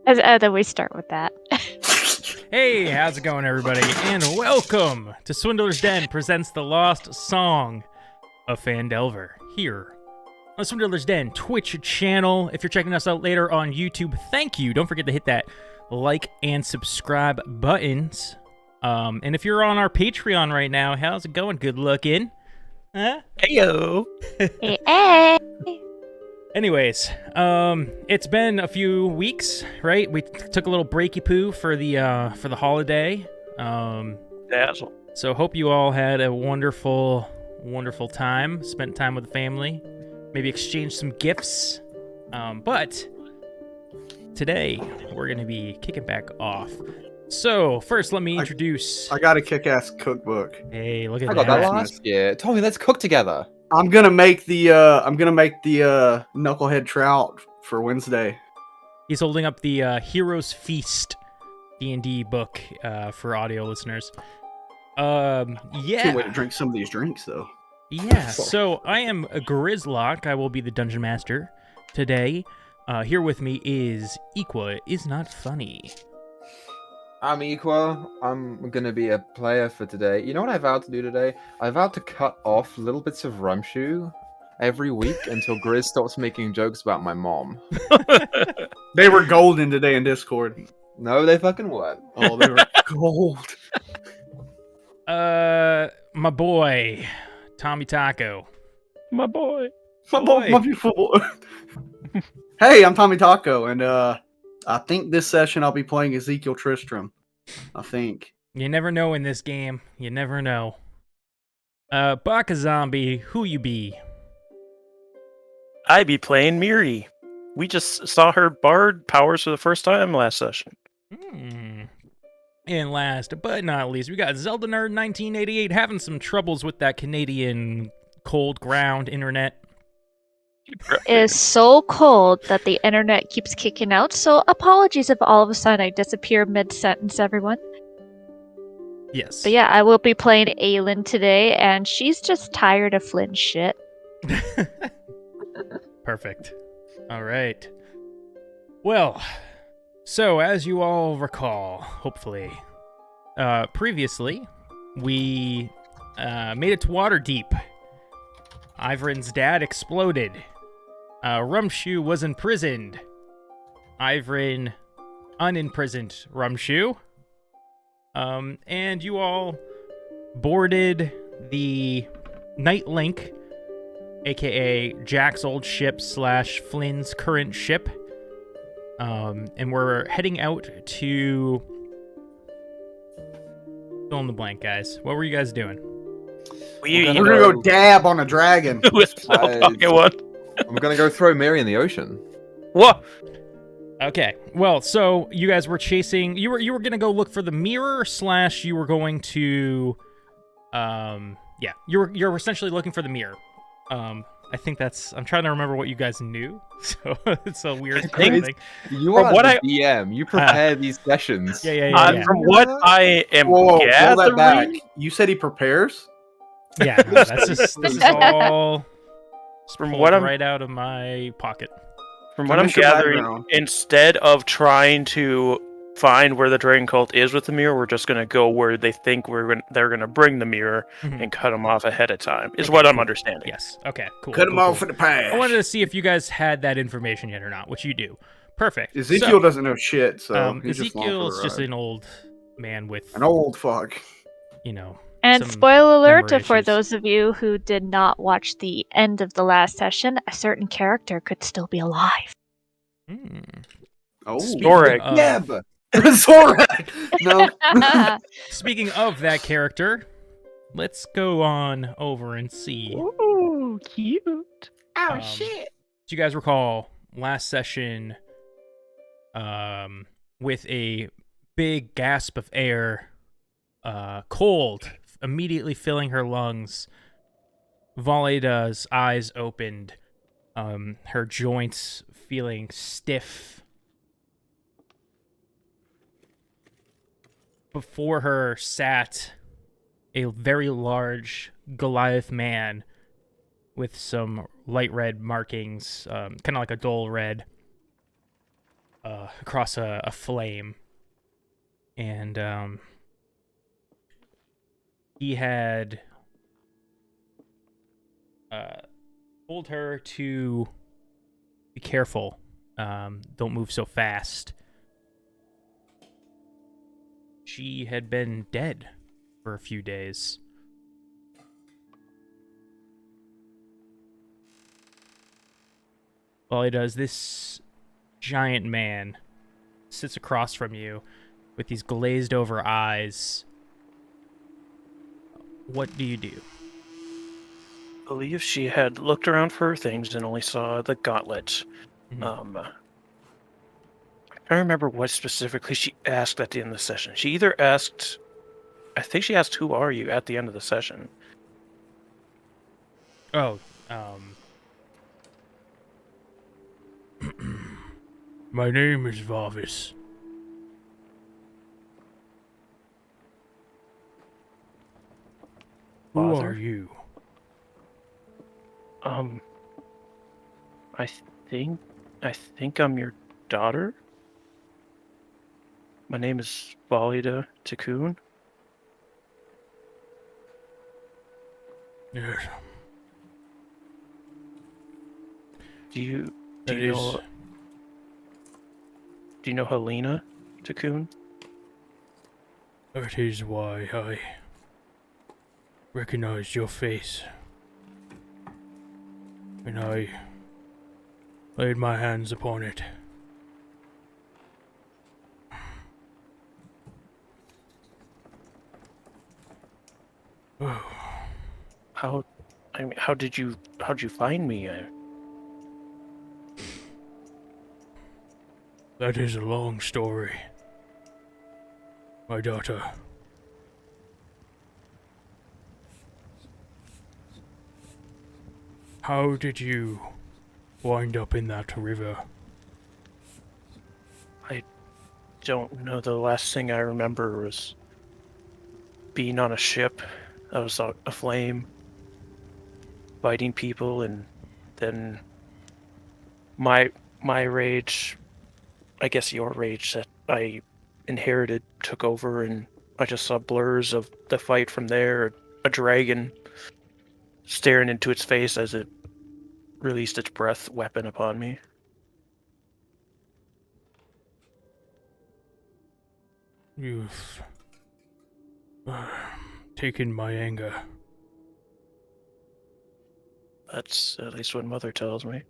Then we start with that. Hey, how's it going, everybody? And welcome to Swindler's Den presents the Lost Song of Phandelver here on Swindler's Den Twitch channel. If you're checking us out later on YouTube, thank you. Don't forget to hit that like and subscribe buttons. And if you're on our Patreon right now, how's it going? Good looking. Huh? Heyo. Hey. Anyways, it's been a few weeks, right? We took a little breaky poo for the holiday. Dazzle. So hope you all had a wonderful time, spent time with the family, maybe exchanged some gifts. But today we're gonna be kicking back off. So first, let me introduce. I got a kick-ass cookbook. Hey, look at I that! got that last year. Tommy, let's cook together. I'm gonna make the knucklehead trout for Wednesday. He's holding up the Heroes Feast D&D book for audio listeners. Yeah. Can't wait to drink some of these drinks though. Yeah. So I am a Grizlocke. I will be the dungeon master today. Here with me is Equaisnotfunny. I'm Equa. I'm gonna be a player for today. You know what I vowed to do today? I vowed to cut off little bits of Rumshoe every week until Grizz stops making jokes about my mom. They were golden today in Discord. No, they fucking weren't. Oh, they were gold. My boy, TommieTaco. My boy. My beautiful boy. Hey, I'm TommieTaco, and I think this session I'll be playing Ezekiel Tristram. I think. You never know in this game. You never know. BakaZombie, who you be? I be playing Miri. We just saw her bard powers for the first time last session. And last but not least, we got Zelda Nerd 1988 having some troubles with that Canadian cold ground internet. It is so cold that the internet keeps kicking out, so apologies if all of a sudden I disappear mid-sentence, everyone. Yes. But yeah, I will be playing Aylin today, and she's just tired of Flynn's shit. Perfect. All right. Well, so as you all recall, hopefully, previously, we made it to Waterdeep. Ivrin's dad exploded. Rumshoe was imprisoned. Ivrin unimprisoned Rumshoe. And you all boarded the Night Link, aka Jack's old ship / Flynn's current ship. And we're heading out to... Fill in the blank, guys. What were you guys doing? We're gonna go dab on a dragon. With the fucking one. I'm gonna go throw Mary in the ocean. What? Okay. Well, so you guys were chasing. You were gonna go look for the mirror / you were going to, yeah. You're essentially looking for the mirror. I think that's. I'm trying to remember what you guys knew. So it's a weird thing. You are the DM. You prepare these sessions. Yeah. From what I am Whoa, pull that gathering, back. You said he prepares? Yeah. No, that's just. This is all. From what I'm right out of my pocket. From what I'm gathering, instead of trying to find where the dragon cult is with the mirror, we're just going to go where they think they're going to bring the mirror and cut them off ahead of time, is what I'm understanding. Yes. Okay, cool. Cut them off in the past. I wanted to see if you guys had that information yet or not, which you do. Perfect. Ezekiel doesn't know shit, so Ezekiel's just an old man with... An old fuck. You know... And spoiler alert, for those of you who did not watch the end of the last session, a certain character could still be alive. Oh, Zorek. Yeah, but Zorek. No. Speaking of that character, let's go on over and see. Ooh, cute. Oh shit! Do you guys recall last session? With a big gasp of air, cold immediately filling her lungs, Valeda's eyes opened, her joints feeling stiff. Before her sat a very large Goliath man with some light red markings, kind of like a dull red, across a flame, and he had told her to be careful, don't move so fast. She had been dead for a few days. Well, he does. This giant man sits across from you with these glazed over eyes. What do you do? I believe she had looked around for her things and only saw the gauntlet. Mm-hmm. I don't remember what specifically she asked at the end of the session. She either asked, I think she asked, "Who are you?" at the end of the session. Oh, my name is Varvis. Who Father? are you? I think I'm your daughter. My name is Valida Tikkun. Yes. Do you That is... know? Do you know Helena Tikkun? That is why I recognized your face. And I laid my hands upon it. Oh. How'd you find me? That is a long story, my daughter. How did you wind up in that river? I don't know. The last thing I remember was being on a ship that was aflame, fighting people, and then my rage, I guess your rage that I inherited, took over, and I just saw blurs of the fight from there. A dragon staring into its face as it released its breath weapon upon me. You've taken my anger. That's at least what Mother tells me.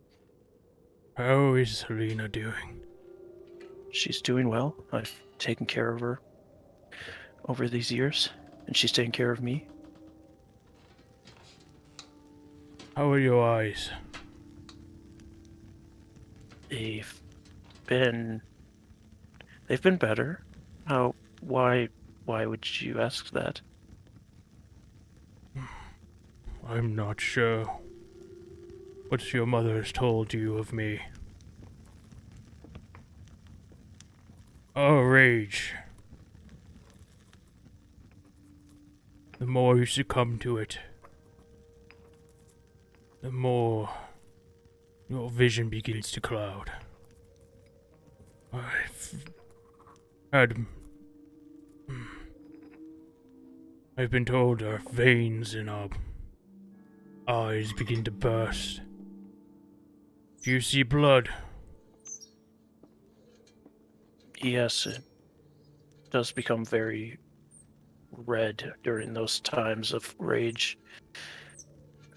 How is Helena doing? She's doing well. I've taken care of her over these years, and she's taken care of me. How are your eyes? They've been better. Why would you ask that? I'm not sure what your mother has told you of me. Our rage. The more you succumb to it, the more your vision begins to cloud. I've been told our veins in our eyes begin to burst. Do you see blood? Yes, it does become very red during those times of rage.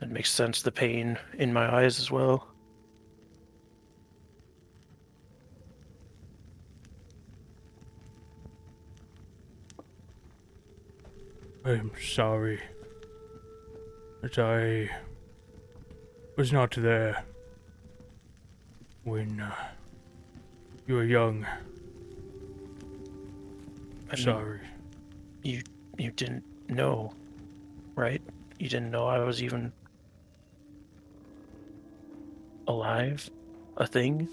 It makes sense, the pain in my eyes as well. I'm sorry that I was not there when you were young. Sorry. You didn't know, right? You didn't know I was even alive? A thing?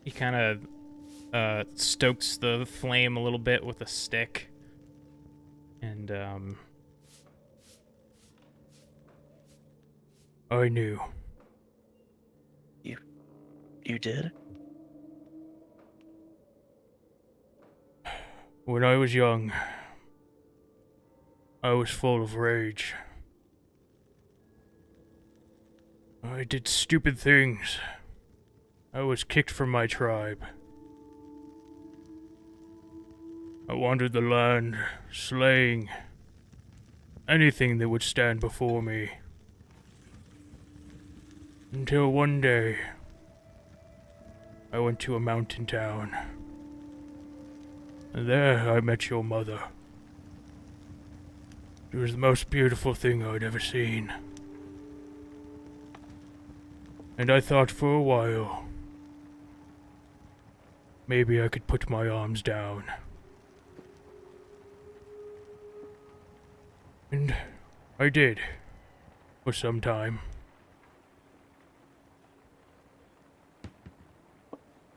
He kind of stokes the flame a little bit with a stick. And, I knew. You did? When I was young, I was full of rage. I did stupid things. I was kicked from my tribe. I wandered the land, slaying anything that would stand before me. Until one day, I went to a mountain town. And there I met your mother. It was the most beautiful thing I'd ever seen. And I thought for a while, maybe I could put my arms down. And I did, for some time.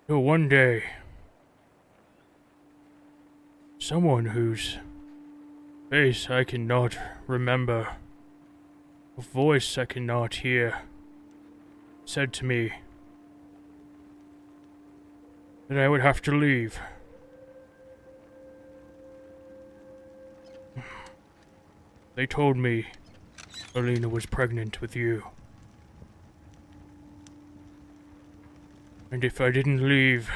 Till one day, someone whose face I cannot remember, a voice I cannot hear, said to me that I would have to leave. They told me Alina was pregnant with you. And if I didn't leave,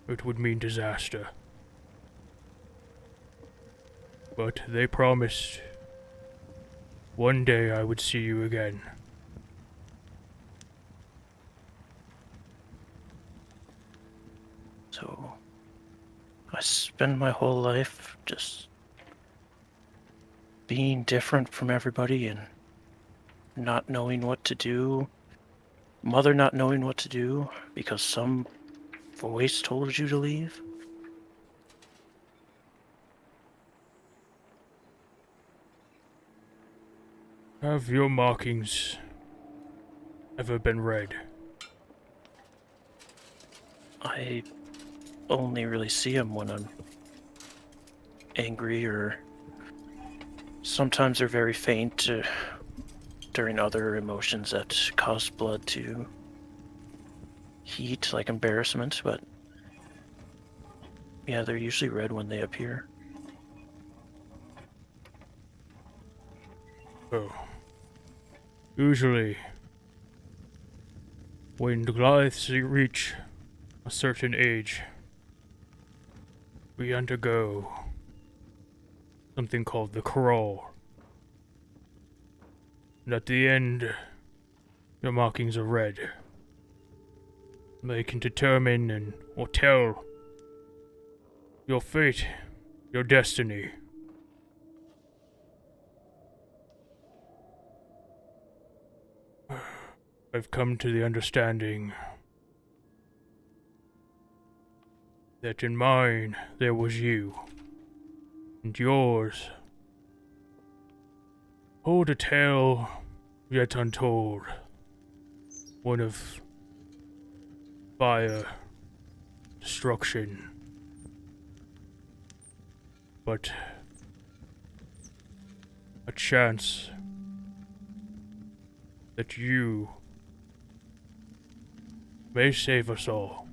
it would mean disaster. But they promised one day I would see you again. So, I spend my whole life just being different from everybody and not knowing what to do. Mother not knowing what to do because some voice told you to leave. Have your markings ever been read? I only really see them when I'm angry, or sometimes they're very faint during other emotions that cause blood to heat, like embarrassment, but yeah, they're usually red when they appear. Oh. Usually, when Goliaths reach a certain age, we undergo something called the crawl. And at the end, your markings are red. They can determine or tell your fate, your destiny. I've come to the understanding that in mine there was you, and yours hold a tale yet untold, one of fire, destruction, but a chance that you may save us all.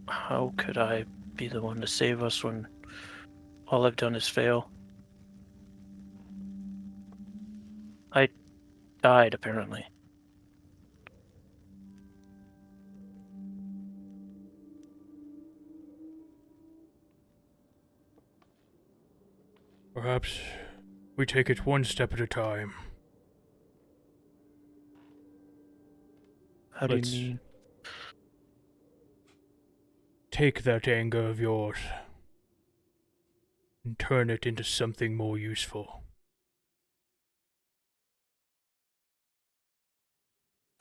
How could I be the one to save us when all I've done is fail? I died, apparently. Perhaps we take it one step at a time. How do you mean? Take that anger of yours and turn it into something more useful.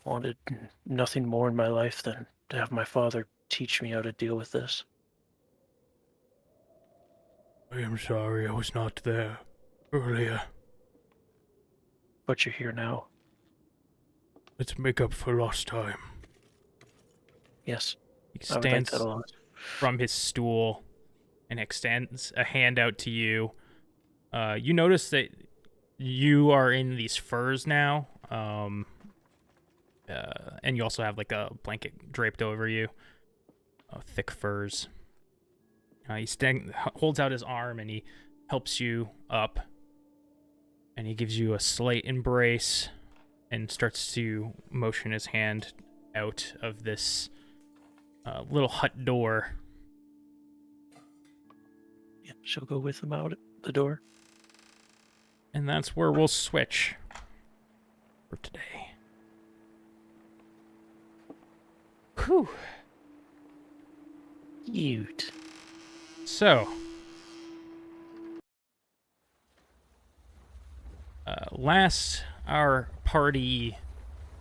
Wanted nothing more in my life than to have my father teach me how to deal with this. I am sorry I was not there earlier. But you're here now. Let's make up for lost time. Yes. He I would like stands that a lot. from his stool and extends a hand out to you. You notice that you are in these furs now. and you also have like a blanket draped over you, thick furs. He holds out his arm and he helps you up, and he gives you a slight embrace and starts to motion his hand out of this little hut door. Yeah, she'll go with him out the door. And that's where we'll switch for today. Whew. Cute. So, last our party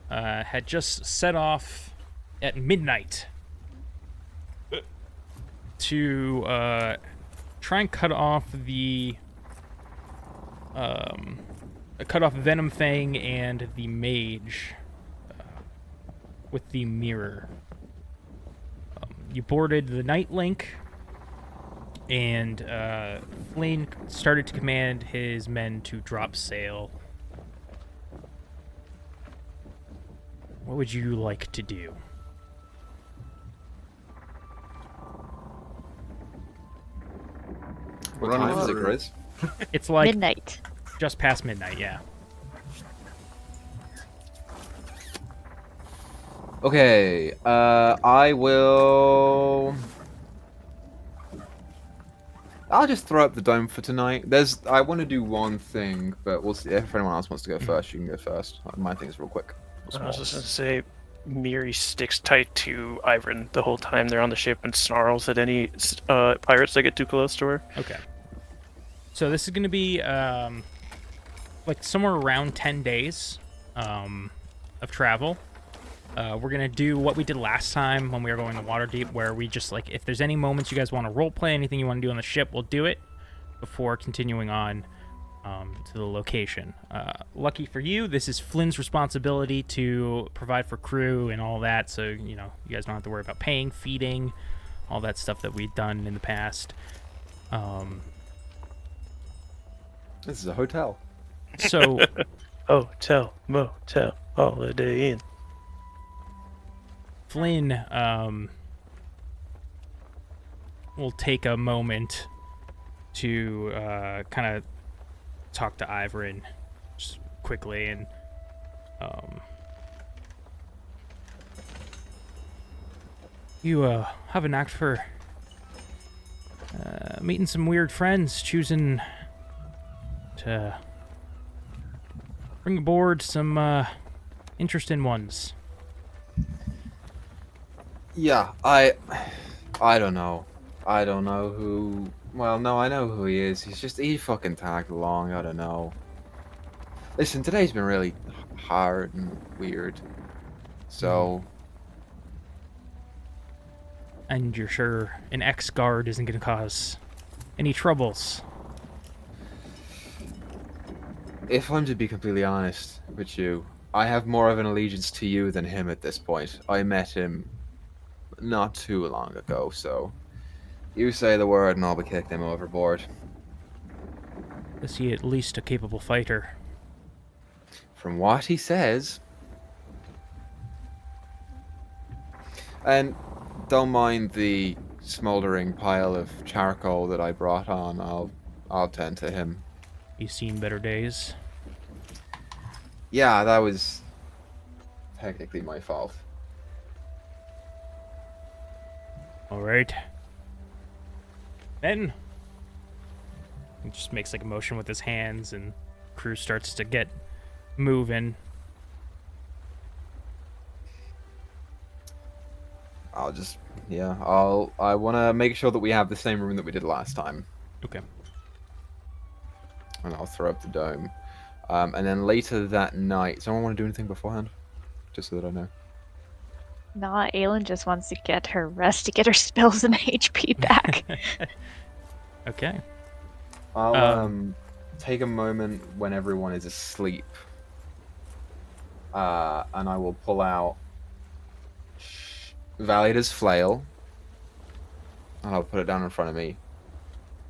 had just set off at midnight to try and cut off Venom Fang and the mage with the mirror. You boarded the Night Link, and Flynn started to command his men to drop sail. What would you like to do? What time is it, Grizz? It's like midnight. just past midnight, yeah. Okay, I will... I'll just throw up the dome for tonight. I want to do one thing, but we'll see. If anyone else wants to go first, you can go first. My thing's real quick. I was just going to say, Miri sticks tight to Ivern the whole time they're on the ship and snarls at any pirates that get too close to her. Okay. So this is going to be like somewhere around 10 days of travel. We're going to do what we did last time when we were going to Waterdeep, where we just, like, if there's any moments you guys want to roleplay, anything you want to do on the ship, we'll do it before continuing on to the location. Lucky for you, this is Flynn's responsibility to provide for crew and all that, so, you know, you guys don't have to worry about paying, feeding, all that stuff that we've done in the past. This is a hotel. So... Hotel, motel, Holiday Inn. Flynn will take a moment to kind of talk to Ivern just quickly, and you have an knack for meeting some weird friends, choosing to bring aboard some interesting ones. Yeah, I don't know. I don't know who... Well, no, I know who he is. He fucking tagged along. I don't know. Listen, today's been really hard and weird. So... And you're sure an ex-guard isn't going to cause any troubles? If I'm to be completely honest with you, I have more of an allegiance to you than him at this point. I met him not too long ago, so you say the word and I'll be kicking him overboard. Is he at least a capable fighter? From what he says. And don't mind the smoldering pile of charcoal that I brought on. I'll tend to him. He's seen better days. Yeah, that was technically my fault. All right. Then he just makes like a motion with his hands, and crew starts to get moving. I want to make sure that we have the same room that we did last time. Okay. And I'll throw up the dome. And then later that night, someone want to do anything beforehand? Just so that I know. Nah, Aelin just wants to get her rest, to get her spells and HP back. Okay. I'll take a moment when everyone is asleep. And I will pull out Valida's flail. And I'll put it down in front of me.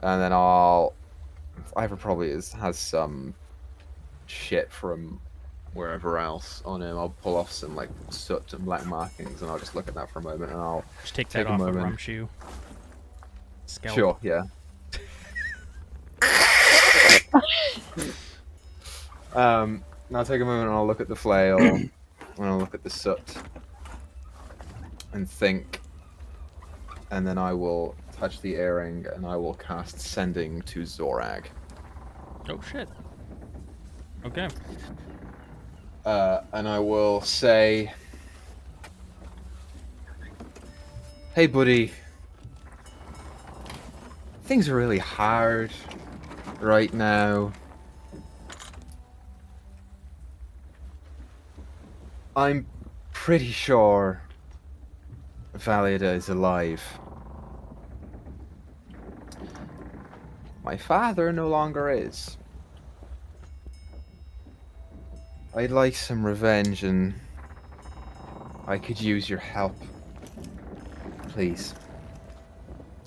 And then Ivor probably has some shit from wherever else on him. I'll pull off some like soot and black markings, and I'll just look at that for a moment, and I'll just take that off of Rumshoe. Scalp. Sure, yeah. I'll take a moment and I'll look at the flail, and I'll look at the soot, and think, and then I will touch the earring, and I will cast Sending to Zorag. Oh shit. Okay. And I will say, hey buddy, things are really hard right now. I'm pretty sure Valida is alive. My father no longer is. I'd like some revenge, and I could use your help. Please.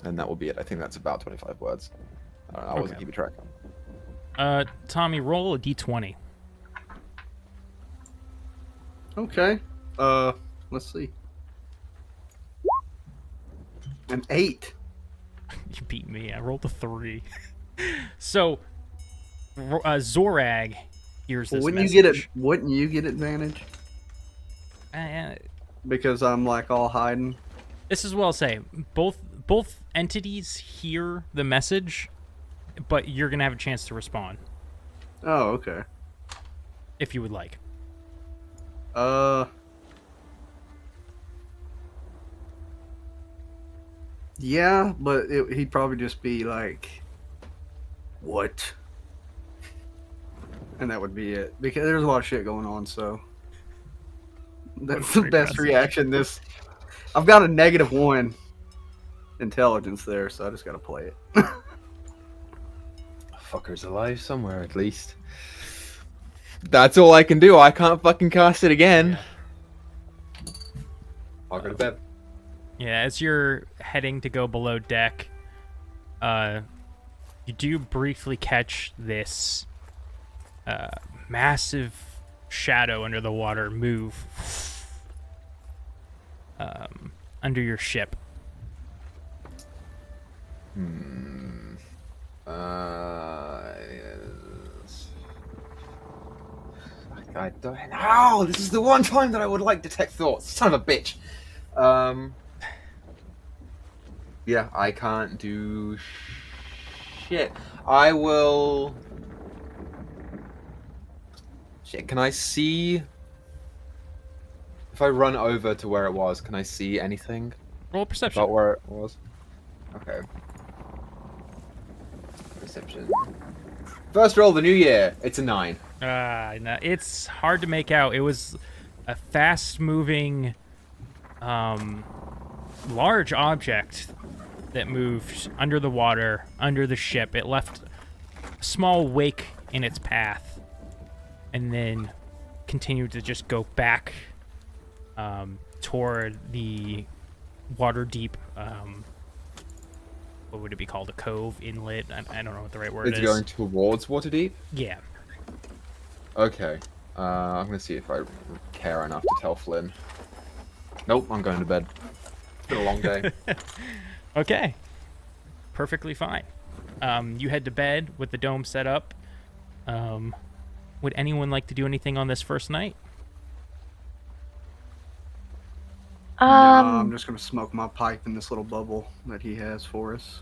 And that will be it. I think that's about 25 words. I wasn't keeping track. Tommy, roll a d20. Okay. Let's see. An 8. You beat me. I rolled a 3. So, Zorag hears this Wouldn't message. you get it? Wouldn't you get advantage? Because I'm like all hiding. This is what I'll say. Both entities hear the message, but you're gonna have a chance to respond. Oh, okay. If you would like. Yeah, but he'd probably just be like, "What?" And that would be it, because there's a lot of shit going on. So that's the best reaction. I've got a -1 intelligence there, so I just gotta play it. Fucker's alive somewhere, at least. That's all I can do. I can't fucking cast it again. I'll go to bed. Yeah, as you're heading to go below deck, you do briefly catch this massive shadow under the water move under your ship. Yes. I don't know. This is the one time that I would like detect thoughts. Son of a bitch. Yeah, I can't do shit. I will. Shit, can I see? If I run over to where it was, can I see anything Roll perception. about where it was? Okay. Perception. First roll of the new year. It's a 9. No, it's hard to make out. It was a fast-moving, large object that moved under the water, under the ship. It left a small wake in its path, and then continued to just go back toward the water-deep, what would it be called? A cove, inlet? I don't know what the right word is. It's going towards Waterdeep? Yeah. Okay. I'm gonna see if I care enough to tell Flynn. Nope, I'm going to bed. It's been a long day. Okay. Perfectly fine. You head to bed with the dome set up. Would anyone like to do anything on this first night? No, I'm just gonna smoke my pipe in this little bubble that he has for us.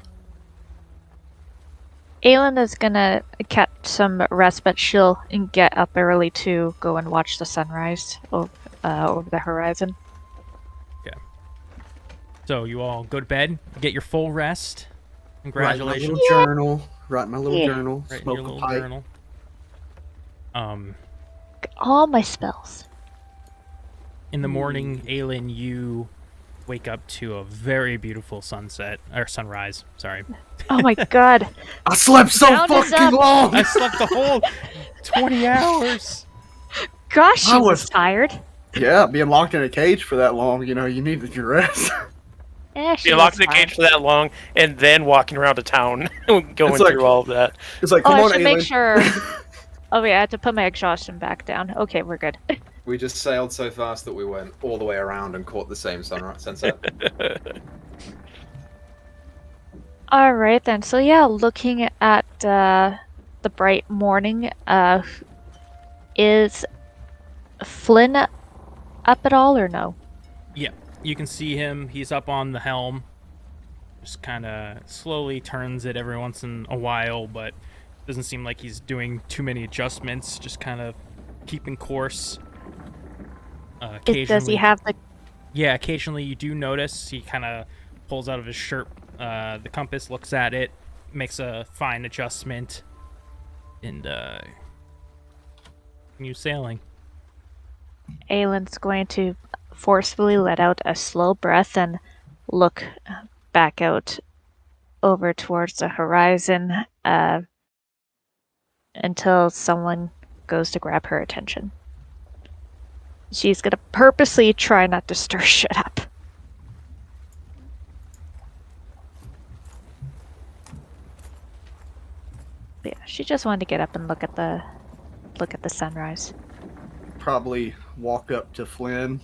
Aelin is gonna catch some rest, but she'll get up early to go and watch the sunrise over the horizon. Okay. So you all go to bed, get your full rest. Congratulations. Write my little journal. Write my little journal. Write in Smoke your a little pipe. journal. All my spells. In the morning, Aelin, you wake up to a very beautiful sunset, or sunrise, sorry. Oh my god. I slept so Round us fucking up. long. I slept the whole 20 hours. Gosh, she I was was- tired. Yeah, being locked in a cage for that long, you needed your rest. Yeah, she You're was locked in a tired. cage for that long, and then walking around to town, going It's like- through all of that. It's like, Oh, come I on, should Aelin. make sure. Oh wait, I had to put my exhaustion back down. Okay, we're good. We just sailed so fast that we went all the way around and caught the same sunset. All right then. So yeah, looking at the bright morning, is Flynn up at all or no? Yeah, you can see him. He's up on the helm. Just kind of slowly turns it every once in a while, but doesn't seem like he's doing too many adjustments. Just kind of keeping course. Occasionally, Does he have the? Yeah, occasionally you do notice he kind of pulls out of his shirt the compass, looks at it, makes a fine adjustment, and continue sailing. Aylin's going to forcefully let out a slow breath and look back out over towards the horizon until someone goes to grab her attention. She's gonna purposely try not to stir shit up. But yeah, she just wanted to get up and look at the sunrise. Probably walk up to Flynn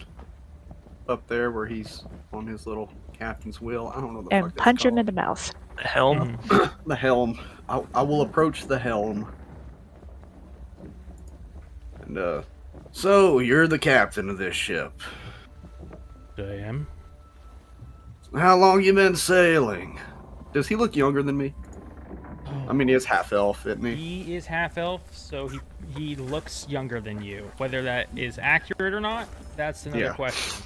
up there where he's on his little captain's wheel. I don't know the And fuck that's punch him called. in the mouth. The helm. The helm. I will approach the helm. And so you're the captain of this ship. I am. How long you been sailing? Does he look younger than me? I mean, he is half elf, isn't he? He is half elf, so he looks younger than you. Whether that is accurate or not, that's another question.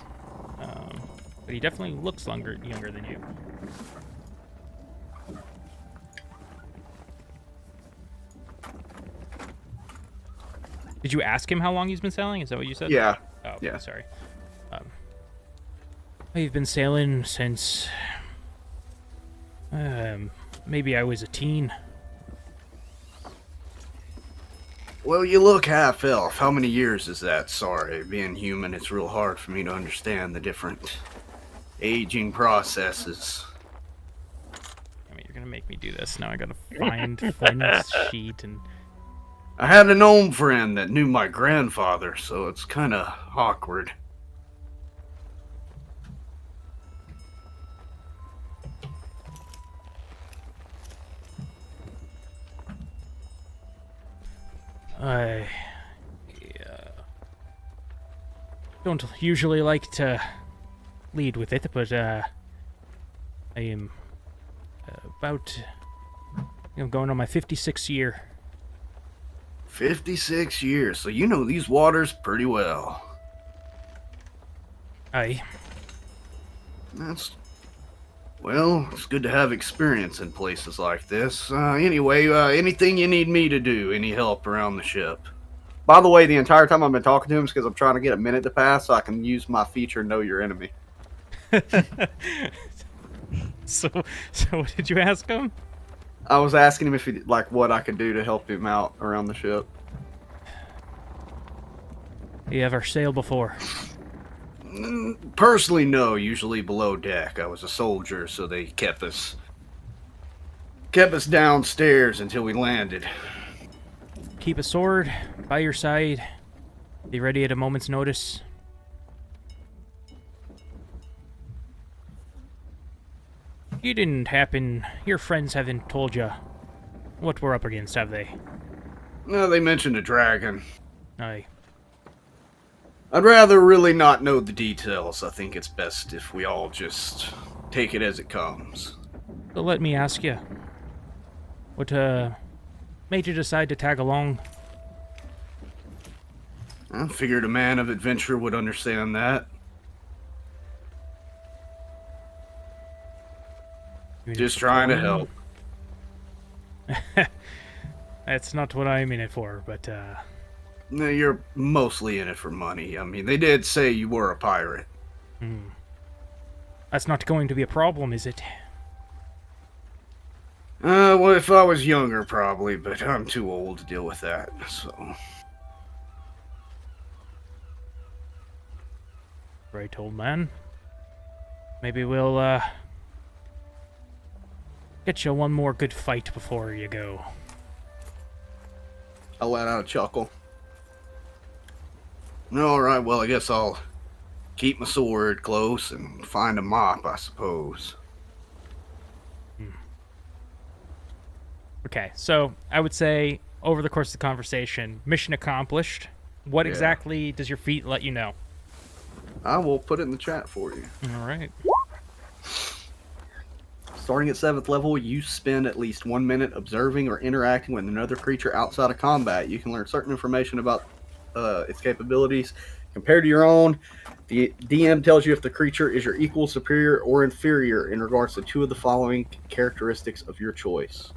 But he definitely looks younger than you. Did you ask him how long he's been sailing? Is that what you said? Yeah. Oh, yeah. Sorry. I've been sailing since maybe I was a teen. Well, you look half elf. How many years is that? Sorry, being human, it's real hard for me to understand the different aging processes. I mean, you're gonna make me do this now. I gotta find Flynn's sheet and. I had a gnome friend that knew my grandfather, so it's kind of awkward. I don't usually like to lead with it, but I am about going on my 56th year. 56 years, so you know these waters pretty well. Aye. Well, it's good to have experience in places like this. Anyway, anything you need me to do, any help around the ship? By the way, the entire time I've been talking to him is because I'm trying to get a minute to pass so I can use my feature, Know Your Enemy. So what did you ask him? I was asking him if he, what I could do to help him out around the ship. You ever sailed before? Personally, no. Usually below deck. I was a soldier, so they kept us downstairs until we landed. Keep a sword by your side. Be ready at a moment's notice. You didn't happen... Your friends haven't told you what we're up against, have they? No, they mentioned a dragon. Aye. I'd rather really not know the details. I think it's best if we all just take it as it comes. So let me ask you. What, made you decide to tag along? I figured a man of adventure would understand that. Just trying to help. That's not what I'm in it for, but, No, you're mostly in it for money. I mean, they did say you were a pirate. That's not going to be a problem, is it? Well, if I was younger, probably, but I'm too old to deal with that, so... Right, old man. Maybe we'll, get you one more good fight before you go. I let out a chuckle. All right, well, I guess I'll keep my sword close and find a mop, I suppose. Okay, so I would say over the course of the conversation, mission accomplished. What exactly does your feat let you know? I will put it in the chat for you. All right. Starting at 7th level, you spend at least 1 minute observing or interacting with another creature outside of combat. You can learn certain information about its capabilities compared to your own. The DM tells you if the creature is your equal, superior, or inferior in regards to 2 of the following characteristics of your choice.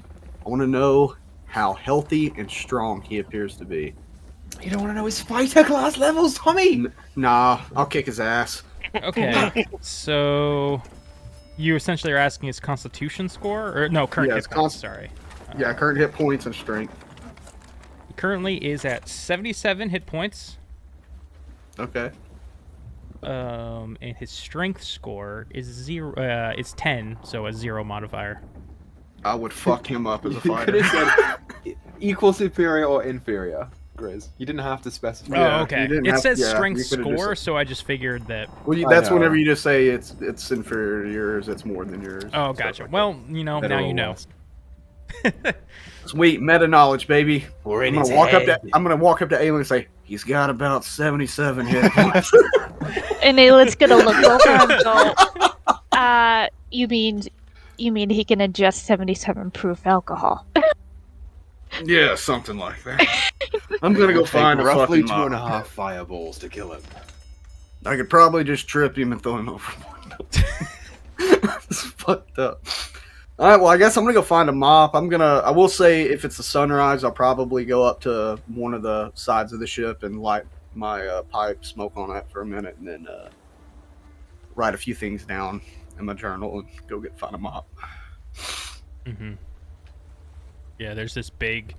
I want to know how healthy and strong he appears to be. You don't want to know his fighter class levels, Tommy? Nah, I'll kick his ass. Okay, so you essentially are asking his constitution score? Or no, current hit points, sorry. Yeah, current hit points and strength. He currently is at 77 hit points. Okay. And his strength score is 10, so a 0 modifier. I would fuck him up as a You fighter. could have said equal, superior, or inferior, Grizz. You didn't have to specify. Oh, okay. It says strength you could've score, just- so I just figured that... Well, that's whenever you just say it's inferior to yours, it's more than yours. Oh, gotcha. Like well, you know, now you know. Sweet meta knowledge, baby. We're I'm gonna walk up to Aelin and say he's got about 77 hit points. And Aylin's gonna look over and go, you mean he can ingest 77 proof alcohol? Yeah, something like that. I'm gonna go find a roughly fucking 2.5 fireballs to kill him. I could probably just trip him and throw him overboard. It's fucked up. All right, well, I guess I'm gonna go find a mop. I will say, if it's a sunrise, I'll probably go up to one of the sides of the ship and light my pipe, smoke on that for a minute, and then write a few things down in my journal and go find a mop. Mm-hmm. Yeah, there's this big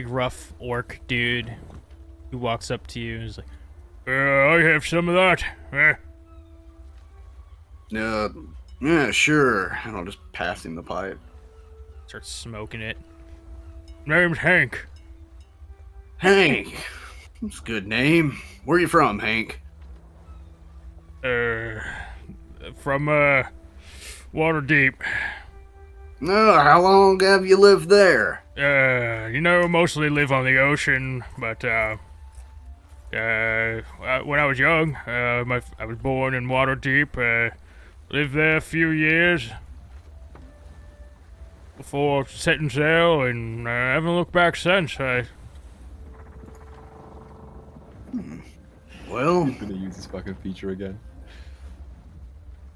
rough orc dude who walks up to you and is like, I have some of that. Yeah, sure. And I'll just pass him the pipe. Starts smoking it. Name's Hank. Hank. That's a good name. Where are you from, Hank? From Waterdeep. No, how long have you lived there? Mostly live on the ocean, but when I was young, I was born in Waterdeep. Lived there a few years before setting sail, and I haven't looked back since. Well, I'm gonna use this fucking feature again.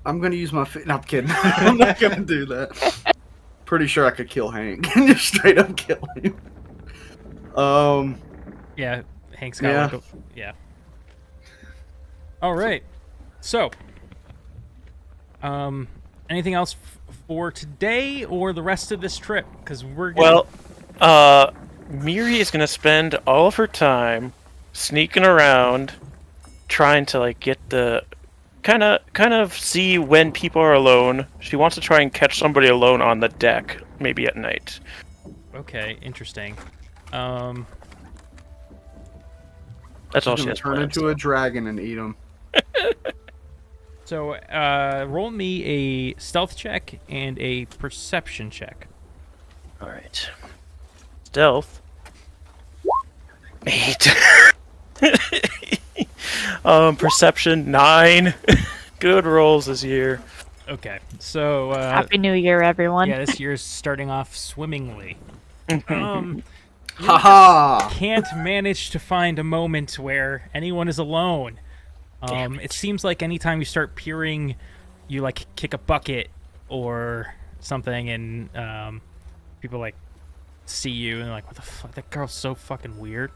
I'm gonna use my No, I'm kidding. I'm not gonna do that. Pretty sure I could kill Hank. Just straight up kill him. Yeah, Hank's got All right. So, anything else for today or the rest of this trip? Because we're gonna... Well, Miri is gonna spend all of her time sneaking around, trying to get the kind of see when people are alone. She wants to try and catch somebody alone on the deck, maybe at night. Okay, interesting. That's all she has Turn planned. into a dragon and eat him. So, roll me a stealth check and a perception check. All right. Stealth. 8. Perception 9. Good rolls this year. Okay, so Happy New Year, everyone. yeah, this year's starting off swimmingly. Haha! Can't manage to find a moment where anyone is alone. It seems like anytime you start peering, you kick a bucket or something, and people see you and they're like, "What the fuck? That girl's so fucking weird."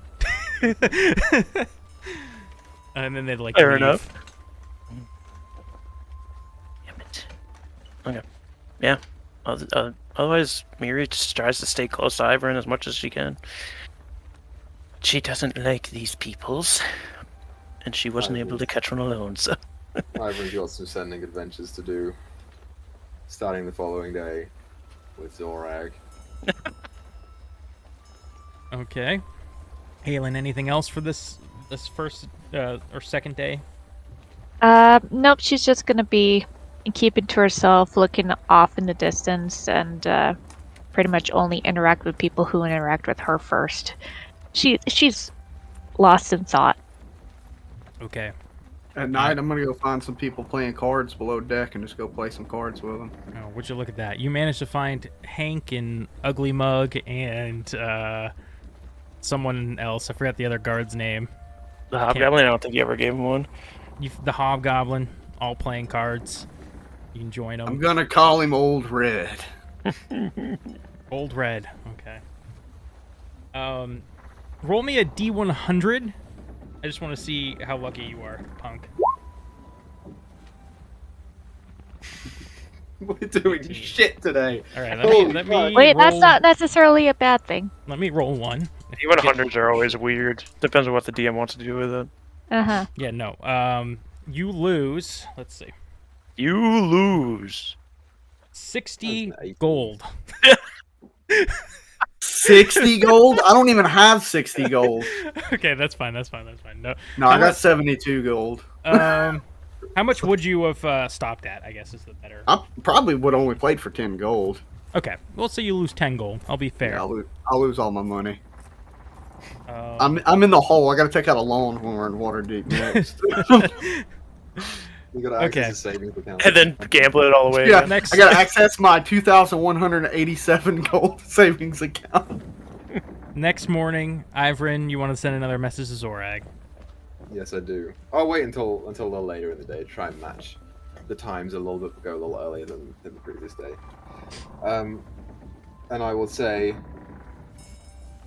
And then they'd Fair leave. enough. Damn it. Okay. Yeah. Otherwise, Miri just tries to stay close to Ivern as much as she can. She doesn't like these peoples, and she wasn't able to catch one alone, so... Ivern's got some sending adventures to do, starting the following day with Zorag. Okay. Aelin, anything else for this first or second day? Nope, she's just gonna be keeping to herself, looking off in the distance, and pretty much only interact with people who interact with her first. She's lost in thought. Okay. At night, I'm gonna go find some people playing cards below deck and just go play some cards with them. Oh, would you look at that? You managed to find Hank and Ugly Mug and someone else. I forgot the other guard's name. The Hobgoblin, I don't think you ever gave him one. The Hobgoblin, all playing cards. You can join them. I'm gonna call him Old Red. Old Red, okay. Roll me a D100. I just want to see how lucky you are, punk. We're doing shit today. All right, let me Wait, roll... that's not necessarily a bad thing. Let me roll one. D100s are always weird. Depends on what the DM wants to do with it. Uh-huh. Yeah, no. You lose. Let's see. You lose 60 gold. 60 gold? I don't even have 60 gold. Okay, that's fine. No, I got 72 gold. How much would you have stopped at? I guess is the better. I probably would have only played for 10 gold. Okay, we'll say you lose 10 gold. I'll be fair. Yeah, I'll lose all my money. I'm in the hole. I gotta take out a loan when we're in Waterdeep next. You gotta access the savings account. and then gamble it all away. Yeah, Next- I gotta access my 2,187 gold savings account. Next morning, Ivrin, you want to send another message to Zorag? Yes, I do. I'll wait until a little later in the day to try and match the times a little bit, go a little earlier than the previous day. And I will say,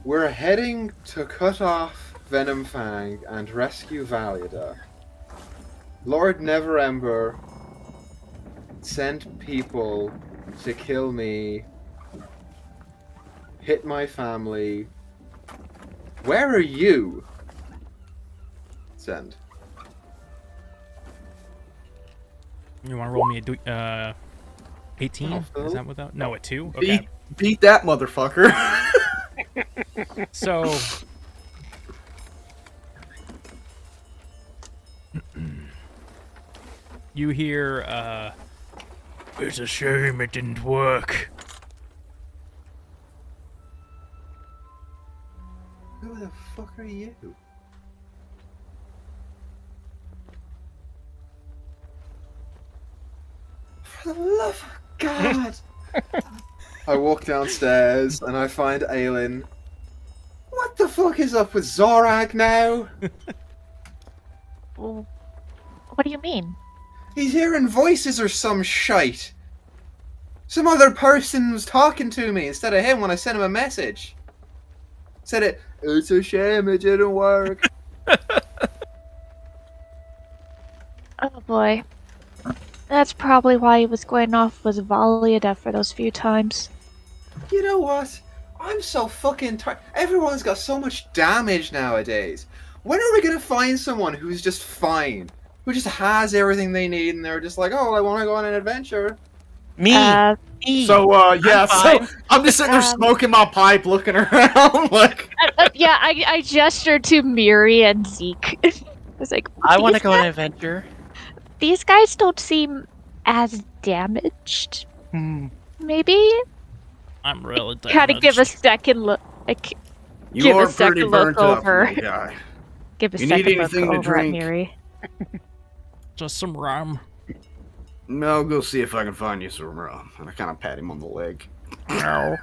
we're heading to cut off Venom Fang and rescue Valiada. Lord Neverember sent people to kill me, hit my family. Where are you? Send. You want to roll me a 18? Is that without? No, a 2? Okay. Beat that motherfucker. So... you hear, it's a shame it didn't work. Who the fuck are you? For the love of God! I walk downstairs and I find Aelin. What the fuck is up with Zorag now? Well, what do you mean? He's hearing voices or some shite. Some other person was talking to me instead of him when I sent him a message. Said it's a shame it didn't work. Oh boy. That's probably why he was going off with Valiada for those few times. You know what? I'm so fucking tired. Everyone's got so much damage nowadays. When are we gonna find someone who's just fine? Who just has everything they need and they're just like, oh, I want to go on an adventure. Me. So, yeah, I'm just sitting there smoking my pipe, looking around, like... Yeah, I gestured to Miri and Zeke. I was like, I want to go on an adventure. These guys don't seem as damaged. Maybe? I'm really damaged. Kind of give a second look. You give are a second pretty look burnt up, over. little guy. Give a You second need look anything to over at drink? Miri. Just some rum. No, go see if I can find you some rum. And I kind of pat him on the leg. No.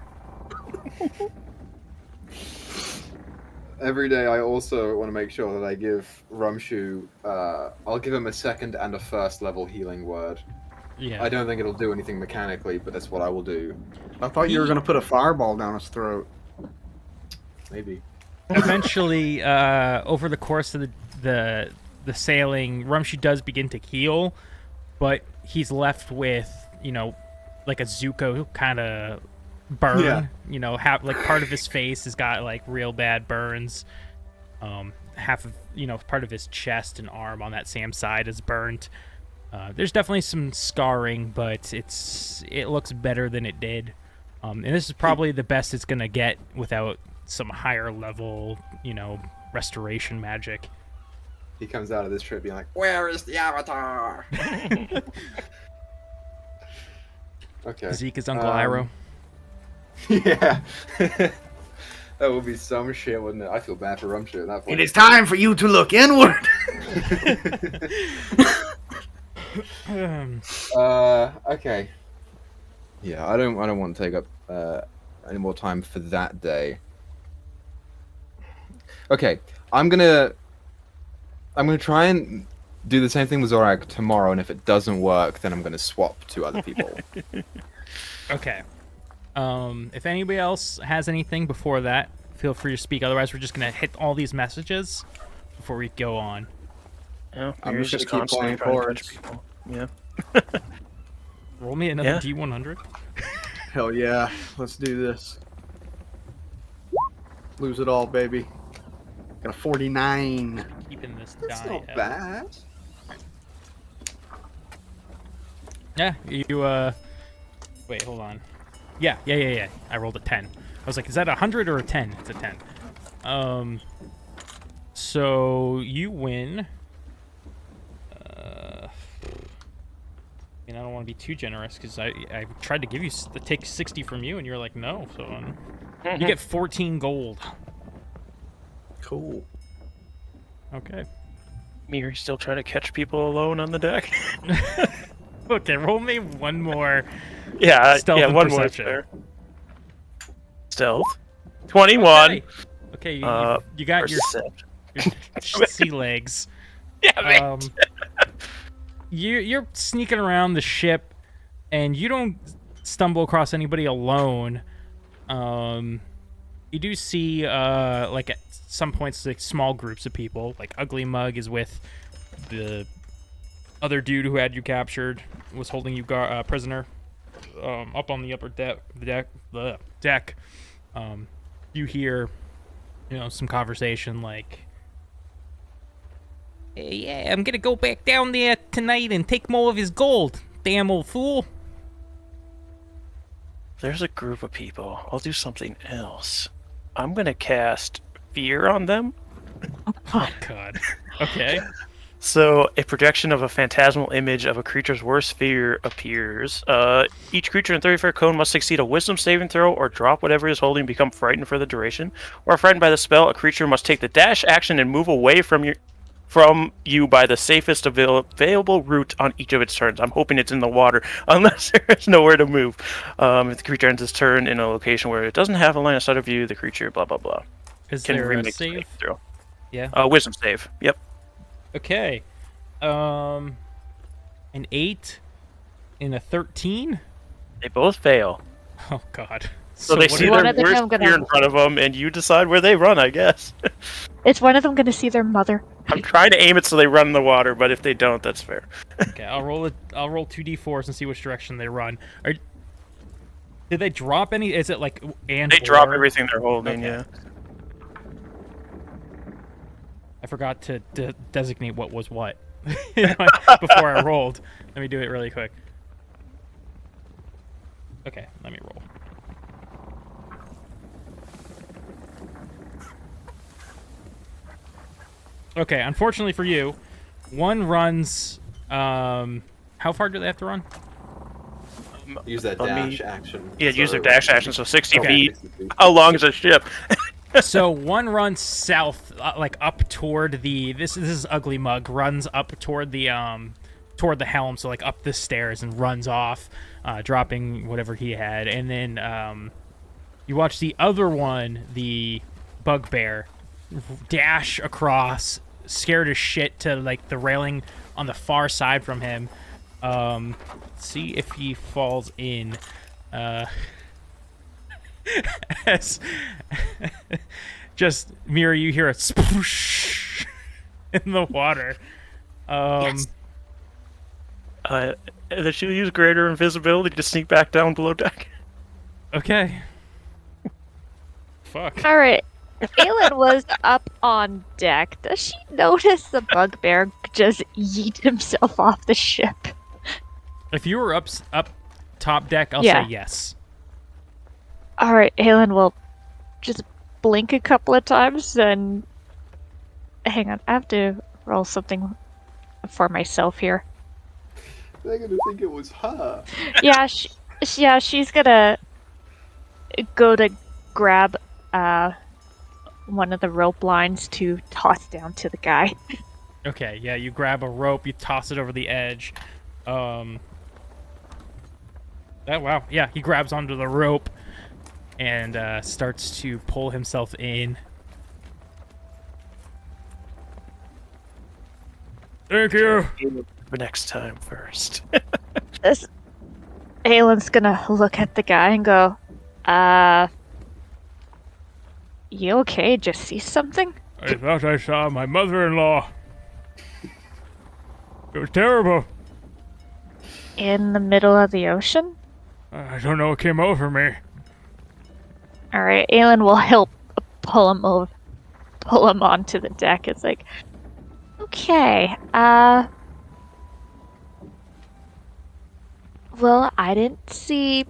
Every day I also want to make sure that I give Rumshu, I'll give him a second and a first level healing word. Yeah. I don't think it'll do anything mechanically, but that's what I will do. I thought you were going to put a fireball down his throat. Maybe. Eventually, over the course of the sailing, Rumshu does begin to heal, but he's left with, like a Zuko kind of burn. Yeah. Like part of his face has got like real bad burns. Half of, part of his chest and arm on that same side is burnt. There's definitely some scarring, but it looks better than it did. And this is probably the best it's gonna get without some higher level, restoration magic. He comes out of this trip being like, "Where is the avatar?" Okay. Zeke is Uncle Iroh. Yeah. That would be some shit, wouldn't it? I feel bad for Rumshit at that point. It is time for you to look inward. Okay. Yeah, I don't want to take up any more time for that day. Okay, I'm gonna try and do the same thing with Zorak tomorrow, and if it doesn't work, then I'm gonna swap to other people. Okay. If anybody else has anything before that, feel free to speak. Otherwise, we're just gonna hit all these messages before we go on. Yeah, I'm just gonna keep constantly playing trying to chords. catch people. Yeah. Roll me another D100. Hell yeah, let's do this. Lose it all, baby. Got a 49. Keeping this That's die. not bad. Yeah, you, wait, hold on. Yeah. I rolled a 10. I was like, is that a 100 or a 10? It's a 10. So you win. I don't want to be too generous because I tried to give you take 60 from you and you're like no. So you get 14 gold. Cool. Okay. You're still trying to catch people alone on the deck. Okay, roll me one more. Yeah, Stealth and one more perception. there. Stealth. 21. Okay, you got your sea legs. Yeah, man. You're sneaking around the ship, and you don't stumble across anybody alone. You do see, like at some points, like small groups of people. Like Ugly Mug is with the other dude who had you captured, was holding you prisoner, up on the upper deck. You hear, some conversation like, yeah, I'm gonna go back down there tonight and take more of his gold. Damn old fool. There's a group of people. I'll do something else. I'm gonna cast Fear on them. Oh, God. Okay. So, a projection of a phantasmal image of a creature's worst fear appears. Each creature in 30-foot cone must succeed a wisdom saving throw or drop whatever it is holding and become frightened for the duration. Or frightened by the spell, a creature must take the dash action and move away from you by the safest available route on each of its turns. I'm hoping it's in the water, unless there is nowhere to move. If the creature ends its turn in a location where it doesn't have a line of sight of you, the creature blah blah blah. Is Can there a remake the save? throw. Yeah. Wisdom save. Yep. Okay. An 8 and a 13? They both fail. Oh, God. So they what see do One their of them worst I'm gonna- fear in front of them, and you decide where they run, I guess. Is one of them going to see their mother? I'm trying to aim it so they run in the water, but if they don't, that's fair. Okay, I'll roll 2d4s and see which direction they run. Did they drop any? Is it like and They drop or? everything they're holding, Okay. yeah. I forgot to designate what was what before I rolled. Let me do it really quick. Okay, let me roll. Okay, unfortunately for you, one runs. How far do they have to run? Use that dash action. Yeah, use their So- dash action, so 60 Okay. feet. How long is a ship? So one runs south, like up toward the. This is Ugly Mug runs up toward the helm, so like up the stairs and runs off, dropping whatever he had, and then you watch the other one, the Bugbear, dash across, scared as shit to like the railing on the far side from him. See if he falls in. Just Mira, you hear a sploosh in the water. Yes. They should use greater invisibility to sneak back down below deck. Okay. Fuck. All right. Aelin was up on deck. Does she notice the bugbear just yeet himself off the ship? If you were up top deck, I'll Yeah. say yes. All right, Aelin will just blink a couple of times, and hang on, I have to roll something for myself here. They're gonna think it was her. Yeah, she's gonna go to grab one of the rope lines to toss down to the guy. Okay, yeah, you grab a rope, you toss it over the edge. Oh, wow, yeah, he grabs onto the rope and starts to pull himself in. Thank you. For next time first. Aylin's gonna look at the guy and go, you okay? Just see something? I thought I saw my mother-in-law. It was terrible. In the middle of the ocean? I don't know what came over me. Alright, Aylin will help pull him onto the deck. It's like, okay, well, I didn't see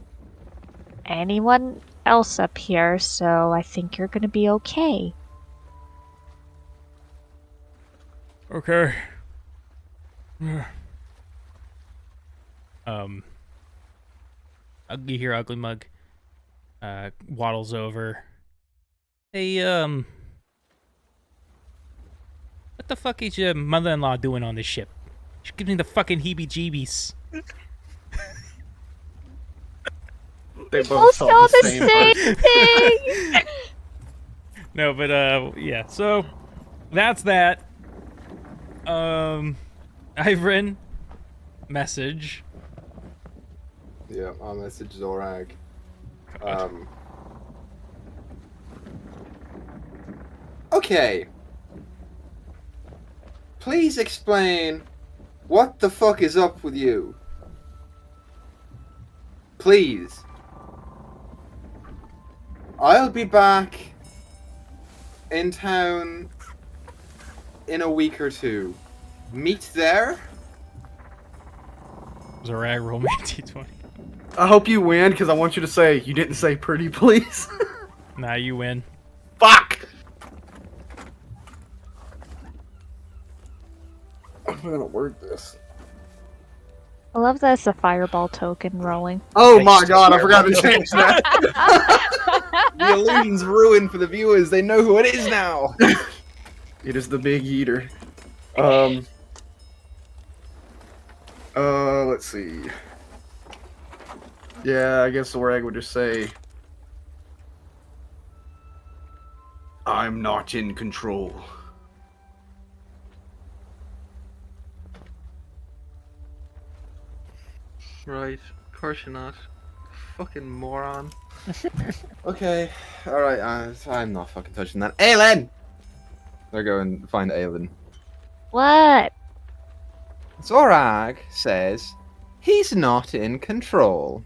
anyone else up here, so I think you're gonna be okay. Okay. You hear Ugly Mug waddles over. Hey, what the fuck is your mother-in-law doing on this ship? She gives me the fucking heebie-jeebies. They both saw the same thing! No, but, yeah, so, that's that. I've written message. Yeah, I'll message Zorag. Okay. Please explain what the fuck is up with you. Please. I'll be back in town in a week or two. Meet there? Zorag, roll me a d20. I hope you win, because I want you to say, you didn't say pretty, please. Nah, you win. Fuck! I'm gonna word this. I love that it's a fireball token rolling. Oh my god, I forgot to change that. The illusion's ruined for the viewers. They know who it is now. It is the Big Eater. Let's see. Yeah, I guess the rag would just say, I'm not in control. Right, of course you're not. Fucking moron. Okay, alright, I'm not fucking touching that. Aylin! They're going to find Aylin. What? Zorag says he's not in control.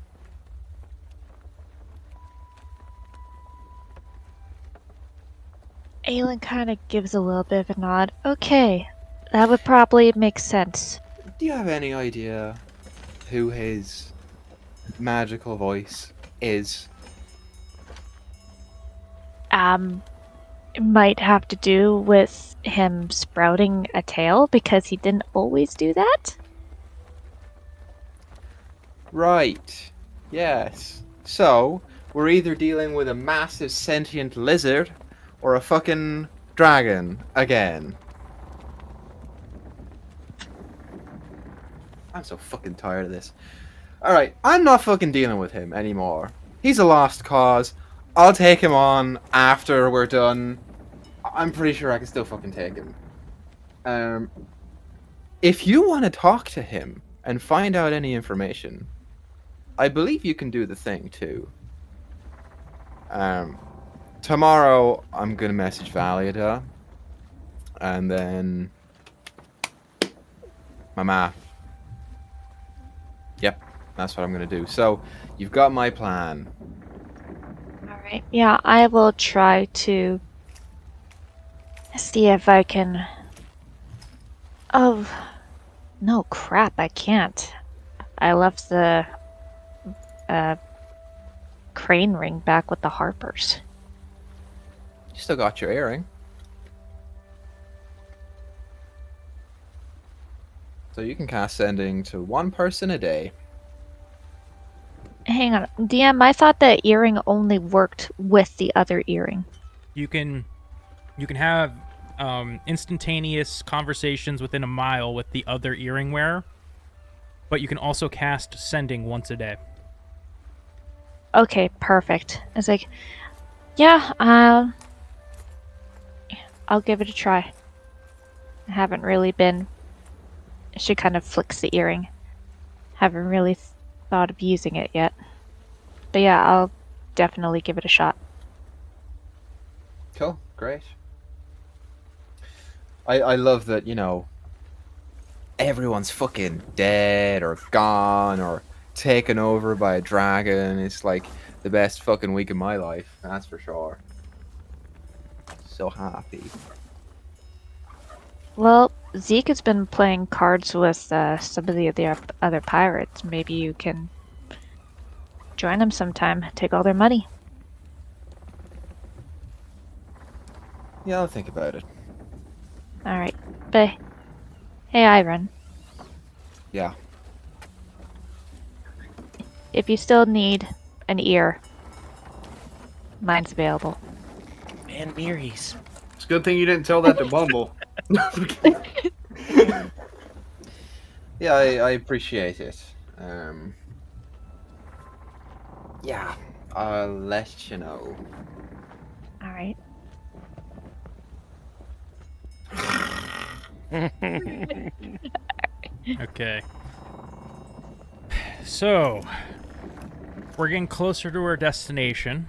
Aylin kind of gives a little bit of a nod. Okay, that would probably make sense. Do you have any idea who his magical voice is? It might have to do with him sprouting a tail because he didn't always do that. Right. Yes. So, we're either dealing with a massive sentient lizard or a fucking dragon again. I'm so fucking tired of this. Alright, I'm not fucking dealing with him anymore. He's a lost cause. I'll take him on after we're done. I'm pretty sure I can still fucking take him. If you want to talk to him and find out any information, I believe you can do the thing too. Tomorrow I'm gonna message Valiada, and then my math. Yep, that's what I'm gonna do. So you've got my plan. Alright, yeah, I will try to see if I can... Oh, no, crap, I can't. I left the crane ring back with the Harpers. You still got your earring. So you can cast sending to one person a day. Hang on, DM. I thought that earring only worked with the other earring. You can have instantaneous conversations within a mile with the other earring wearer, but you can also cast sending once a day. Okay, perfect. It's like, yeah, I'll give it a try. I haven't really been. She kind of flicks the earring. Haven't really thought of using it yet. But yeah, I'll definitely give it a shot. Cool, great. I love that, you know, everyone's fucking dead or gone or taken over by a dragon. It's like the best fucking week of my life, that's for sure. So happy. Well, Zeke has been playing cards with some of the other pirates. Maybe you can join them sometime, take all their money. Yeah, I'll think about it. Alright, but hey, Iron. Yeah. If you still need an ear, mine's available. Man, Miris. It's a good thing you didn't tell that to Bumble. Yeah, I appreciate it. Yeah, I'll let you know. Alright. Okay. So, we're getting closer to our destination.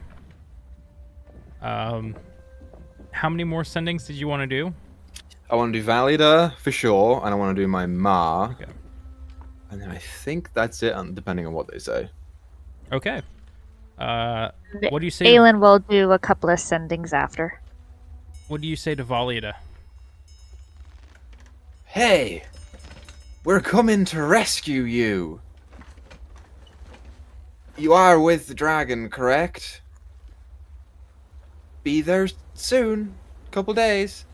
How many more sendings did you want to do? I want to do Valida for sure, and I want to do my Ma. Okay. And then I think that's it, depending on what they say. Okay. What do you say? Aelin will do a couple of sendings after. What do you say to Valida? Hey! We're coming to rescue you! You are with the dragon, correct? Be there soon. Couple days.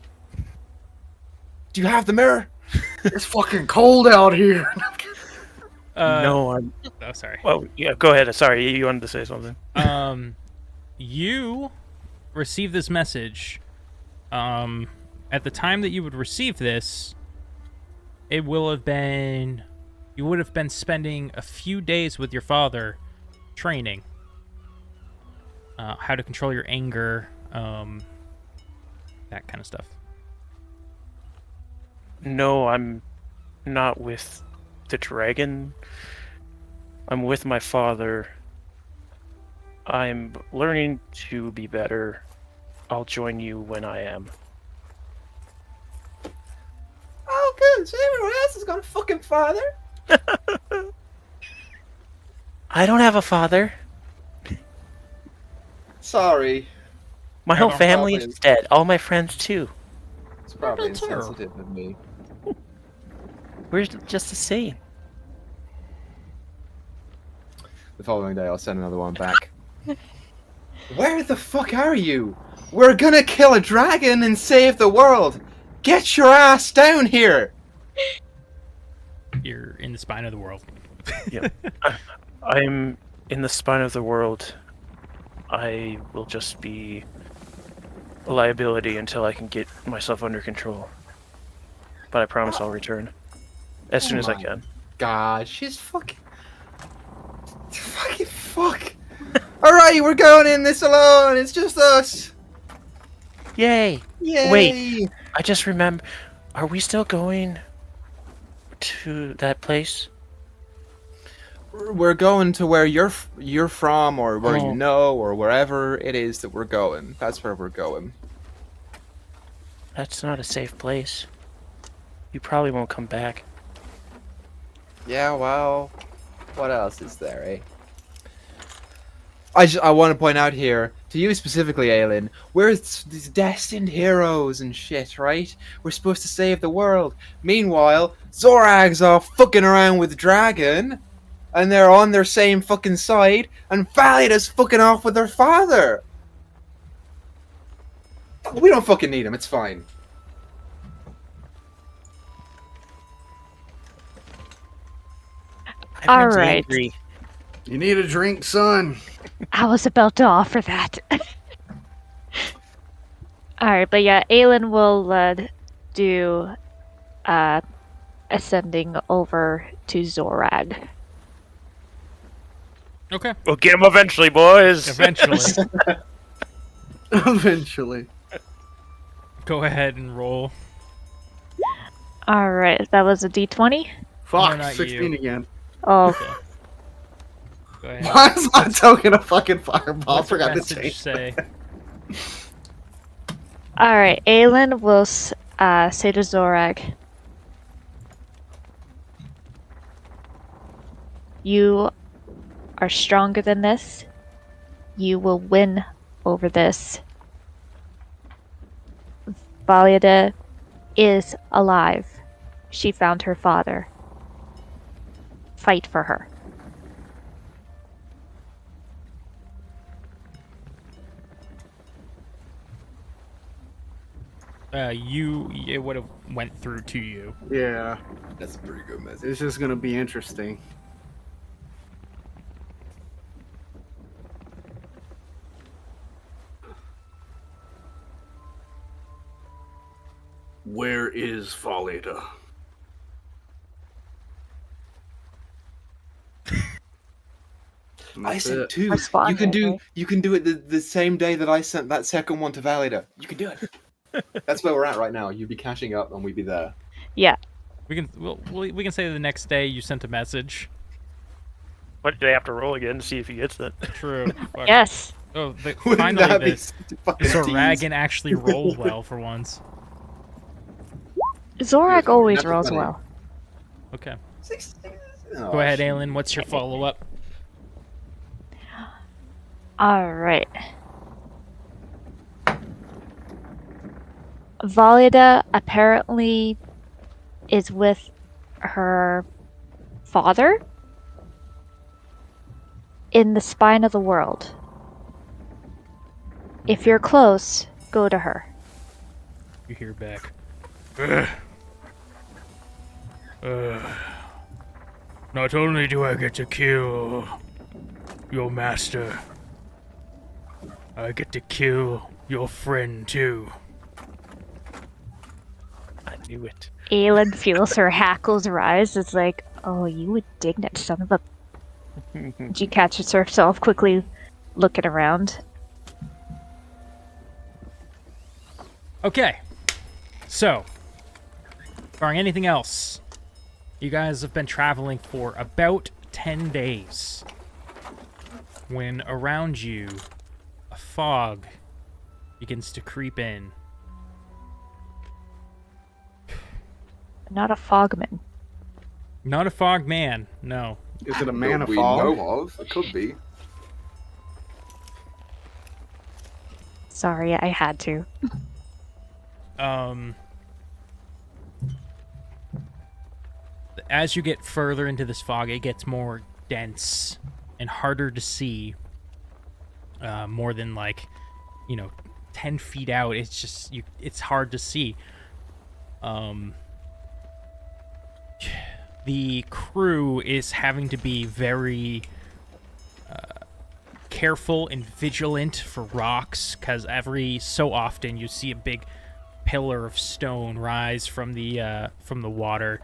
Do you have the mirror? It's fucking cold out here. No, I'm. Oh, sorry. Oh, yeah. Go ahead. Sorry, you wanted to say something. You receive this message. At the time that you would receive this, it will have been. You would have been spending a few days with your father, training. How to control your anger, that kind of stuff. No, I'm not with the dragon. I'm with my father. I'm learning to be better. I'll join you when I am. Oh, good. So everyone else has got a fucking father. I don't have a father. Sorry. My whole don't family probably- is dead. All my friends too. It's probably That's her. insensitive of me. We're just the same. The following day, I'll send another one back. Where the fuck are you? We're gonna kill a dragon and save the world! Get your ass down here! You're in the spine of the world. Yep. I'm in the spine of the world. I will just be a liability until I can get myself under control. But I promise I'll return as soon as I my can. God, she's fucking... Fucking fuck! Alright, we're going in this alone, it's just us! Yay! Yay! Wait. I just remember. Are we still going to that place? We're going to where you're from, or where Oh. you know, or wherever it is that we're going. That's where we're going. That's not a safe place. You probably won't come back. Yeah, well, what else is there, eh? I want to point out here, to you specifically, Aelin, we're these destined heroes and shit, right? We're supposed to save the world. Meanwhile, Zorag's off fucking around with Dragon, and they're on their same fucking side, and Valida's fucking off with her father. We don't fucking need him. It's fine. All right. Angry. You need a drink, son? I was about to offer that. Alright, but yeah, Aelin will do ascending over to Zorag. Okay. We'll get him eventually, boys. Eventually. Eventually. Go ahead and roll. Alright, that was a d20? Fuck, not 16 you. again. Oh, Okay. Go ahead. Why is my token a fucking fireball? I What's the forgot to message change. say? alright. Aelin will say to Zorag, "You are stronger than this. You will win over this. Valiada is alive. She found her father. Fight for her." It would have went through to you. Yeah, That's a pretty good message. it's just gonna be interesting. Where is Falida? I sent 2. Respond, You can do right? you can do it the same day that I sent that second one to Valida. You can do it. That's where we're at right now. You'd be catching up and we'd be there. Yeah. We can say the next day you sent a message. But they have to roll again to see if he gets it. True. Fuck. Yes. Oh, Wouldn't finally that be this such a fucking tease? Zoragan actually rolled well for once. Zorag Yes, always that's rolls funny. well. Okay. Oh, Go ahead, shit. Aelin. What's your follow-up? Alright. Valida apparently is with her father in the spine of the world. If you're close, go to her. You hear back. Not only do I get to kill your master, I get to kill your friend too. I knew it. Aelin feels her hackles rise. It's like, oh, you indignant son of a... She catches herself quickly looking around. Okay. So, barring anything else, you guys have been traveling for about 10 days. When around you, a fog begins to creep in. Not a fogman. Not a fog man, no. Is it a man That of we fog? know of. It could be. Sorry, I had to. As you get further into this fog, it gets more dense and harder to see. More than 10 feet out. It's just it's hard to see. The crew is having to be very careful and vigilant for rocks, because every so often you see a big pillar of stone rise from the water,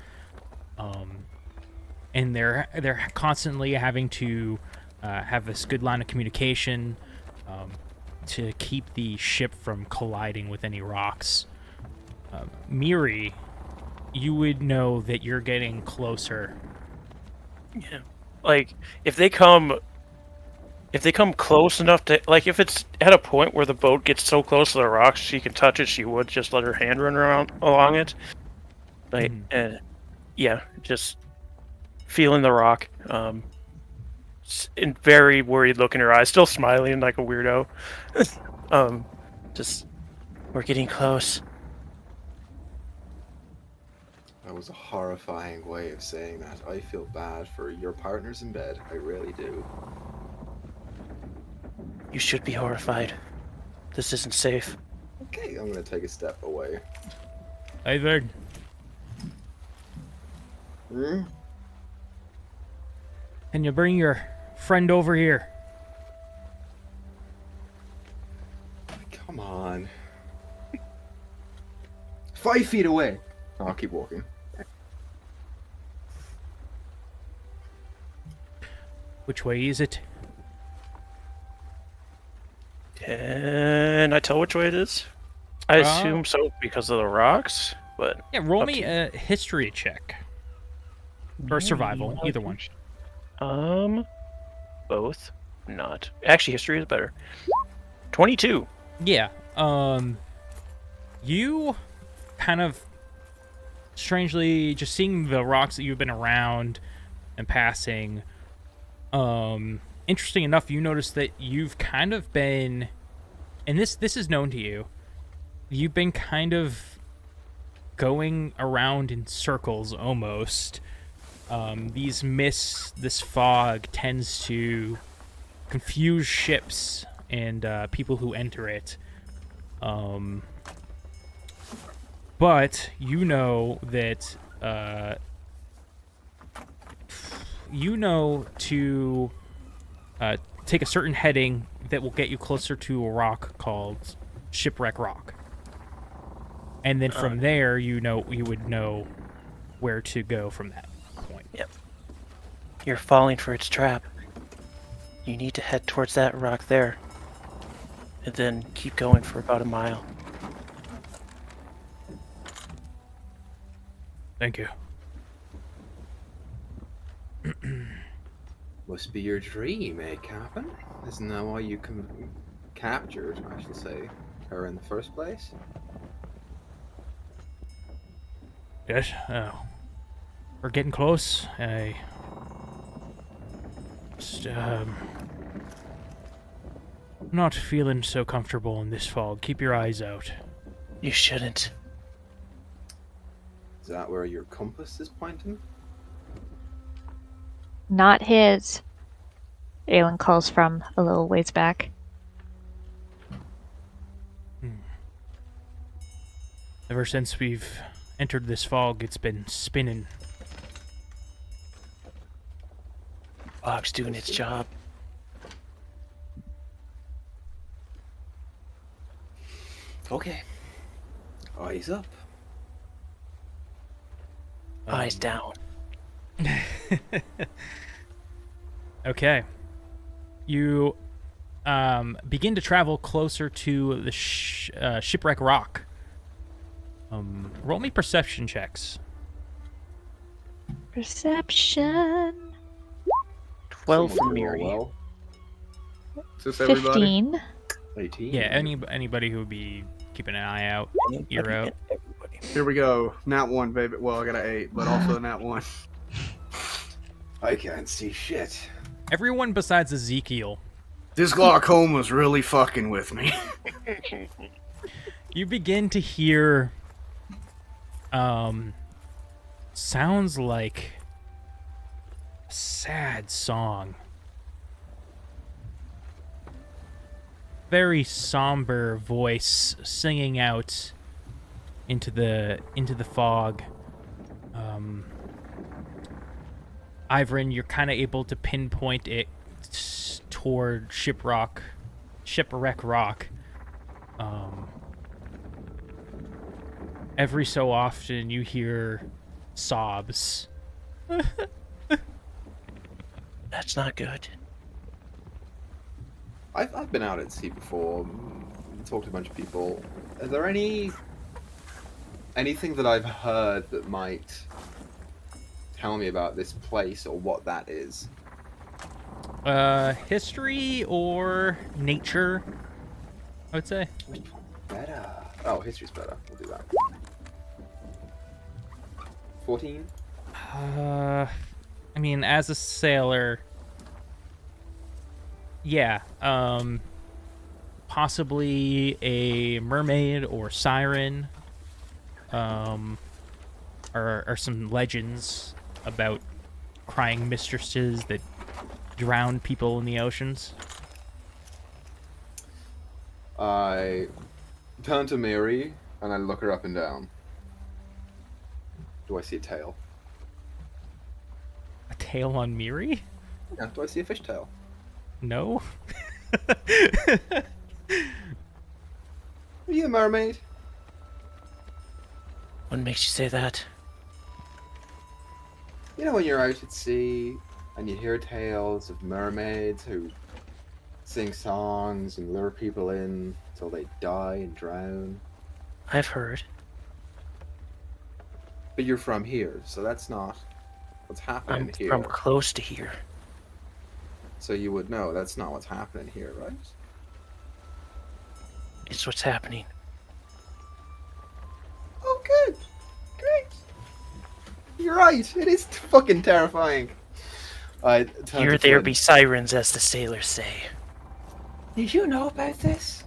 and they're constantly having to have this good line of communication to keep the ship from colliding with any rocks. Miri, you would know that you're getting closer. Yeah. Like, if they come close enough to, like, if it's at a point where the boat gets so close to the rocks she can touch it, she would just let her hand run around along it. Like, yeah, just feeling the rock. And very worried look in her eyes, still smiling like a weirdo. Just, we're getting close. That was a horrifying way of saying that. I feel bad for your partners in bed. I really do. You should be horrified. This isn't safe. Okay, I'm gonna take a step away. Ivan. Hmm? Can you bring your friend over here? Come on. 5 feet away. Oh, I'll keep walking. Which way is it? Can I tell which way it is? I assume so because of the rocks, but... Yeah, roll me a history check. Or survival, either one. Both. Not. Actually, history is better. 22. Yeah, you kind of strangely just seeing the rocks that you've been around and passing, interesting enough, you notice that you've kind of been, and this is known to you, you've been kind of going around in circles almost. These mists, this fog tends to confuse ships and people who enter it. But you know that you know to take a certain heading that will get you closer to a rock called Shipwreck Rock. And then from there, you would know where to go from that point. Yep. You're falling for its trap. You need to head towards that rock there. And then keep going for about a mile. Thank you. Must be your dream, eh, Captain? Isn't that why you captured, I should say, her in the first place? Yes. We're getting close. I just not feeling so comfortable in this fog. Keep your eyes out. You shouldn't. Is that where your compass is pointing? Not his. Aelin calls from a little ways back. Ever since we've entered this fog, it's been spinning. Fog's doing its job. Okay. Eyes up. Eyes down. Okay. You begin to travel closer to the Shipwreck Rock. Roll me perception checks. Perception. 12 from Miri. Well. Is this everybody? 15. 18. Yeah, anybody who would be keeping an eye out, ear out. Here we go. Nat 1, baby. Well, I got an 8, but also a nat 1. I can't see shit. Everyone besides Ezekiel. This glaucoma's really fucking with me. You begin to hear sounds like a sad song. Very somber voice singing out into the fog. Ivrin, you're kind of able to pinpoint it toward Shipwreck Rock. Every so often you hear sobs. That's not good. I've been out at sea before, talked to a bunch of people. Is there anything that I've heard that might tell me about this place or what that is? History or nature, I would say. Which one's better? Oh, history's better. We'll do that. 14? I mean, as a sailor, yeah, possibly a mermaid or siren, are some legends about crying mistresses that drown people in the oceans. I turn to Miri, and I look her up and down. Do I see a tail? A tail on Miri? Yeah, do I see a fishtail? No. Are you a mermaid? What makes you say that? You know when you're out at sea, and you hear tales of mermaids who sing songs and lure people in till they die and drown? I've heard. But you're from here, so that's not what's happening I'm here. from close to here. So you would know that's not what's happening here, right? It's what's happening. Oh, good. Great. You're right. It is fucking terrifying. Here there be sirens, as the sailors say. Did you know about this?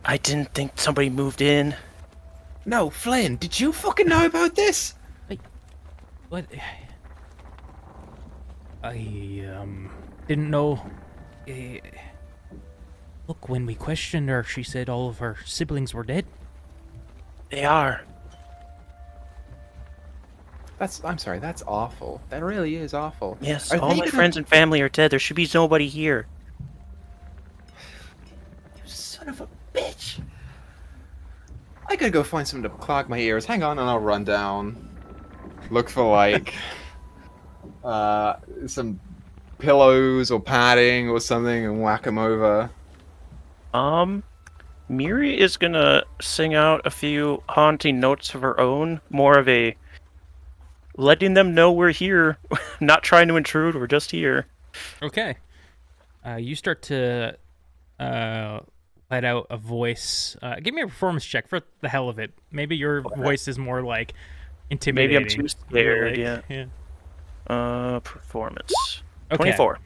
I didn't think somebody moved in. No, Flynn, did you fucking know about this? What? I didn't know. Look, when we questioned her, she said all of her siblings were dead. They are. I'm sorry, that's awful. That really is awful. Yes, Are all they my gonna- friends and family are dead. There should be nobody here. You son of a bitch. I gotta go find something to clog my ears. Hang on, and I'll run down. Look for, like, some pillows or padding or something and whack them over. Miri is gonna sing out a few haunting notes of her own. More of a letting them know we're here. Not trying to intrude, we're just here. Okay. You start to let out a voice. Give me a performance check for the hell of it. Maybe your voice is more like intimidating. Maybe I'm too scared, like, yeah. Performance. Okay. 24.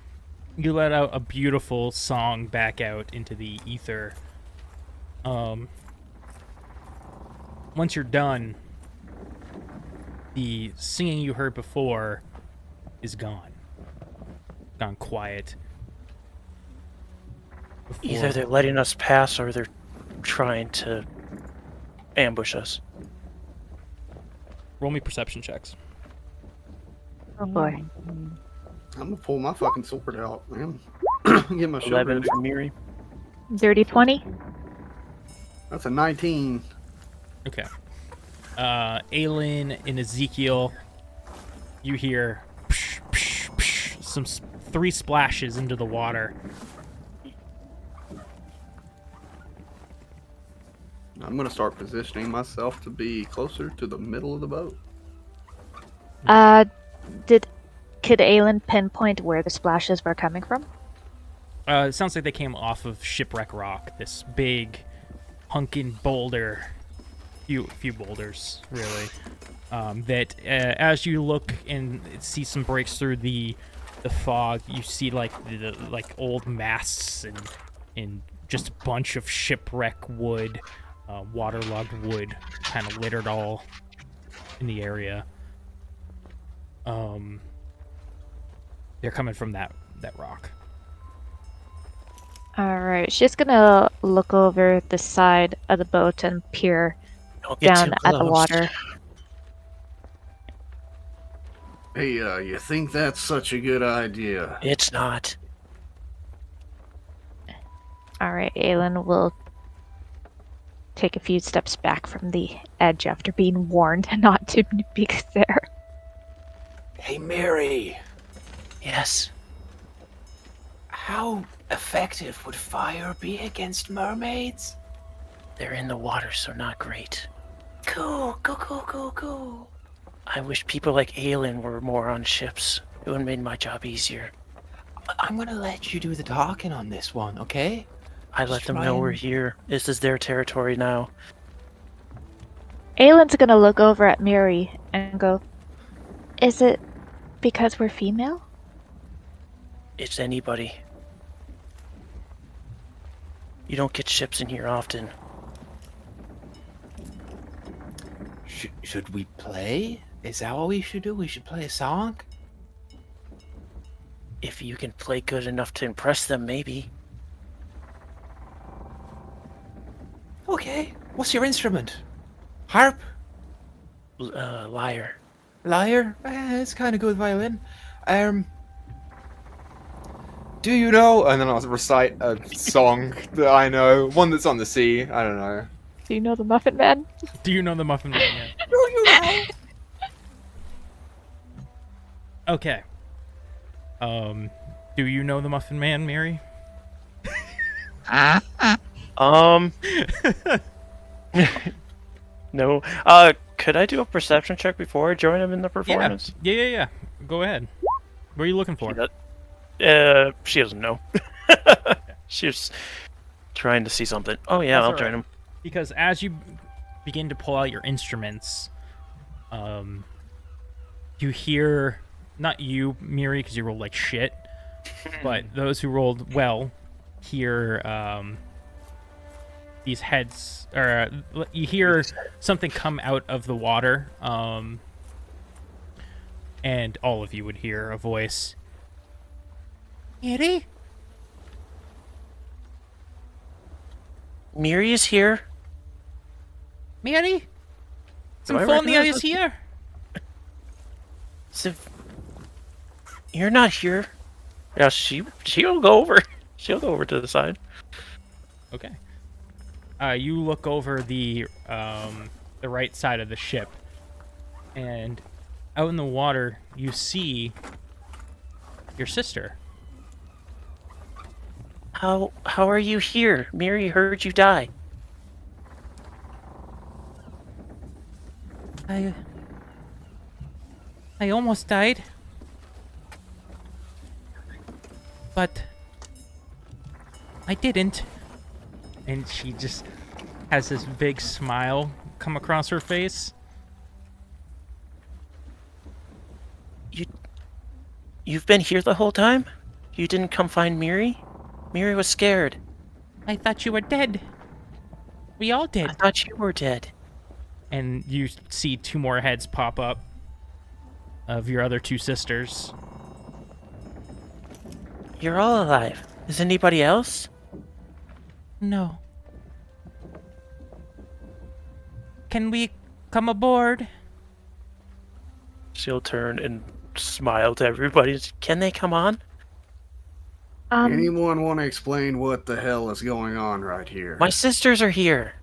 You let out a beautiful song back out into the ether. Once you're done, the singing you heard before is gone. Gone quiet. Either they're letting us pass or they're trying to ambush us. Roll me perception checks. Oh boy. I'm gonna pull my fucking sword out, man. Get my shield 11 ready. for Miri. Dirty 20? That's a 19. Okay. Aelin and Ezekiel, you hear psh, psh, psh, some 3 splashes into the water. I'm gonna start positioning myself to be closer to the middle of the boat. Could Aelin pinpoint where the splashes were coming from? It sounds like they came off of Shipwreck Rock, this big hunkin' boulder. Few boulders, really. That as you look and see some breaks through the fog, you see like the old masts and just a bunch of shipwreck wood, waterlogged wood, kind of littered all in the area. They're coming from that rock. Alright, she's gonna look over the side of the boat and peer Don't get down too at the close. water. Hey, you think that's such a good idea? It's not. Alright, Aelin will take a few steps back from the edge after being warned not to be there. Hey, Mary. Yes. How effective would fire be against mermaids? They're in the water, so not great. Cool. I wish people like Aelin were more on ships. It would have made my job easier. I'm gonna let you do the talking on this one, okay? I let Just them try know we're and- here. This is their territory now. Aelin's gonna look over at Miri and go, "Is it because we're female?" It's anybody. You don't get ships in here often. Should we play? Is that what we should do? We should play a song? If you can play good enough to impress them, maybe. Okay. What's your instrument? Harp? Liar. Lyre? It's kind of good violin. Do you know? And then I'll recite a song that I know, one that's on the sea. I don't know. Do you know the Muffin Man? Do you know the Muffin Man yet? Do you know? Okay. Do you know the Muffin Man, Mary? No. Could I do a perception check before I join him in the performance? Yeah. Go ahead. What are you looking for? She doesn't know. She's trying to see something. Oh yeah, That's I'll all join right. him. Because as you begin to pull out your instruments, you hear, not you, Miri, because you rolled like shit, but those who rolled well hear these heads, or you hear something come out of the water, and all of you would hear a voice. Miri? Miri is here. Miri? Do I Symphonia recognize is here. You're not here. Yeah, she'll go over. She'll go over to the side. Okay. You look over the right side of the ship, and out in the water you see your sister. How are you here? Miri heard you die. I almost died, but I didn't. And she just has this big smile come across her face. You've been here the whole time? You didn't come find Miri? Miri was scared. I thought you were dead. We all did. I thought you were dead. And you see two more heads pop up of your other two sisters. You're all alive. Is anybody else? No. Can we come aboard? She'll turn and smile to everybody. Can they come on? Anyone want to explain what the hell is going on right here? My sisters are here.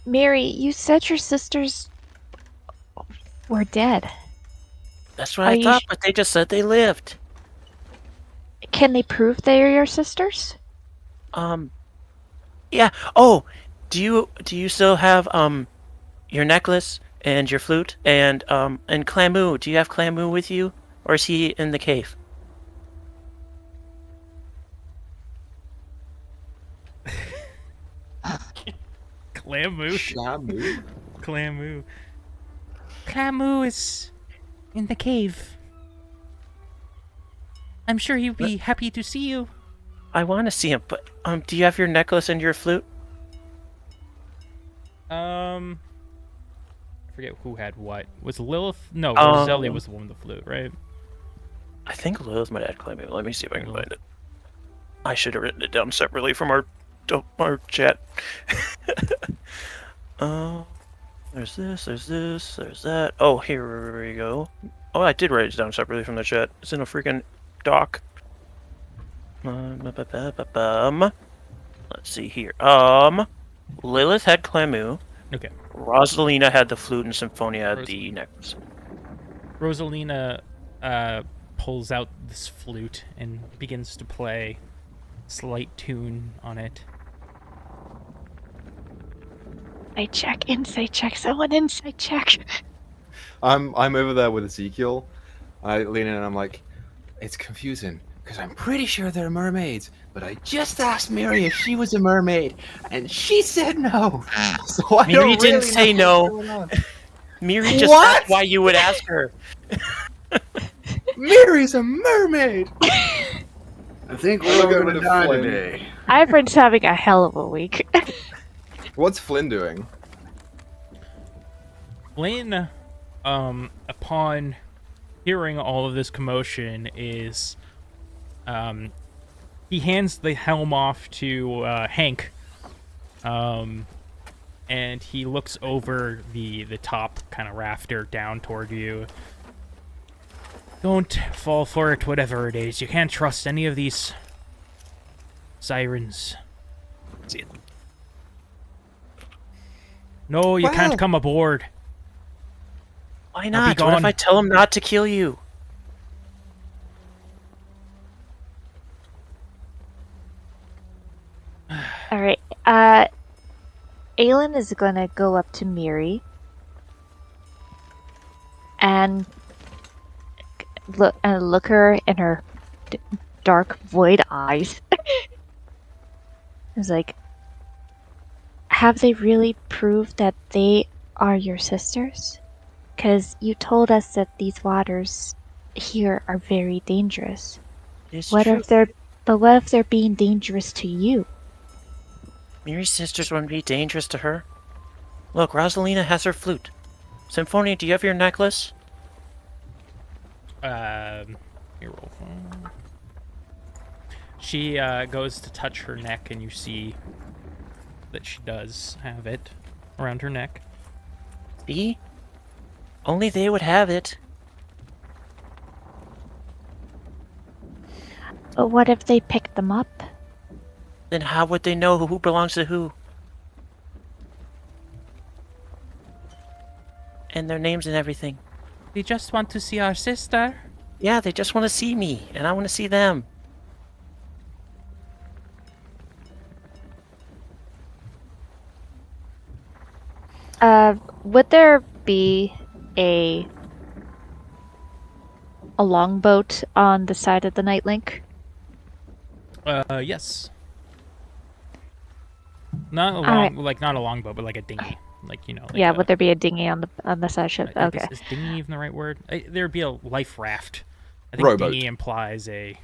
Mary, you said your sisters were dead. That's what I thought, but they just said they lived. Can they prove they are your sisters? Yeah. Oh, do you still have your necklace and your flute and Clamu? Do you have Clamu with you, or is he in the cave? Clamu. Clamu is in the cave. I'm sure he'd be happy to see you. I want to see him, but do you have your necklace and your flute? I forget who had what. Was Lilith? No, Roselli was the one with the flute, right? I think Lilith might have Clamu. Let me see if I can find it. I should have written it down separately from our chat. There's this, there's that. Oh, here we go. Oh, I did write it down separately from the chat. It's in a freaking doc. Let's see here. Lilith had Clamu. Okay. Rosalina had the flute and Symphonia had the necklace. Rosalina pulls out this flute and begins to play a slight tune on it. Insight check, someone insight check. I'm over there with Ezekiel. I lean in and I'm like, it's confusing because I'm pretty sure they're mermaids, but I just asked Miri if she was a mermaid, and she said no. So I Miri didn't say no. Miri just asked why you would ask her. Miri's a mermaid. I think we're going to die today. Ivern's having a hell of a week. What's Flynn doing? Flynn, upon hearing all of this commotion, is he hands the helm off to Hank, And he looks over the top kind of rafter down toward you. Don't fall for it, whatever it is. You can't trust any of these sirens. See it. No, you can't come aboard. Why not? What if I tell him not to kill you? All right. Aelin is gonna go up to Miri and look her in her dark void eyes. It's like, have they really proved that they are your sisters? Because you told us that these waters here are very dangerous. What if they're being dangerous to you? Miri's sisters wouldn't be dangerous to her. Look, Rosalina has her flute. Symphonia, do you have your necklace? Here, roll. She goes to touch her neck, and you see that she does have it around her neck. See? Only they would have it. But what if they pick them up? Then how would they know who belongs to who? And their names and everything. We just want to see our sister. Yeah, they just want to see me, and I want to see them. Would there be a longboat on the side of the Night Link? Yes. Not a long, not a longboat, but like a dinghy, like you know. Like yeah, would there be a dinghy on the side ship? Okay. Is dinghy even the right word? There'd be a life raft. I think Rowboat. dinghy implies a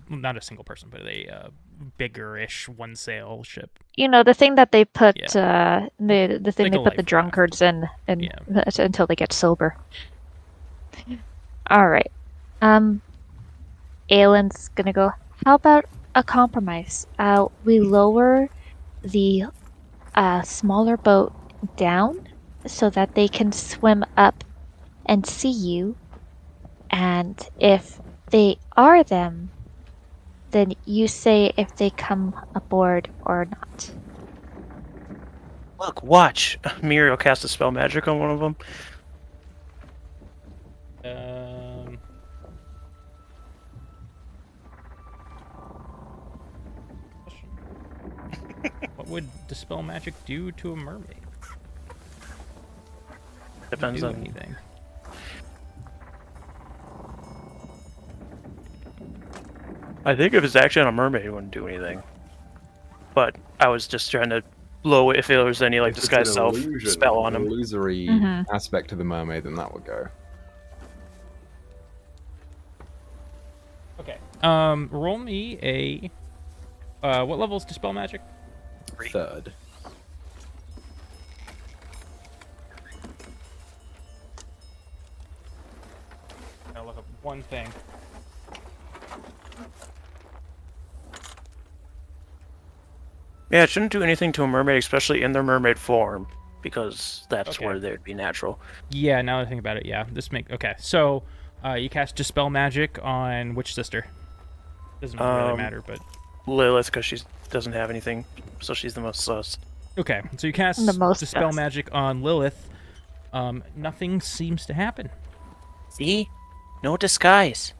not a single person, but a bigger-ish one sail ship. You know, the thing that they put the thing Like they a put the life drunkards in until they get sober. All right. Aelin's gonna go. How about a compromise? We lower the smaller boat down so that they can swim up and see you, and if they are them, then you say if they come aboard or not. Look, watch. Miri will cast a spell magic on one of them. What would dispel magic do to a mermaid? Depends on anything. I think if it's actually on a mermaid, it wouldn't do anything. But I was just trying to blow it if there was any like disguise self spell on him. Illusory aspect to the mermaid, then that would go. Okay. Roll me a. What level is dispel magic? 3rd. I'll look up one thing. Yeah, it shouldn't do anything to a mermaid, especially in their mermaid form, because that's where they'd be natural. Yeah, now that I think about it, yeah. Okay, so you cast Dispel Magic on which sister? Doesn't really matter, but... Lilith, because she doesn't have anything, so she's the most sus. Okay, so you cast Dispel Magic on Lilith. Nothing seems to happen. See? No disguise.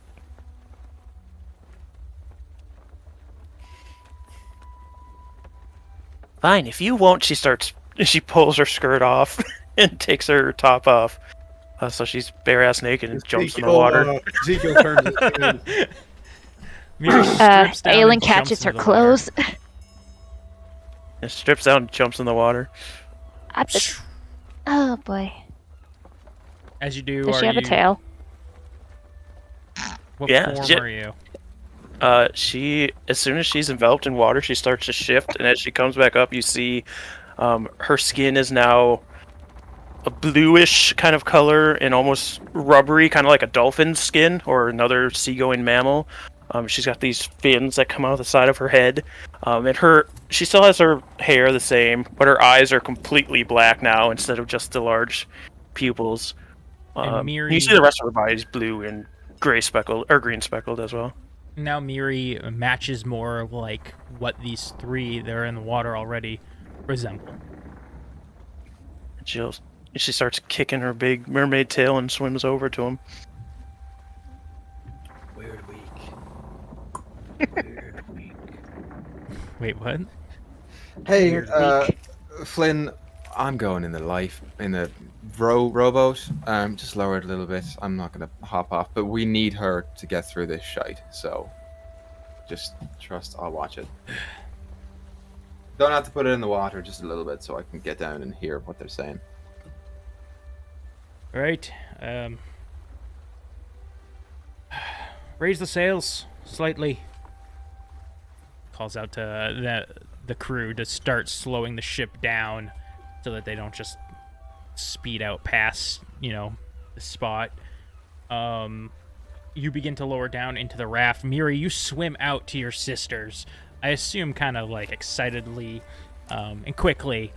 Fine, if you won't, she pulls her skirt off and takes her top off. So she's bare-ass naked and jumps in the water. Ezekiel turns his head. Aelin catches her clothes. And strips out and jumps in the water. Oh boy. As you do, Does she have a tail? What form are you? She, as soon as she's enveloped in water, she starts to shift, and as she comes back up, you see her skin is now a bluish kind of color and almost rubbery, kind of like a dolphin skin or another seagoing mammal. She's got these fins that come out the side of her head, and she still has her hair the same, but her eyes are completely black now instead of just the large pupils. You see the rest of her body is blue and gray speckled or green speckled as well. Now Miri matches more like what these three that are in the water already resemble. She starts kicking her big mermaid tail and swims over to him. Weird week. Wait, what? Hey, Flynn, I'm going in the rowboat. Just lower it a little bit. I'm not gonna hop off, but we need her to get through this shite. So, just trust I'll watch it. Don't have to put it in the water, just a little bit, so I can get down and hear what they're saying. All right. Raise the sails slightly. Calls out to the crew to start slowing the ship down so that they don't just speed out past, the spot. You begin to lower down into the raft. Miri, you swim out to your sisters. I assume kind of like excitedly and quickly.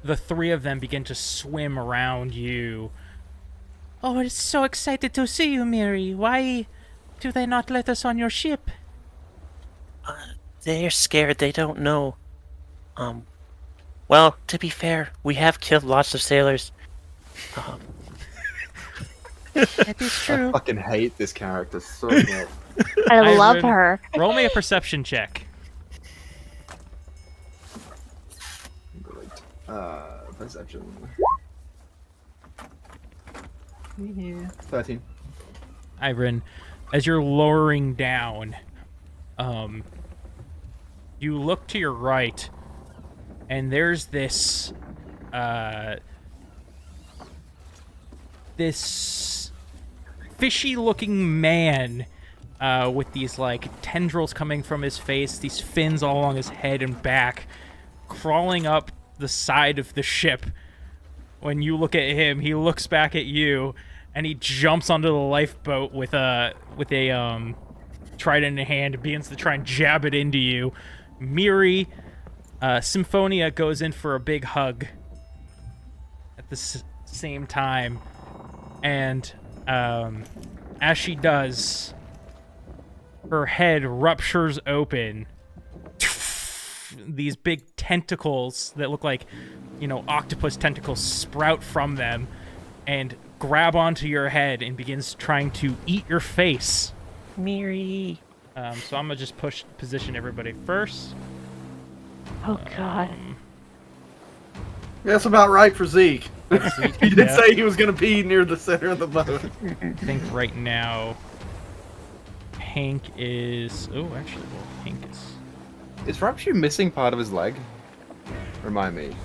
The three of them begin to swim around you. Oh, it's so excited to see you, Miri. Why do they not let us on your ship? They're scared. They don't know. Well, to be fair, we have killed lots of sailors. That is true. I fucking hate this character so much. I love her. Roll me a perception check. Perception. Yeah. 13. Ivan, as you're lowering down, you look to your right, and there's this fishy-looking man with these like tendrils coming from his face, these fins all along his head and back, crawling up the side of the ship. When you look at him, he looks back at you, and he jumps onto the lifeboat with a trident in hand and begins to try and jab it into you. Miri, Symphonia goes in for a big hug at the same time, and as she does, her head ruptures open. These big tentacles that look like, octopus tentacles sprout from them and grab onto your head and begins trying to eat your face. Miri. So I'm gonna just position everybody first. Oh god. That's about right for Zeke. Zeke, He did say he was going to be near the center of the boat. I think right now Hank is... Oh, actually, well, Hank is... Is Rapture missing part of his leg? Remind me.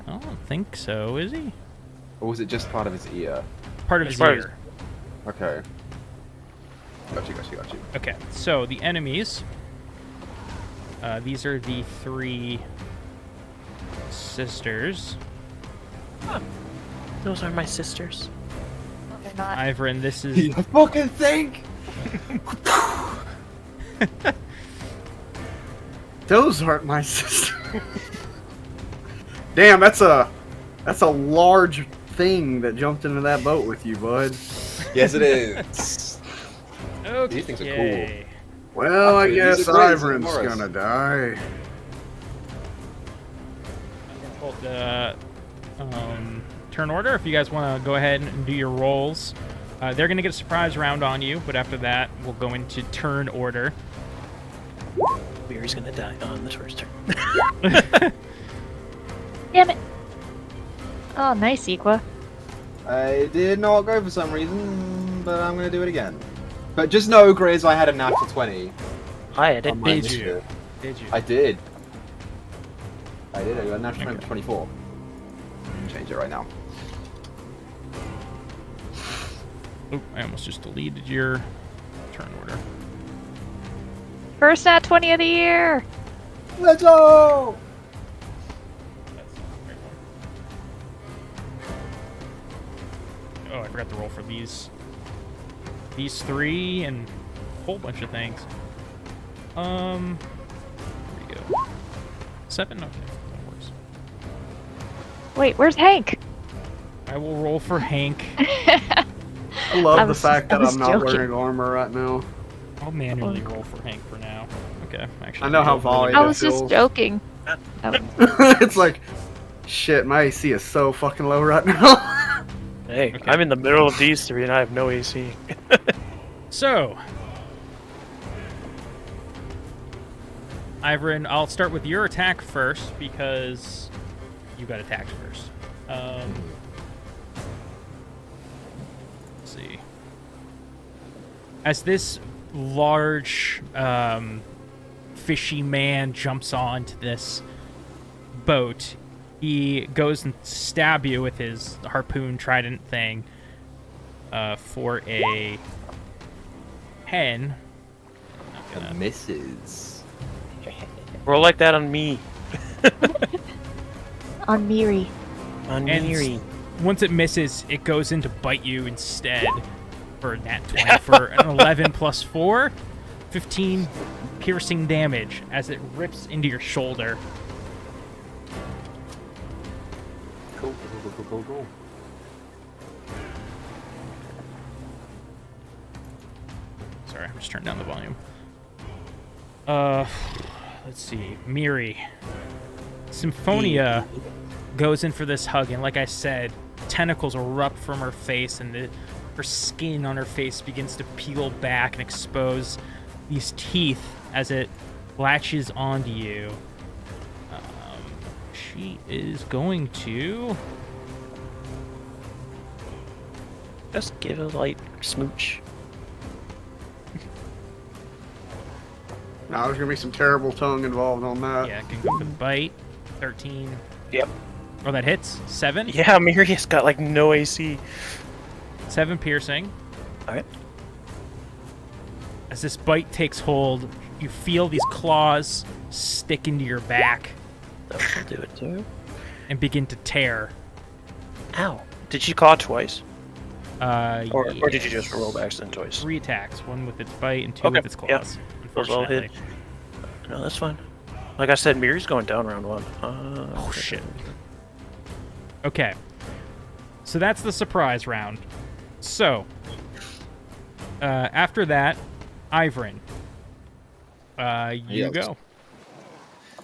I don't think so, is he? Or was it just part of his ear? Part of his ear. Okay. Got you. Okay, so the enemies... these are the three sisters. Huh. Those are my sisters. No, they're not. Ivan, this is... You fucking think? Those aren't my sisters. Damn, that's a large thing that jumped into that boat with you, bud. Yes, it is. Okay. These things are cool. Well, I These guess are great, Ivan's Morris. gonna die. Hold the turn order if you guys want to go ahead and do your rolls. They're going to get a surprise round on you, but after that, we'll go into turn order. Miri's gonna die on this first turn. Damn it. Oh, nice, Equa. I did not go for some reason, but I'm going to do it again. But just know, Grizz, I had a natural 20. I did. on my Did you? initiative. Did you? I did. I got a natural 20 of 24. Change it right now. Oh, I almost just deleted your turn order. First nat 20 of the year. Let's go! Oh, I forgot to roll for these. these 3 and a whole bunch of things. There we go. 7? Okay, that works. Wait, where's Hank? I will roll for Hank. I love the fact that I'm not joking. wearing armor right now. I'll manually roll for Hank for now. Okay, actually. I know how roll for volley I it was just feels. joking. It's like, shit, my AC is so fucking low right now. Hey, Okay. I'm in the middle of these 3 and I have no AC. So, Ivrin, I'll start with your attack first because you got attacked first. Let's see. As this large, fishy man jumps onto this boat, he goes and stab you with his harpoon trident thing for a 10. I'm not gonna- Misses. Roll like that on me. On Miri. On And Miri. once it misses, it goes in to bite you instead for a nat 20 for an 11 plus 4, 15 piercing damage as it rips into your shoulder. Cool. Sorry, I'm just turning down the volume. Let's see. Miri. Symphonia goes in for this hug, and like I said, tentacles erupt from her face, and her skin on her face begins to peel back and expose these teeth as it latches onto you. She is going to... Just give a light smooch. Nah, there's gonna be some terrible tongue involved on that. Yeah, can go for the bite. 13. Yep. Oh, that hits. 7? Yeah, Miri's got like no AC. 7 piercing. Okay. As this bite takes hold, you feel these claws stick into your back That'll do it too. and begin to tear. Ow. Did she claw twice? Or Yeah. did you just roll by accident twice? 3 attacks, 1 with its bite and 2 Okay, with its yeah. claws. Those all hit. Unfortunately. No, that's fine. Like I said, Miri's going down round 1. Oh shit. Okay. So that's the surprise round. So, after that, Ivrin, you Yes. go.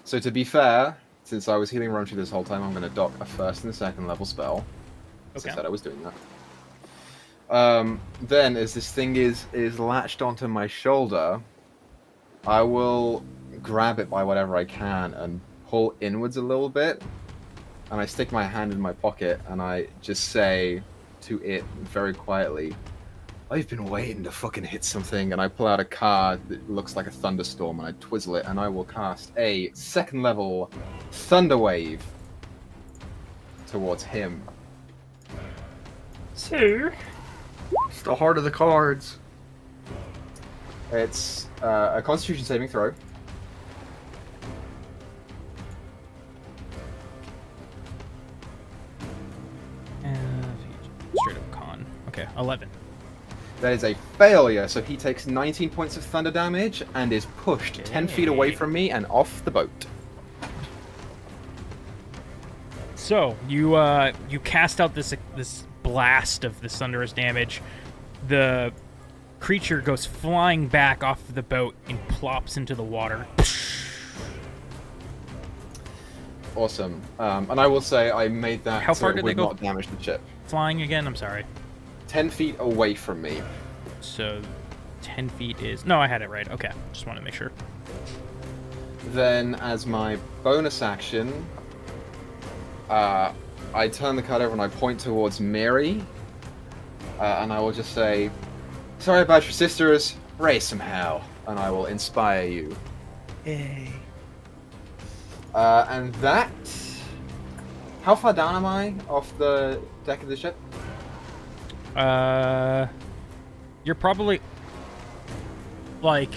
So to be fair, since I was healing Rumshu this whole time, I'm going to dock a 1st and a 2nd level spell. As I Okay. said I was doing that. Then, as this thing is latched onto my shoulder, I will grab it by whatever I can and pull inwards a little bit. And I stick my hand in my pocket and I just say to it very quietly, I've been waiting to fucking hit something. And I pull out a card that looks like a thunderstorm and I twizzle it and I will cast a 2nd level Thunder Wave towards him. So, It's the heart of the cards. It's a Constitution saving throw. Straight up con. Okay, 11. That is a failure, so he takes 19 points of thunder damage and is pushed 10 feet away from me and off the boat. So you cast out this blast of this thunderous damage. The creature goes flying back off the boat and plops into the water. Awesome. And I will say I made that How so far it did would they go? not damage the ship. Flying again? I'm sorry. 10 feet away from me. So 10 feet is... No, I had it right. Okay, just wanted to make sure. Then, as my bonus action, I turn the card over and I point towards Mary. And I will just say, sorry about your sisters, raise some hell. And I will inspire you. yay. And that... How far down am I off the deck of the ship? You're probably like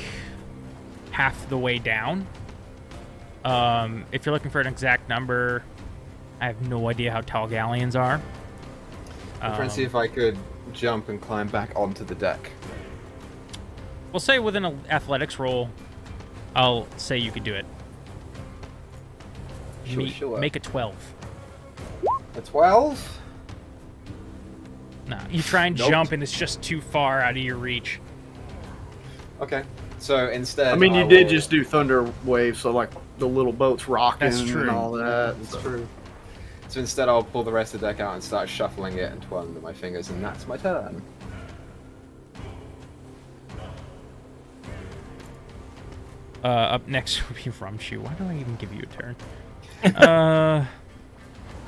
half the way down. If you're looking for an exact number, I have no idea how tall galleons are. I'm trying to see if I could jump and climb back onto the deck. We'll say with an athletics roll, I'll say you could do it. Sure. Make a 12. A 12? Nah, you try and jump and it's just too far out of your reach. Okay. So instead, I mean, you did just do thunder waves, so like the little boats rocking and all that. That's true. So instead, I'll pull the rest of the deck out and start shuffling it and twirling with my fingers, and that's my turn. Up next would be Rumshoe. Why do I even give you a turn?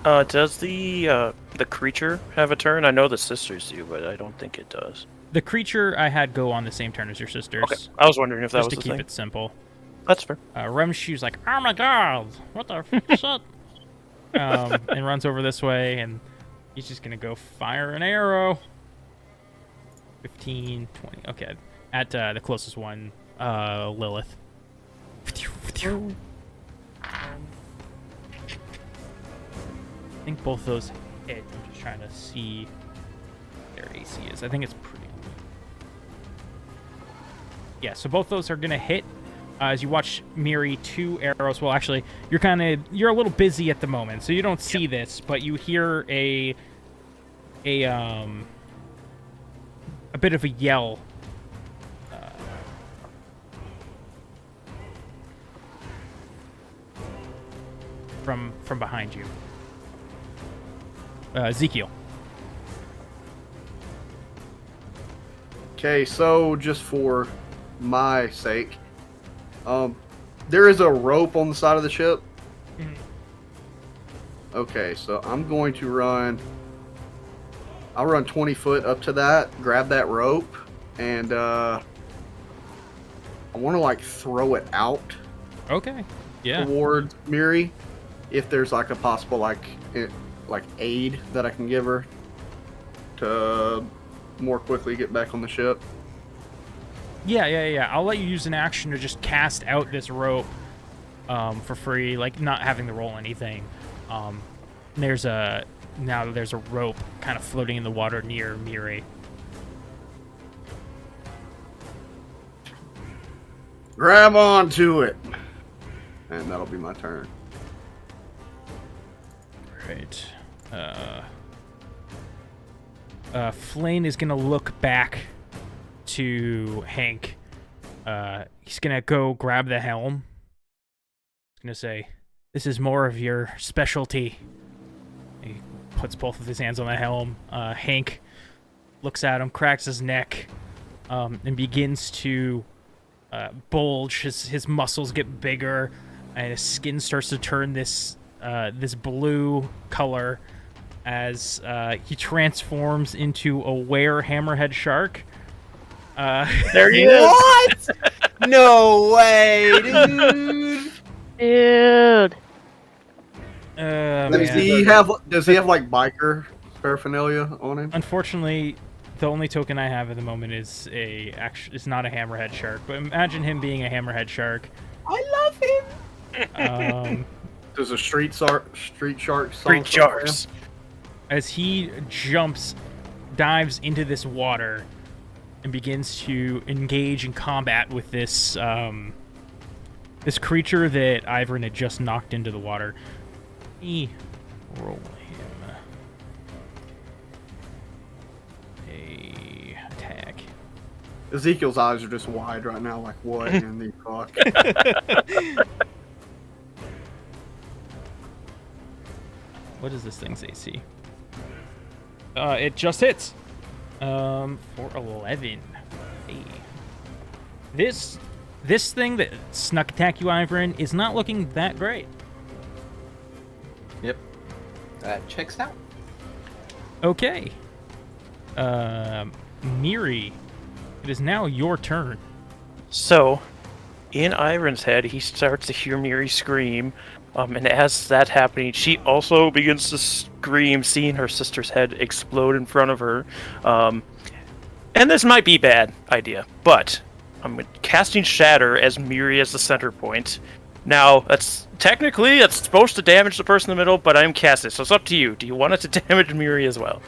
Does the creature have a turn? I know the sisters do, but I don't think it does. The creature I had go on the same turn as your sisters. Okay, I was wondering if that was just the to keep thing. it simple. That's fair. Rumshoe's like, oh my god, what the shit? And runs over this way, and he's just gonna go fire an arrow. 15, 20. Okay, at the closest one, Lilith. I think both those hit. I'm just trying to see what their AC is. I think it's pretty. Yeah, so both those are gonna hit. As you watch Miri, 2 arrows. Well, actually, you're a little busy at the moment, so you don't see this, but you hear a bit of a yell. From behind you. Ezekiel. Okay, so just for my sake, there is a rope on the side of the ship. Mm-hmm. Okay, so I'm going to run. I'll run 20 foot up to that, grab that rope, and I want to like throw it out. Okay. Yeah. Towards Miri, if there's like a possible like aid that I can give her to more quickly get back on the ship. Yeah. I'll let you use an action to just cast out this rope for free, like not having to roll anything. There's a rope kind of floating in the water near Miri. Grab onto it, and that'll be my turn. Right. Flane is gonna look back to Hank. He's gonna go grab the helm. He's gonna say, "This is more of your specialty." He puts both of his hands on the helm. Hank looks at him, cracks his neck, and begins to bulge. His muscles get bigger, and his skin starts to turn this blue color as he transforms into a were hammerhead shark. There he is. What? No way, dude. Dude. Does he have like biker paraphernalia on him? Unfortunately, the only token I have at the moment is not a hammerhead shark. But imagine him being a hammerhead shark. I love him. There's a street shark. Street sharks. As he dives into this water, and begins to engage in combat with this this creature that Ivern had just knocked into the water. Let me roll him a attack. Ezekiel's eyes are just wide right now, like what in the fuck? What is this thing's AC? It just hits. For 11. Hey. This thing that snuck attack you, Ivern, is not looking that great. Yep. That checks out. Okay. Miri, it is now your turn. So, in Ivern's head, he starts to hear Miri scream, and as that's happening, she also begins to scream, seeing her sister's head explode in front of her. And this might be a bad idea, but I'm casting Shatter as Miri as the center point. Now, that's supposed to damage the person in the middle, but I'm casting it, so it's up to you. Do you want it to damage Miri as well?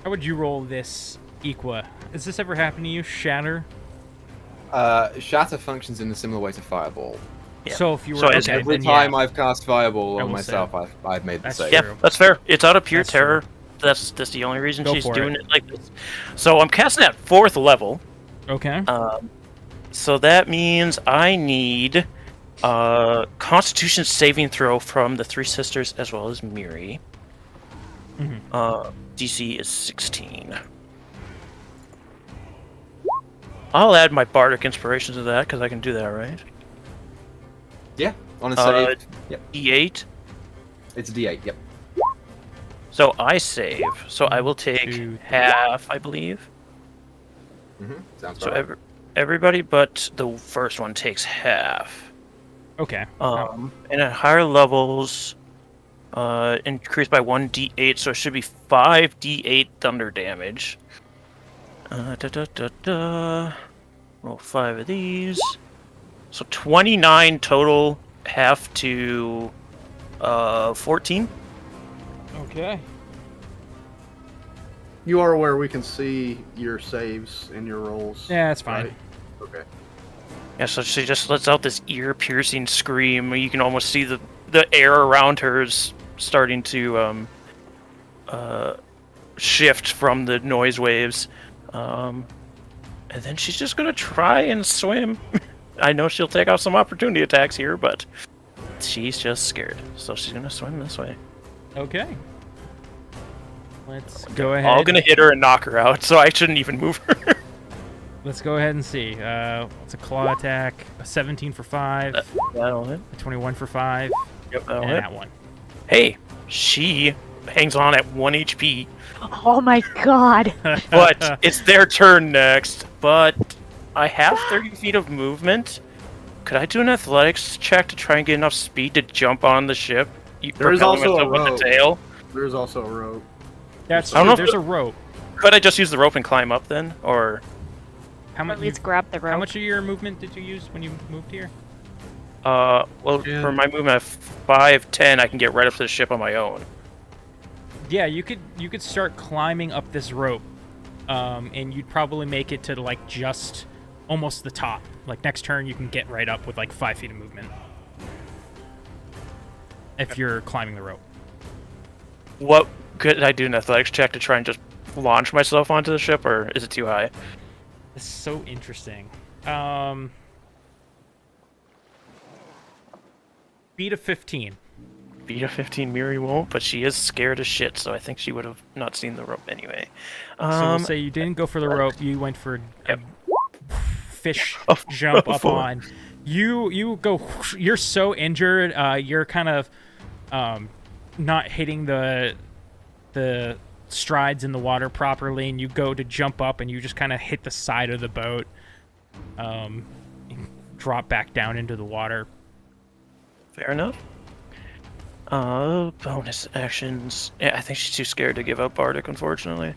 How would you roll this Equa, has this ever happened to you? Shatter? Shatter functions in a similar way to Fireball. Yeah. So if you were So okay, Every then time yeah. I've cast Fireball I on will myself, I've made the That's save. Yeah, true. that's fair. It's out of pure That's terror. That's the only reason Go she's for doing it like this. So I'm casting at 4th level. Okay. So that means I need Constitution saving throw from the 3 sisters as well as Miri. DC is 16. I'll add my bardic inspiration to that because I can do that, right? Yeah, on a save. Yep. D8. It's a D8. Yep. So I save. So I will take 2, half, I believe. Sounds So right. everybody but the first one takes half. Okay. And at higher levels, increased by 1d8, so it should be 5d8 thunder damage. Roll 5 of these. So 29 total, half to 14. Okay. You are aware we can see your saves and your rolls. Yeah, that's fine. right? Okay. Yeah, so she just lets out this ear-piercing scream. You can almost see the air around her is starting to shift from the noise waves. And then she's just gonna try and swim. I know she'll take out some opportunity attacks here, but she's just scared. So she's gonna swim this way. Okay. Let's go ahead. All gonna hit her and knock her out, so I shouldn't even move her. Let's go ahead and see. It's a claw attack. A 17 for 5. That'll hit. A 21 for 5. Yep, that'll And hit. that one. Hey, she hangs on at 1 HP. Oh my god. But it's their turn next. But I have 30 feet of movement. Could I do an athletics check to try and get enough speed to jump on the ship? There is propelling also a myself with rope. the tail? There's also a rope. That's I don't true. know if There's the- a rope. Could I just use the rope and climb up then? Or How At much? least grab the rope. How much of your movement did you use when you moved here? well, Yeah. for my movement at 5'10", I can get right up to the ship on my own. Yeah, you could start climbing up this rope, and you'd probably make it to like just almost the top. Like next turn, you can get right up with like 5 feet of movement if you're climbing the rope. What could I do an athletics check to try and just launch myself onto the ship, or is it too high? This is so interesting. Beat of 15. Beat a 15 Miri won't, but she is scared as shit, so I think she would have not seen the rope anyway. So we'll say you didn't go for the rope. You went for Yep. a fish jump up on. You go. You're so injured. You're kind of not hitting the strides in the water properly, and you go to jump up, and you just kind of hit the side of the boat. Drop back down into the water. Fair enough. Bonus actions. Yeah, I think she's too scared to give up Bardic, unfortunately.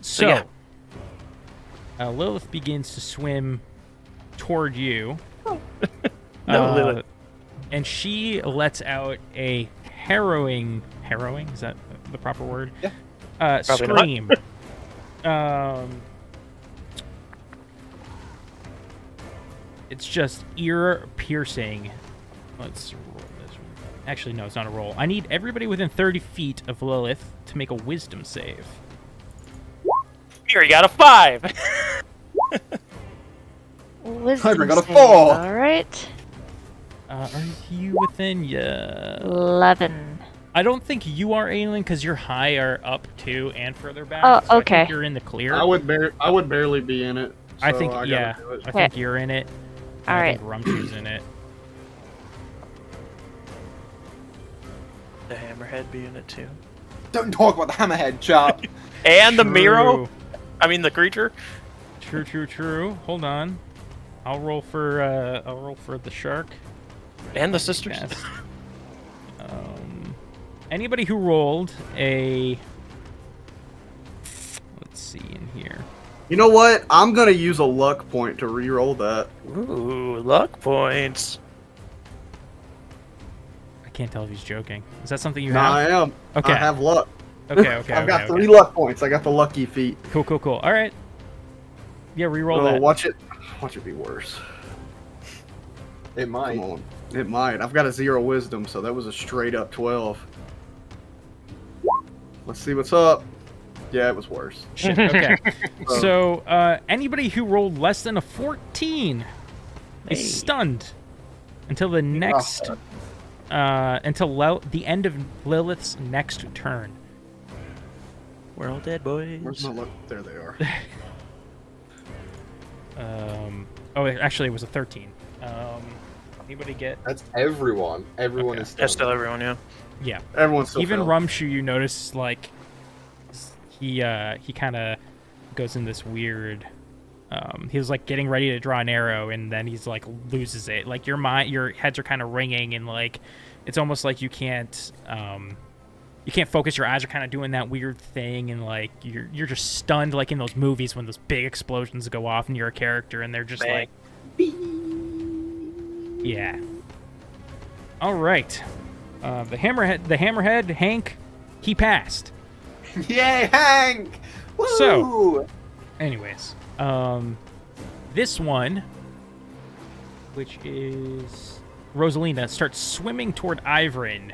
So, yeah. Lilith begins to swim toward you. No, Lilith. And she lets out a harrowing, is that the proper word? Yeah. Probably scream. It's just ear-piercing. Let's roll this one. Actually, no, it's not a roll. I need everybody within 30 feet of Lilith to make a wisdom save. Miri got a 5! Wisdom got a save, 4. Alright. Are you within? Yeah. 11. I don't think you are, Aelin, because you're higher up too and further back. Oh, so I okay. think you're in the clear. I would barely be in it. I so think, gotta yeah. do it. I think you're in it. And All I right. think Rumshu's in it. The hammerhead be in it too. Don't talk about the hammerhead, chap. And the True. Miro? I mean the creature? True. Hold on. I'll roll for the shark. And the sisters? Yes. Anybody who rolled a, let's see in here. You know what? I'm gonna use a luck point to re-roll that. Ooh, luck points. I can't tell if he's joking. Is that something you No, have? I am. Okay. I have luck. Okay. I've got 3 luck points. I got the lucky feat. Cool. All right. Yeah, reroll that. Watch it be worse. It might. Come on. It might. I've got a 0 wisdom, so that was a straight up 12. Let's see what's up. Yeah, it was worse. Shit. Okay. So anybody who rolled less than a 14 is stunned until the next until the end of Lilith's next turn. We're all dead, boys. Where's my luck? There they are. Oh, actually, it was a 13. Anybody get? That's everyone. Everyone is stunned. That's still everyone, yeah. Yeah. Everyone's still Even failed. Rumshu, you notice, like, he kind of goes in this weird. He was like getting ready to draw an arrow, and then he's like loses it. Like your heads are kind of ringing, and like it's almost like you can't focus. Your eyes are kind of doing that weird thing, and like you're just stunned, like in those movies when those big explosions go off, and you're a character, and they're just like, yeah. All right. The hammerhead, Hank, he passed. Yay, Hank! Woo! So, anyways, this one, which is Rosalina, starts swimming toward Ivrin.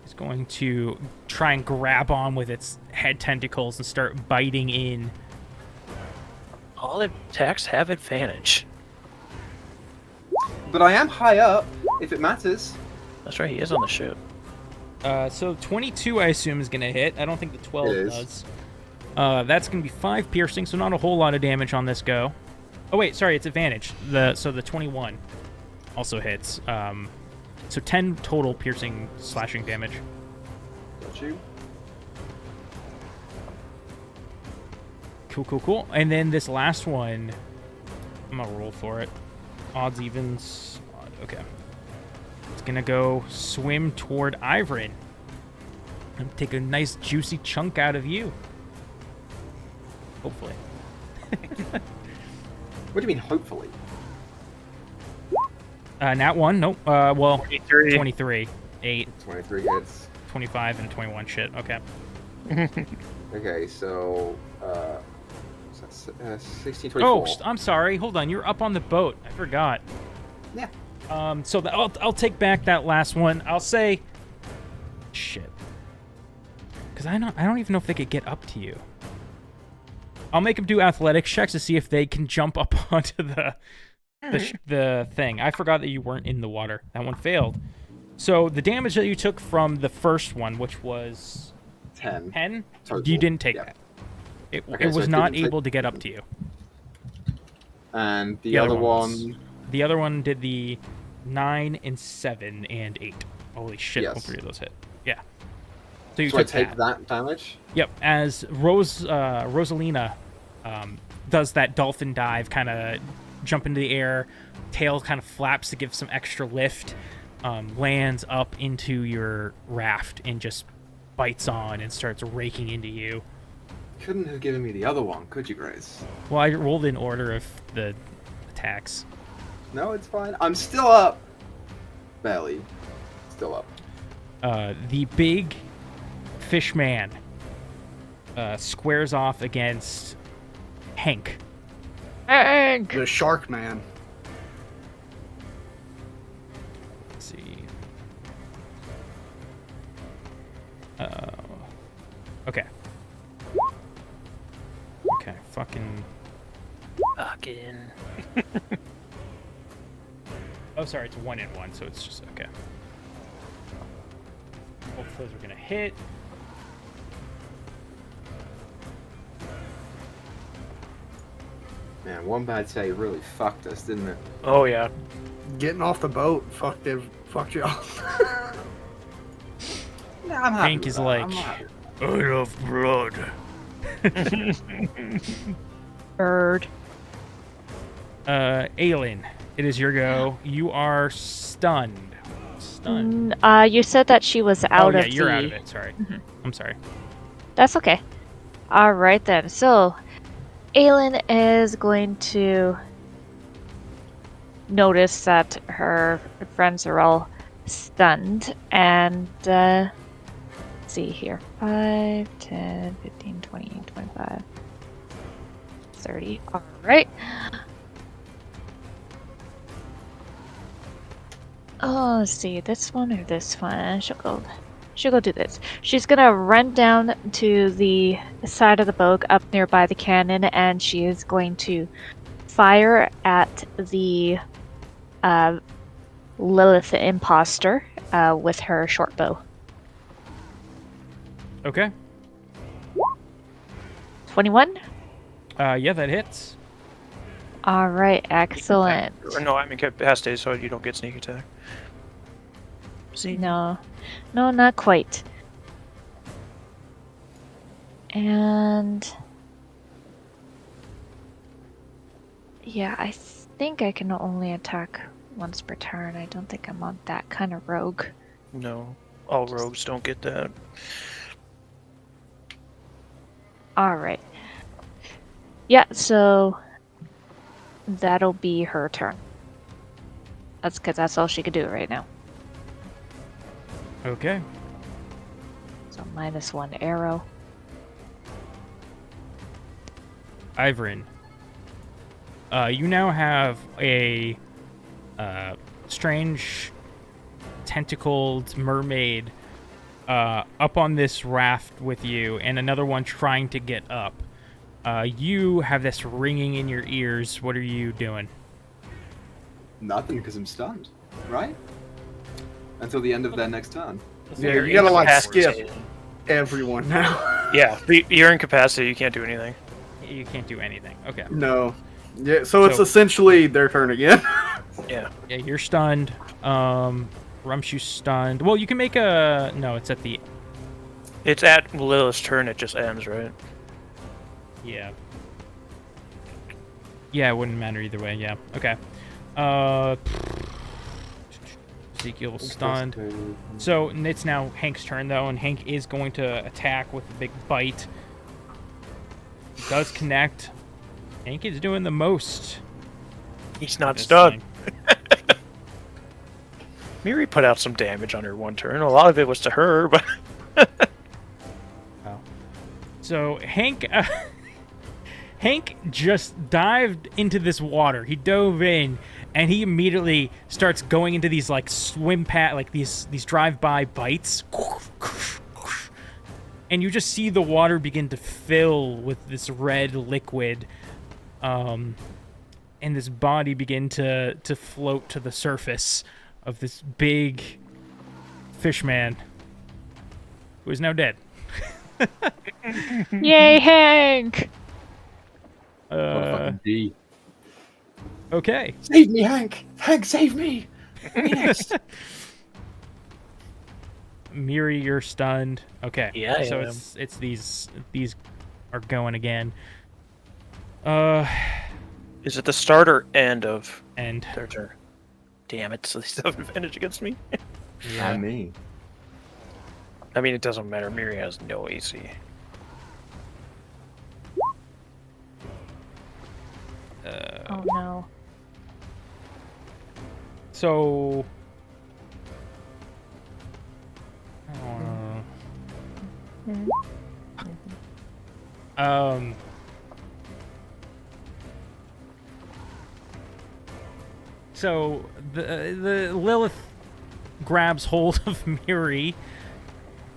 Is going to try and grab on with its head tentacles and start biting in. All attacks have advantage. But I am high up, if it matters. That's right, he is on the ship. So 22, I assume, is going to hit. I don't think the 12 does. That's going to be 5 piercing, so not a whole lot of damage on this go. Oh, wait, sorry, it's advantage. So the 21 also hits. So 10 total piercing slashing damage. Got you. Cool. And then this last one, I'm going to roll for it. Odds, evens. Odd. Okay. It's going to go swim toward Ivrin and take a nice juicy chunk out of you. Hopefully. What do you mean, hopefully? Nat 1, nope. Well, 23. 23. 8, 23 hits. 25, and 21. Shit, okay. Okay, so 16, 24. Oh, I'm sorry. Hold on. You're up on the boat. I forgot. Yeah. So I'll take back that last one. I'll say... Shit. Because I don't even know if they could get up to you. I'll make them do athletics checks to see if they can jump up onto the thing. I forgot that you weren't in the water. That one failed. So the damage that you took from the first one, which was 10. 10, Total. you didn't take Yeah. that. It Okay, so was it not didn't able to get up to you. And the other one... The other one did the 9 and 7 and 8. Holy shit! Yes. All 3 of those hit. Yeah. So you So I took take that damage? Yep. As Rosalina does that dolphin dive, kind of jump into the air, tail kind of flaps to give some extra lift, lands up into your raft and just bites on and starts raking into you. Couldn't have given me the other one, could you, Grace? Well, I rolled in order of the attacks. No, it's fine. I'm still up. Barely. Still up. The big fish man squares off against Hank. Hank! The shark man. Let's see. Okay. Okay, fucking... Oh, sorry, it's 1 and 1, so it's just... Okay. Both of those are gonna hit. Man, one bad save really fucked us, didn't it? Oh, yeah. Getting off the boat fucked y'all. Nah, I'm happy Hank with is that. like... I'm happy. I love blood. Bird. Aelin, it is your go. You are stunned. Stunned. You said that she was out oh, yeah, of you're the... out of it. Sorry. I'm sorry. That's okay. Alright then. So, Aelin is going to notice that her friends are all stunned, and see here. 5, 10, 15, 20, 25, 30. All right. Oh, let's see, this one or this one. She'll go do this. She's gonna run down to the side of the boat up nearby the cannon, and she is going to fire at the Lilith imposter with her short bow. Okay. 21? Yeah, that hits. All right, excellent. Or no, I'm incapacitated, so you don't get sneak attack. See? No, not quite. And yeah, I think I can only attack once per turn. I don't think I'm on that kind of rogue. No, all rogues don't get that. All right. Yeah, so that'll be her turn. That's because that's all she could do right now. Okay. So -1 arrow. Ivrin. You now have a strange tentacled mermaid up on this raft with you, and another one trying to get up. You have this ringing in your ears. What are you doing? Nothing, because I'm stunned, right? Until the end of their next turn. Yeah, you gotta like skip everyone now. Yeah, you're incapacitated. You can't do anything. You can't do anything. Okay. No. Yeah, so it's essentially their turn again. Yeah. Yeah, you're stunned. Rumshoe's stunned. Well, you can make a... No, it's at the... It's at Lilith's turn. It just ends, right? Yeah. Yeah, it wouldn't matter either way. Yeah. Okay. Ezekiel stunned. So it's now Hank's turn, though, and Hank is going to attack with a big bite. He does connect. Hank is doing the most. He's not stunned. Miri put out some damage on her one turn. A lot of it was to her, but... Oh. So Hank... Hank just dived into this water. He dove in, and he immediately starts going into these like swim pad, like these drive-by bites. And you just see the water begin to fill with this red liquid, and this body begin to float to the surface of this big fish man, who is now dead. Yay, Hank! Okay. Save me, Hank! Hank, save me! Next. Miri, you're stunned. Okay. Yeah, So I am. it's these are going again. Is it the start or end of And their turn? Damn it, so they still have advantage against me? yeah. And me. I mean, it doesn't matter. Miri has no AC. Oh no. So so the Lilith grabs hold of Miri,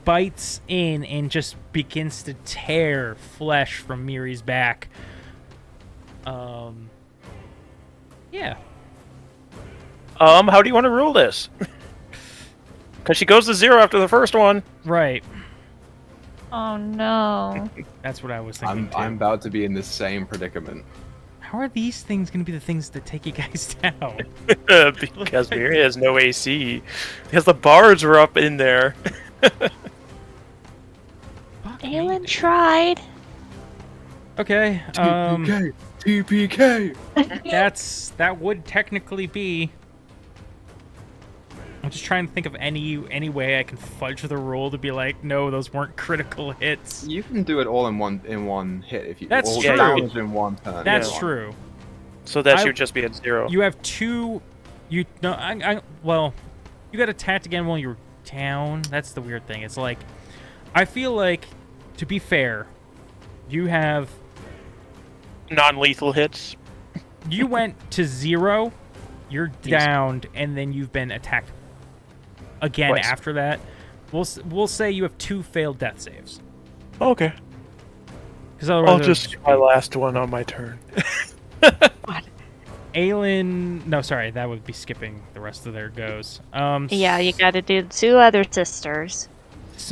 bites in, and just begins to tear flesh from Miri's back. Yeah. How do you want to rule this? Because she goes to 0 after the first one. Right. Oh no. That's what I was thinking too. I'm about to be in the same predicament. How are these things going to be the things that take you guys down? Because Miri has no AC. Because the bars were up in there. Fuck me. Alan tried. Okay. TPK! That would technically be. I'm just trying to think of any way I can fudge the rule to be like, no, those weren't critical hits. You can do it all in one hit if you. That's all true. damage in one turn. That's Yeah. true. So that should just be at 0. You have two. You no. Well, you got attacked again while you were down. That's the weird thing. It's like, I feel like, to be fair, you have... Non-lethal hits. You went to 0, you're downed, and then you've been attacked again Twice. after that. We'll say you have 2 failed death saves. Okay. I'll just get my last one on my turn. What? Aelin... No, sorry, that would be skipping the rest of their goes. Yeah, you gotta do 2 other sisters.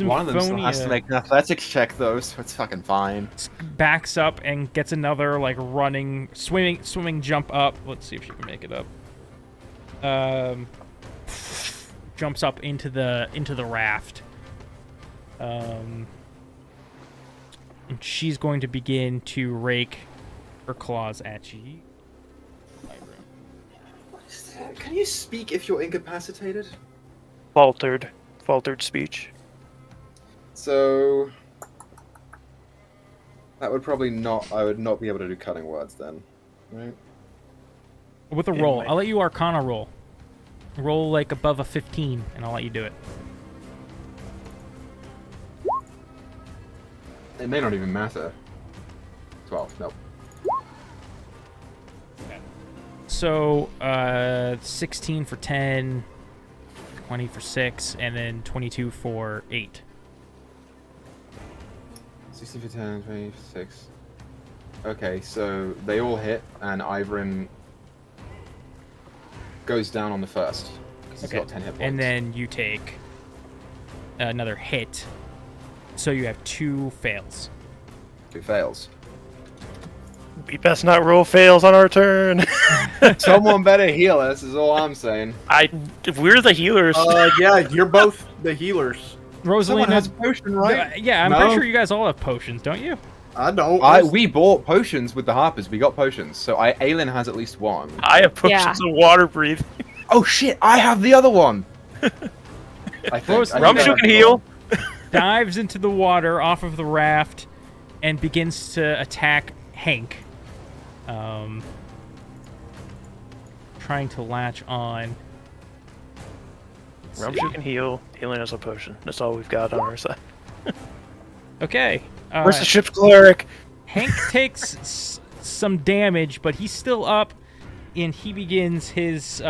One of them still has to make an athletics check, though, so it's fucking fine. Backs up and gets another, like, running, swimming jump up. Let's see if she can make it up. Jumps up into the raft. And she's going to begin to rake her claws at you. What is that? Can you speak if you're incapacitated? Faltered speech. So that would probably not. I would not be able to do cutting words then, right? With a roll, I'll let you Arcana roll. Roll like above a 15, and I'll let you do it. It may not even matter. 12. Nope. So 16 for 10, 20 for 6, and then 22 for 8. 60 for 10, 20 for 6. Okay, so they all hit, and Ivrin goes down on the first. Because he's got 10 hit points. And then you take another hit. So you have 2 fails. 2 fails. We best not roll fails on our turn. Someone better heal us, is all I'm saying. We're the healers. Yeah, you're both the healers. Rosalind has a potion, right? Yeah, I'm pretty sure you guys all have potions, don't you? I don't. We bought potions with the Harpers. We got potions. So Aelin has at least 1. I have potions of water breathing. Oh shit, I have the other one! I think. Rumshu can heal. Dives into the water off of the raft and begins to attack Hank. Trying to latch on. Rumshu can heal. Healing is a potion. That's all we've got on our side. Okay. Where's the ship's cleric? Hank takes some damage, but he's still up, and he begins his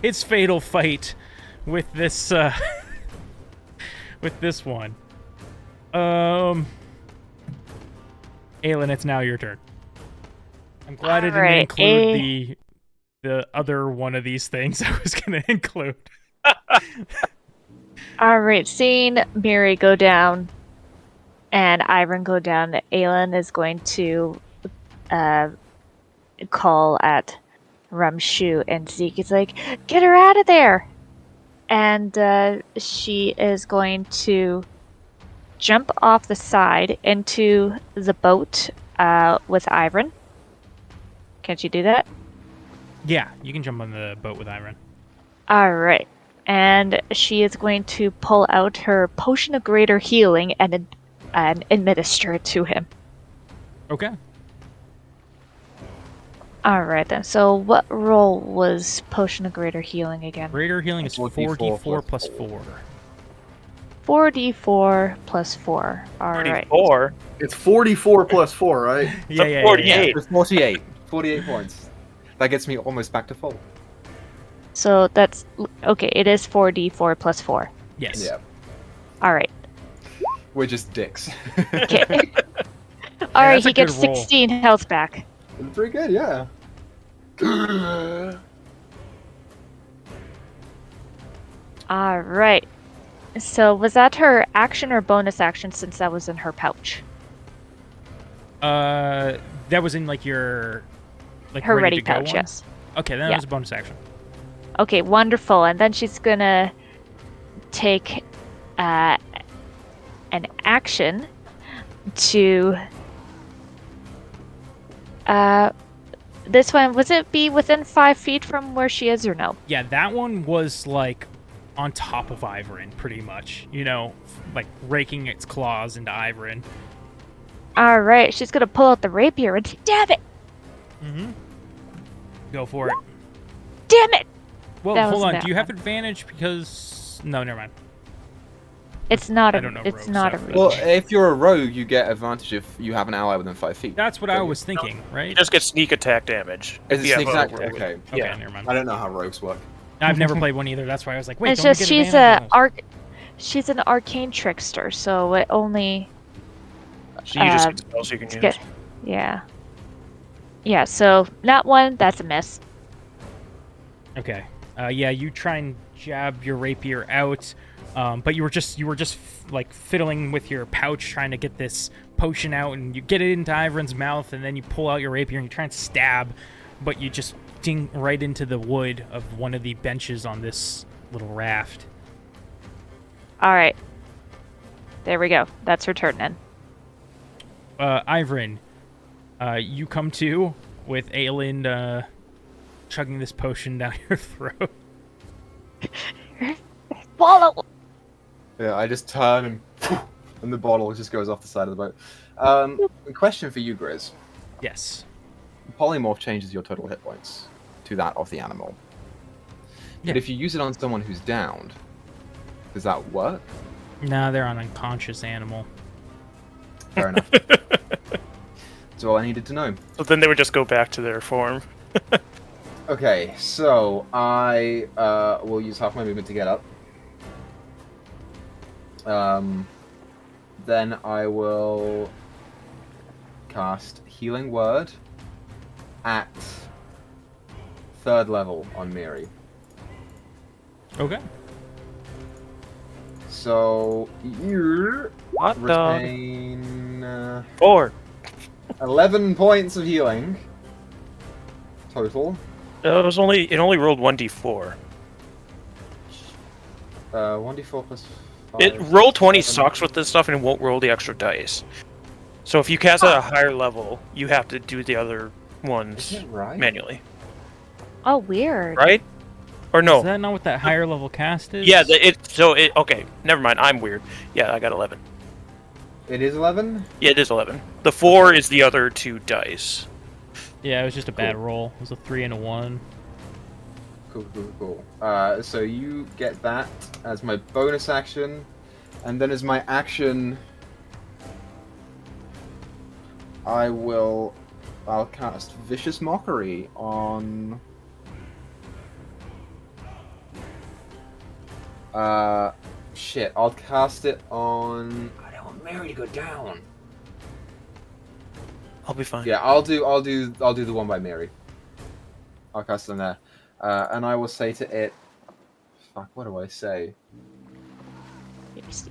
fatal fight with this with this one. Aelin, it's now your turn. I'm glad I didn't include the other one of these things I was going to include. Alright, seeing Miri go down and Ivrin go down, Aelin is going to call at Rumshu, and Zeke is like, get her out of there! And she is going to jump off the side into the boat with Ivrin. Can't you do that? Yeah, you can jump on the boat with Ivrin. Alright. And she is going to pull out her potion of greater healing and administer it to him. Okay. Alright then. So what roll was potion of greater healing again? Greater healing is 4d4 plus 4. 4d4 plus 4. Alright. 44? It's 44 plus 4, right? Yeah. 48. It's 48. 48 points. That gets me almost back to full. So that's... Okay, it is 4d4 plus 4. Yes. Yeah. Alright. We're just dicks. Okay. Alright, he gets good roll. 16 health back. Pretty good, yeah. Alright. So was that her action or bonus action, since that was in her pouch? That was in like your Her ready to go pouch, one? yes. Okay, then that was a bonus action. Okay, wonderful. And then she's gonna take an action to this one. Was it be within 5 feet from where she is, or no? Yeah, that one was like on top of Ivrin, pretty much. You know, like raking its claws into Ivrin. All right, she's gonna pull out the rapier and stab it. Mm-hmm. Go for it. Damn it! Well, That hold was on. that Do you have one. advantage? Because no, never mind. It's not I don't know it's rogue not a stuff, reach. Well, if you're a rogue, you get advantage if you have an ally within 5 feet. That's what I was thinking, right? You just get sneak attack damage. Is if it you sneak have attack? a rogue. Okay. Okay, Yeah. never mind. I don't know how rogues work. I've never played one either. That's why I was like, wait, It's don't we just get she's advantage on those? she's an arcane trickster, so it only So you just get spells you can use. get yeah. Yeah, so not one, that's a miss. Okay. Yeah, you try and jab your rapier out, but you were just like fiddling with your pouch trying to get this potion out, and you get it into Ivrin's mouth, and then you pull out your rapier and you try and stab, but you just ding right into the wood of one of the benches on this little raft. Alright. There we go. That's her turn then. Ivrin, you come to with Aelin chugging this potion down your throat. Swallow! Yeah, I just turn and the bottle just goes off the side of the boat. A question for you, Grizz. Yes. Polymorph changes your total hit points to that of the animal. Yeah. But if you use it on someone who's downed, does that work? No, they're an unconscious animal. Fair enough. That's all I needed to know. So then they would just go back to their form. Okay, so I will use half my movement to get up. Then I will cast Healing Word at 3rd level on Miri. Okay. So you What retain 4. 11 points of healing total. It only rolled 1d4. 1d4 plus 5. It roll 20 7. sucks with this stuff and it won't roll the extra dice. So if you cast at a higher level, you have to do the other ones Is it right? manually, Oh, weird. right? Or no? Is that not what that higher level cast is? Yeah, okay, never mind. I'm weird. Yeah, I got 11. It is 11? Yeah, it is 11. The 4 is the other 2 dice. Yeah, it was just a bad roll. It was a 3 and a 1. Cool. So you get that as my bonus action, and then as my action, I'll cast Vicious Mockery on... shit, I'll cast it on... I don't want Mary to go down. I'll be fine. Yeah, I'll do the one by Mary. I'll cast it on there. And I will say to it... Fuck, what do I say?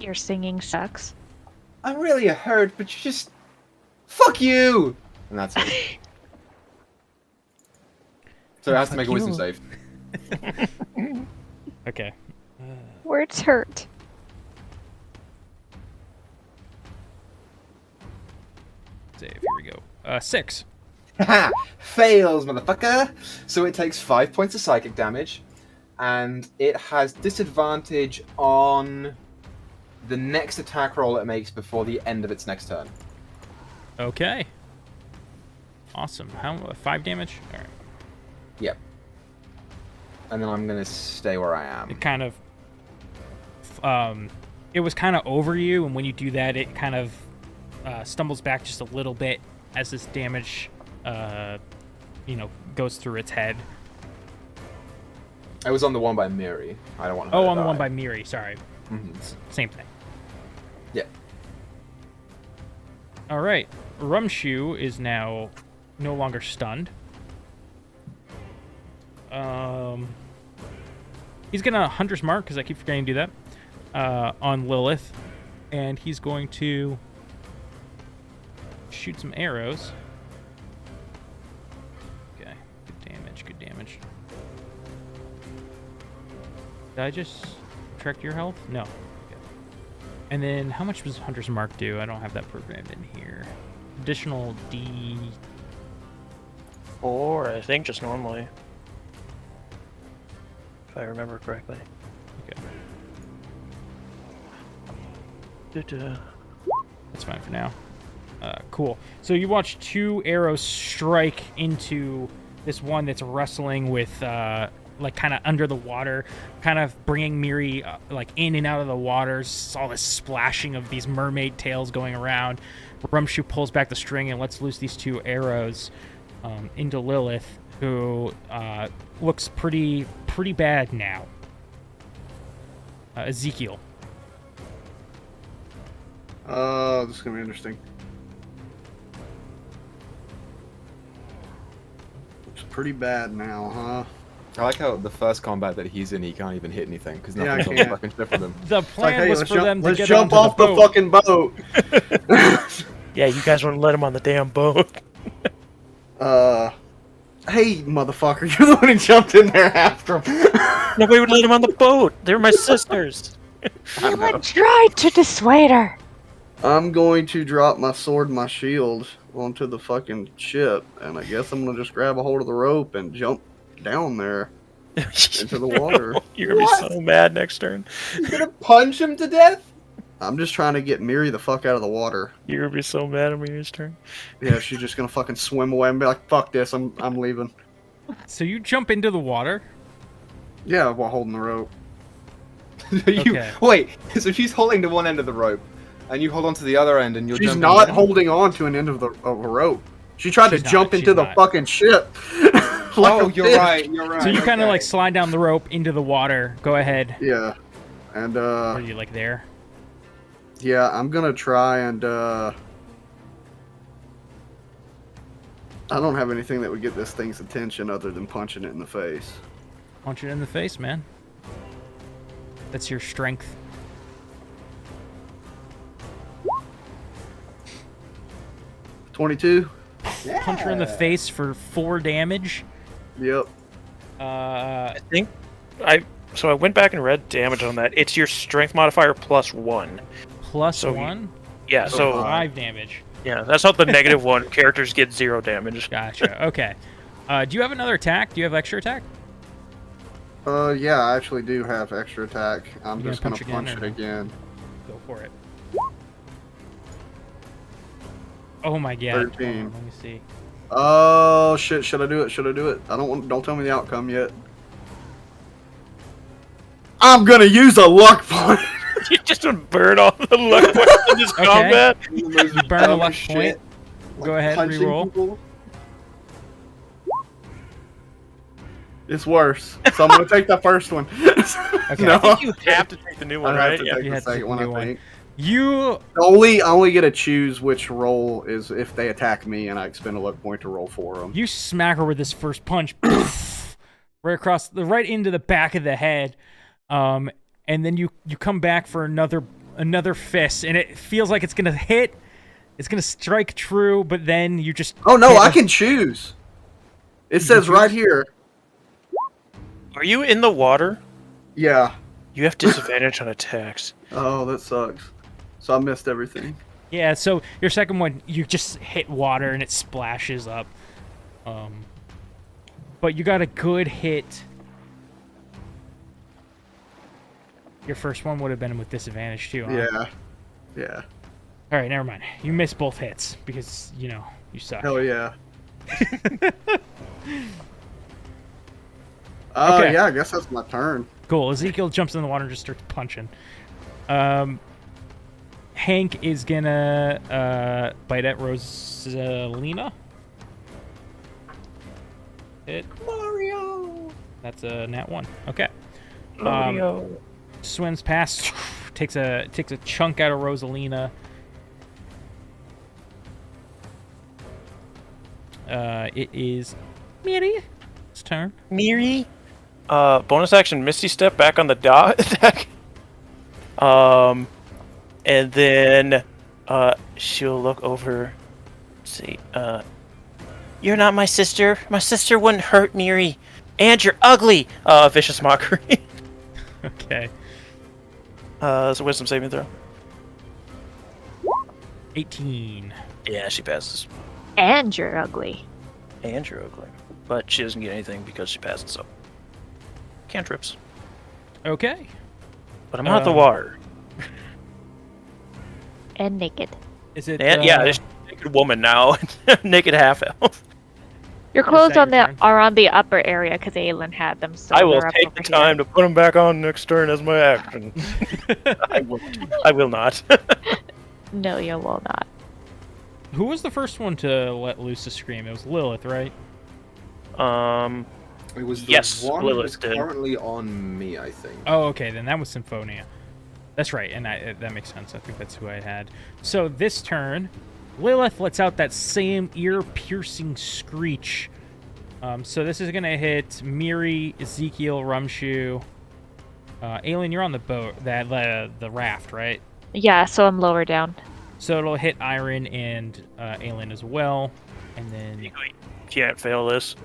Your singing sucks. I'm really hurt, but you just... Fuck you! And that's it. So it has to make a wisdom save. Okay. Words hurt. Save. Here we go. 6. Haha! Fails, motherfucker! So it takes 5 points of psychic damage, and it has disadvantage on the next attack roll it makes before the end of its next turn. Okay. Awesome. How 5 damage? All right. Yep. And then I'm gonna stay where I am. It kind of it was kind of over you, and when you do that, it kind of stumbles back just a little bit as this damage goes through its head. I was on the one by Miri. I don't want her Oh, to on the die. one by Miri. Sorry. Mhm. Same thing. Yeah. All right. Rumshoe is now no longer stunned. He's gonna Hunter's Mark, because I keep forgetting to do that, on Lilith, and he's going to shoot some arrows. Okay, good damage. Did I just track your health? No. Okay. And then how much does Hunter's Mark do? I don't have that programmed in here. Additional D... 4, I think, just normally. If I remember correctly. Okay. Da-da. That's fine for now. Cool. So you watch 2 arrows strike into this one that's wrestling with like kind of under the water, kind of bringing Miri like in and out of the water. All this splashing of these mermaid tails going around. Rumshu pulls back the string and lets loose these 2 arrows into Lilith, who looks pretty bad now. Ezekiel. This is gonna be interesting. Looks pretty bad now, huh? I like how the first combat that he's in, he can't even hit anything because Yeah, nothing's on I the fucking ship with him. The plan was for them to let's get jump onto off the fucking boat. Yeah, you guys want to let him on the damn boat. Hey, motherfucker, you're the one who jumped in there after him. Nobody would let him on the boat. They're my sisters. You would try to dissuade her. I'm going to drop my sword and my shield onto the fucking ship, and I guess I'm gonna just grab a hold of the rope and jump down there into the water. You're gonna be so mad next turn. You're gonna punch him to death? I'm just trying to get Miri the fuck out of the water. You're gonna be so mad at me this turn. Yeah, she's just gonna fucking swim away and be like, "Fuck this, I'm leaving." So you jump into the water. Yeah, while holding the rope. Okay. Wait, so she's holding to one end of the rope, and you hold on to the other end, and you're She's jumping not in? holding on to an end of a rope. She tried She's to jump not, into she's the not. fucking ship. Oh, you're right. You're right. So you kind of okay. like slide down the rope into the water. Go ahead. Yeah, and Are you like there? yeah, I'm gonna try and I don't have anything that would get this thing's attention other than punching it in the face. Punch it in the face, man. That's your strength. $22. Punch her in the face for 4 damage. Yep. I think I went back and read damage on that. It's your strength modifier plus 1. Plus So 1. Yeah, So so 5 damage. yeah, that's not the negative one. Characters get 0 damage. Gotcha. Okay. Do you have another attack? Do you have extra attack? Yeah, I actually do have extra attack. I'm You just gonna gonna punch punch again, it or- again. Go for it. Oh my god. 13. Hold on, let me see. Oh shit! Should I do it? Should I do it? Don't tell me the outcome yet. I'm gonna use a luck point. You just would burn all the luck points in this Okay. combat. You burn a luck point. Go ahead, punching reroll. people. It's worse. So I'm gonna take the first one. Okay. No, I think you have to take the new I one, have right? to Yeah. take You the have to take second the one. new I one. think. You I only get to choose which roll is if they attack me, and I expend a luck point to roll for them. You smack her with this first punch, right across right into the back of the head, and then you come back for another fist, and it feels like it's gonna hit, it's gonna strike true, but then you just Oh no, hit I a- can choose. It can says right choose? here. Are you in the water? Yeah. You have disadvantage on attacks. Oh, that sucks. So I missed everything. Yeah, so your second one, you just hit water and it splashes up. But you got a good hit. Your first one would have been with disadvantage too, huh? Yeah. Yeah. All right, never mind. You missed both hits because, you suck. Hell yeah. Okay. Yeah, I guess that's my turn. Cool. Ezekiel jumps in the water and just starts punching. Hank is gonna bite at Rosalina. Hit. Mario. That's a nat 1. Okay. Mario. Swims past, takes a chunk out of Rosalina. It is Miri's turn. Miri. Bonus action Misty Step back on the deck. And then she'll look over. Let's see. You're not my sister. My sister wouldn't hurt Miri. And you're ugly. Vicious mockery. Okay. It's a wisdom saving throw. 18. Yeah, she passes. And you're ugly. And you're ugly. But she doesn't get anything because she passes, so. Cantrips. Okay. But I'm not the water. And naked. Is it? And yeah, there's a naked woman now. Naked half elf. Your Is clothes that your turn? are on the upper area because Aelin had them. So I will they're up take over the here. time to put them back on next turn as my action. I will not. No, you will not. Who was the first one to let loose a scream? It was Lilith, right? It was the Yes, one Lilith that's did. currently on me, I think. Oh, okay, then that was Symphonia. That's right, and that makes sense. I think that's who I had. So this turn, Lilith lets out that same ear-piercing screech. So this is gonna hit Miri, Ezekiel, Rumshoe. Aelin, you're on the boat, the raft, right? Yeah, so I'm lower down. So it'll hit Iron and Aelin as well, and then Can't fail this.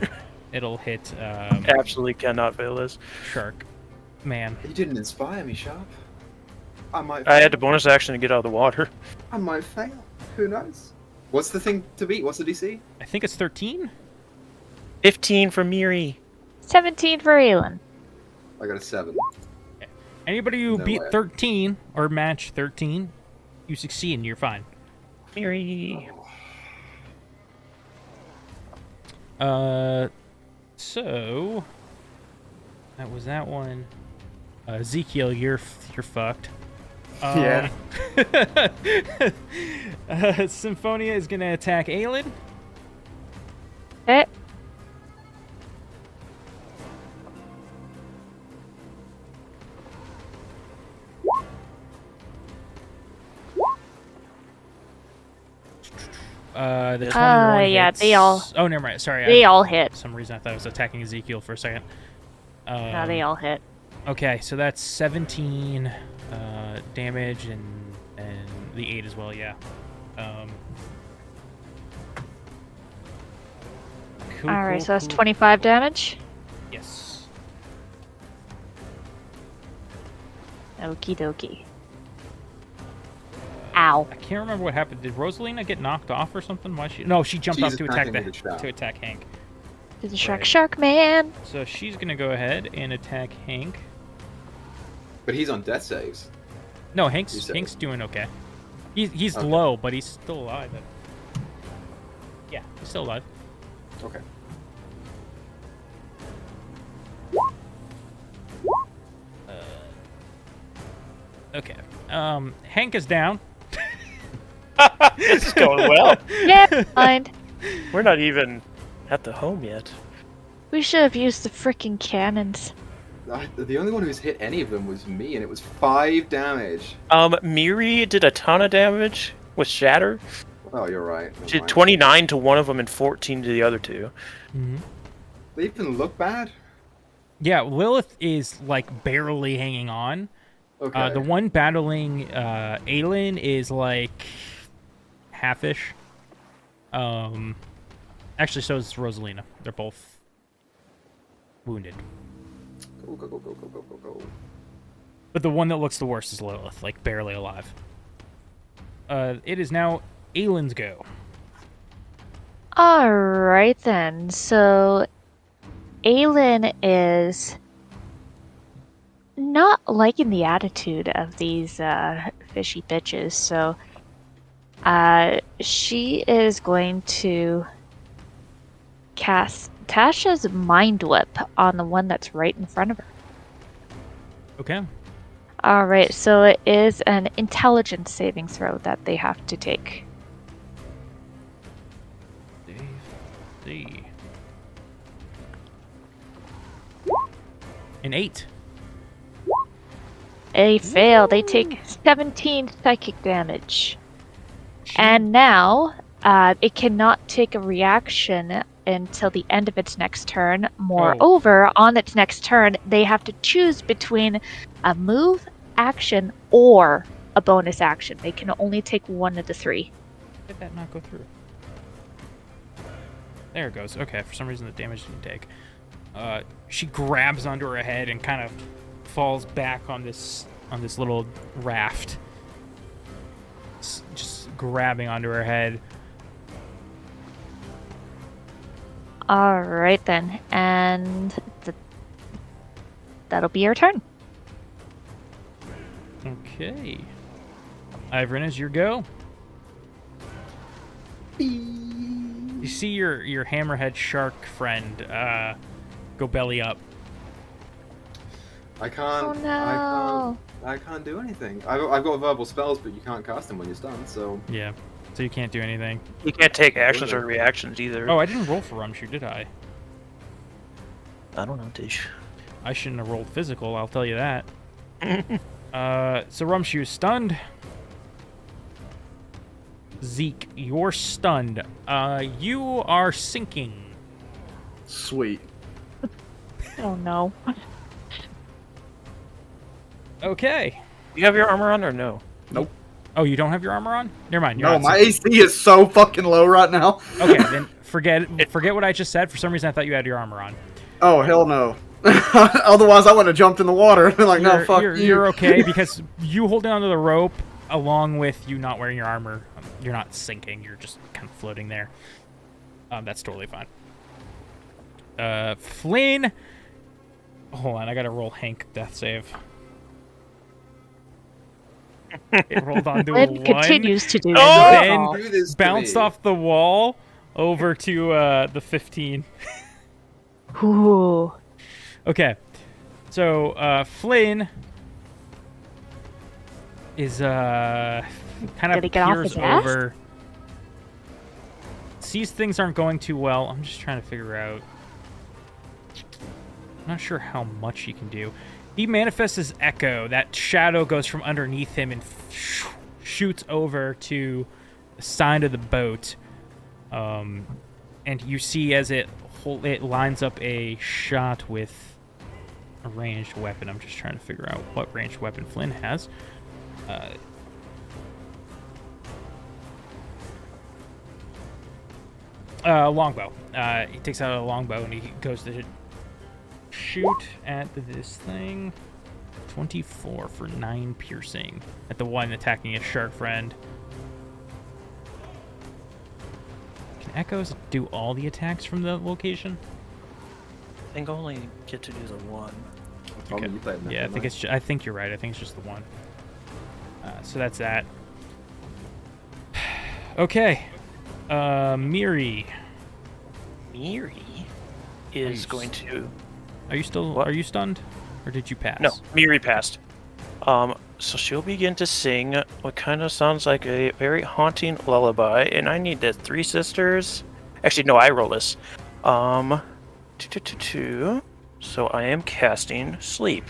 it'll hit Absolutely cannot fail this. Shark. Man, You didn't inspire me, Sharp. I might. I had the bonus action to get out of the water. I might fail. Who knows? What's the thing to beat? What's the DC? I think it's 13. 15 for Miri. 17 for Aelin. I got a 7. Anybody who No beat way. 13 or match 13, you succeed and you're fine. Miri. So that was that one. Ezekiel, you're fucked. Yeah. Symphonia is gonna attack Aelin. Okay. The 21 yeah, hits. they all- Oh, never mind. Sorry. They all hit. For some reason, I thought I was attacking Ezekiel for a second. No, they all hit. Okay, so that's 17 damage and the 8 as well. Yeah. Cool, All right, cool, so that's cool. 25 damage. Yes. Okie dokie. Ow. I can't remember what happened. Did Rosalina get knocked off or something? Why she? No, she jumped She's up to attack attacking with the shark. to attack Hank. To the shark, Right. shark man. So she's gonna go ahead and attack Hank. But he's on death saves. No, You Hank's said- doing okay. He's Okay. low, but he's still alive. Yeah, he's still alive. Okay. Okay. Hank is down. This is going well. Yeah, mind. We're not even at the home yet. We should have used the freaking cannons. The only one who's hit any of them was me, and it was 5 damage. Miri did a ton of damage with Shatter. Oh, you're right. Never She did mind. 29 to one of them and 14 to the other two. Mm-hmm. They even look bad? Yeah, Lilith is like barely hanging on. Okay. The one battling Aelin is like half-ish. Actually, so is Rosalina. They're both wounded. Go, go, go, go, go, go, go, go. But the one that looks the worst is Lilith, like barely alive. It is now Aelin's go. Alright then, so Aelin is not liking the attitude of these fishy bitches, so she is going to cast Tasha's Mind Whip on the one that's right in front of her. Okay. Alright, so it is an intelligence saving throw that they have to take. See. An 8. They fail. They take 17 psychic damage. And now, it cannot take a reaction until the end of its next turn. Moreover, on its next turn, they have to choose between a move, action, or a bonus action. They can only take one of the three. Did that not go through? There it goes. Okay, for some reason the damage didn't take. She grabs onto her head and kind of falls back on this little raft. Just grabbing onto her head. Alright then, and that'll be your turn. Okay. Ivrin, is your go. see your hammerhead shark friend go belly up. I can't. Oh no! I can't do anything. I've got verbal spells, but you can't cast them when you're stunned. So Yeah, so you can't do anything. You can't take actions or reactions either. Oh, I didn't roll for Rumshoe, did I? I don't know, Dish. I shouldn't have rolled physical, I'll tell you that. So Rumshoe is stunned. Zeke, you're stunned. You are sinking. Sweet. Oh no. Okay. You have your armor on or no? Nope. Oh, you don't have your armor on? Never mind. You're No, not my sinking. AC is so fucking low right now. Okay, then forget what I just said. For some reason, I thought you had your armor on. Oh, hell no. Otherwise, I would have jumped in the water and been like, no, fuck you. You're okay, because you holding onto the rope, along with you not wearing your armor, you're not sinking. You're just kind of floating there. That's totally fine. Flynn. Hold on, I gotta roll Hank death save. It rolled onto a 1. Continues to do And Do then this to bounced me. off the wall over to the 15. Ooh. Okay, so Flynn is kind of Did he get off peers his ass? over, sees things aren't going too well. I'm just trying to figure out. I'm not sure how much he can do. He manifests his echo. That shadow goes from underneath him and shoots over to the side of the boat. And you see as it lines up a shot with a ranged weapon. I'm just trying to figure out what ranged weapon Flynn has. Longbow. He takes out a longbow and he goes to shoot at this thing. 24 for 9 piercing at the one attacking his shark friend. Can echoes do all the attacks from the location? I think I only get to do the one. Tommy, you played Yeah, I think you're right. I think it's just the one. So that's that. Okay. Miri. Miri is going to. Are you still? What? Are you stunned, or did you pass? No, Miri passed. So she'll begin to sing what kind of sounds like a very haunting lullaby, and I need the 3 sisters. Actually, no, I roll this. 2. So I am casting Sleep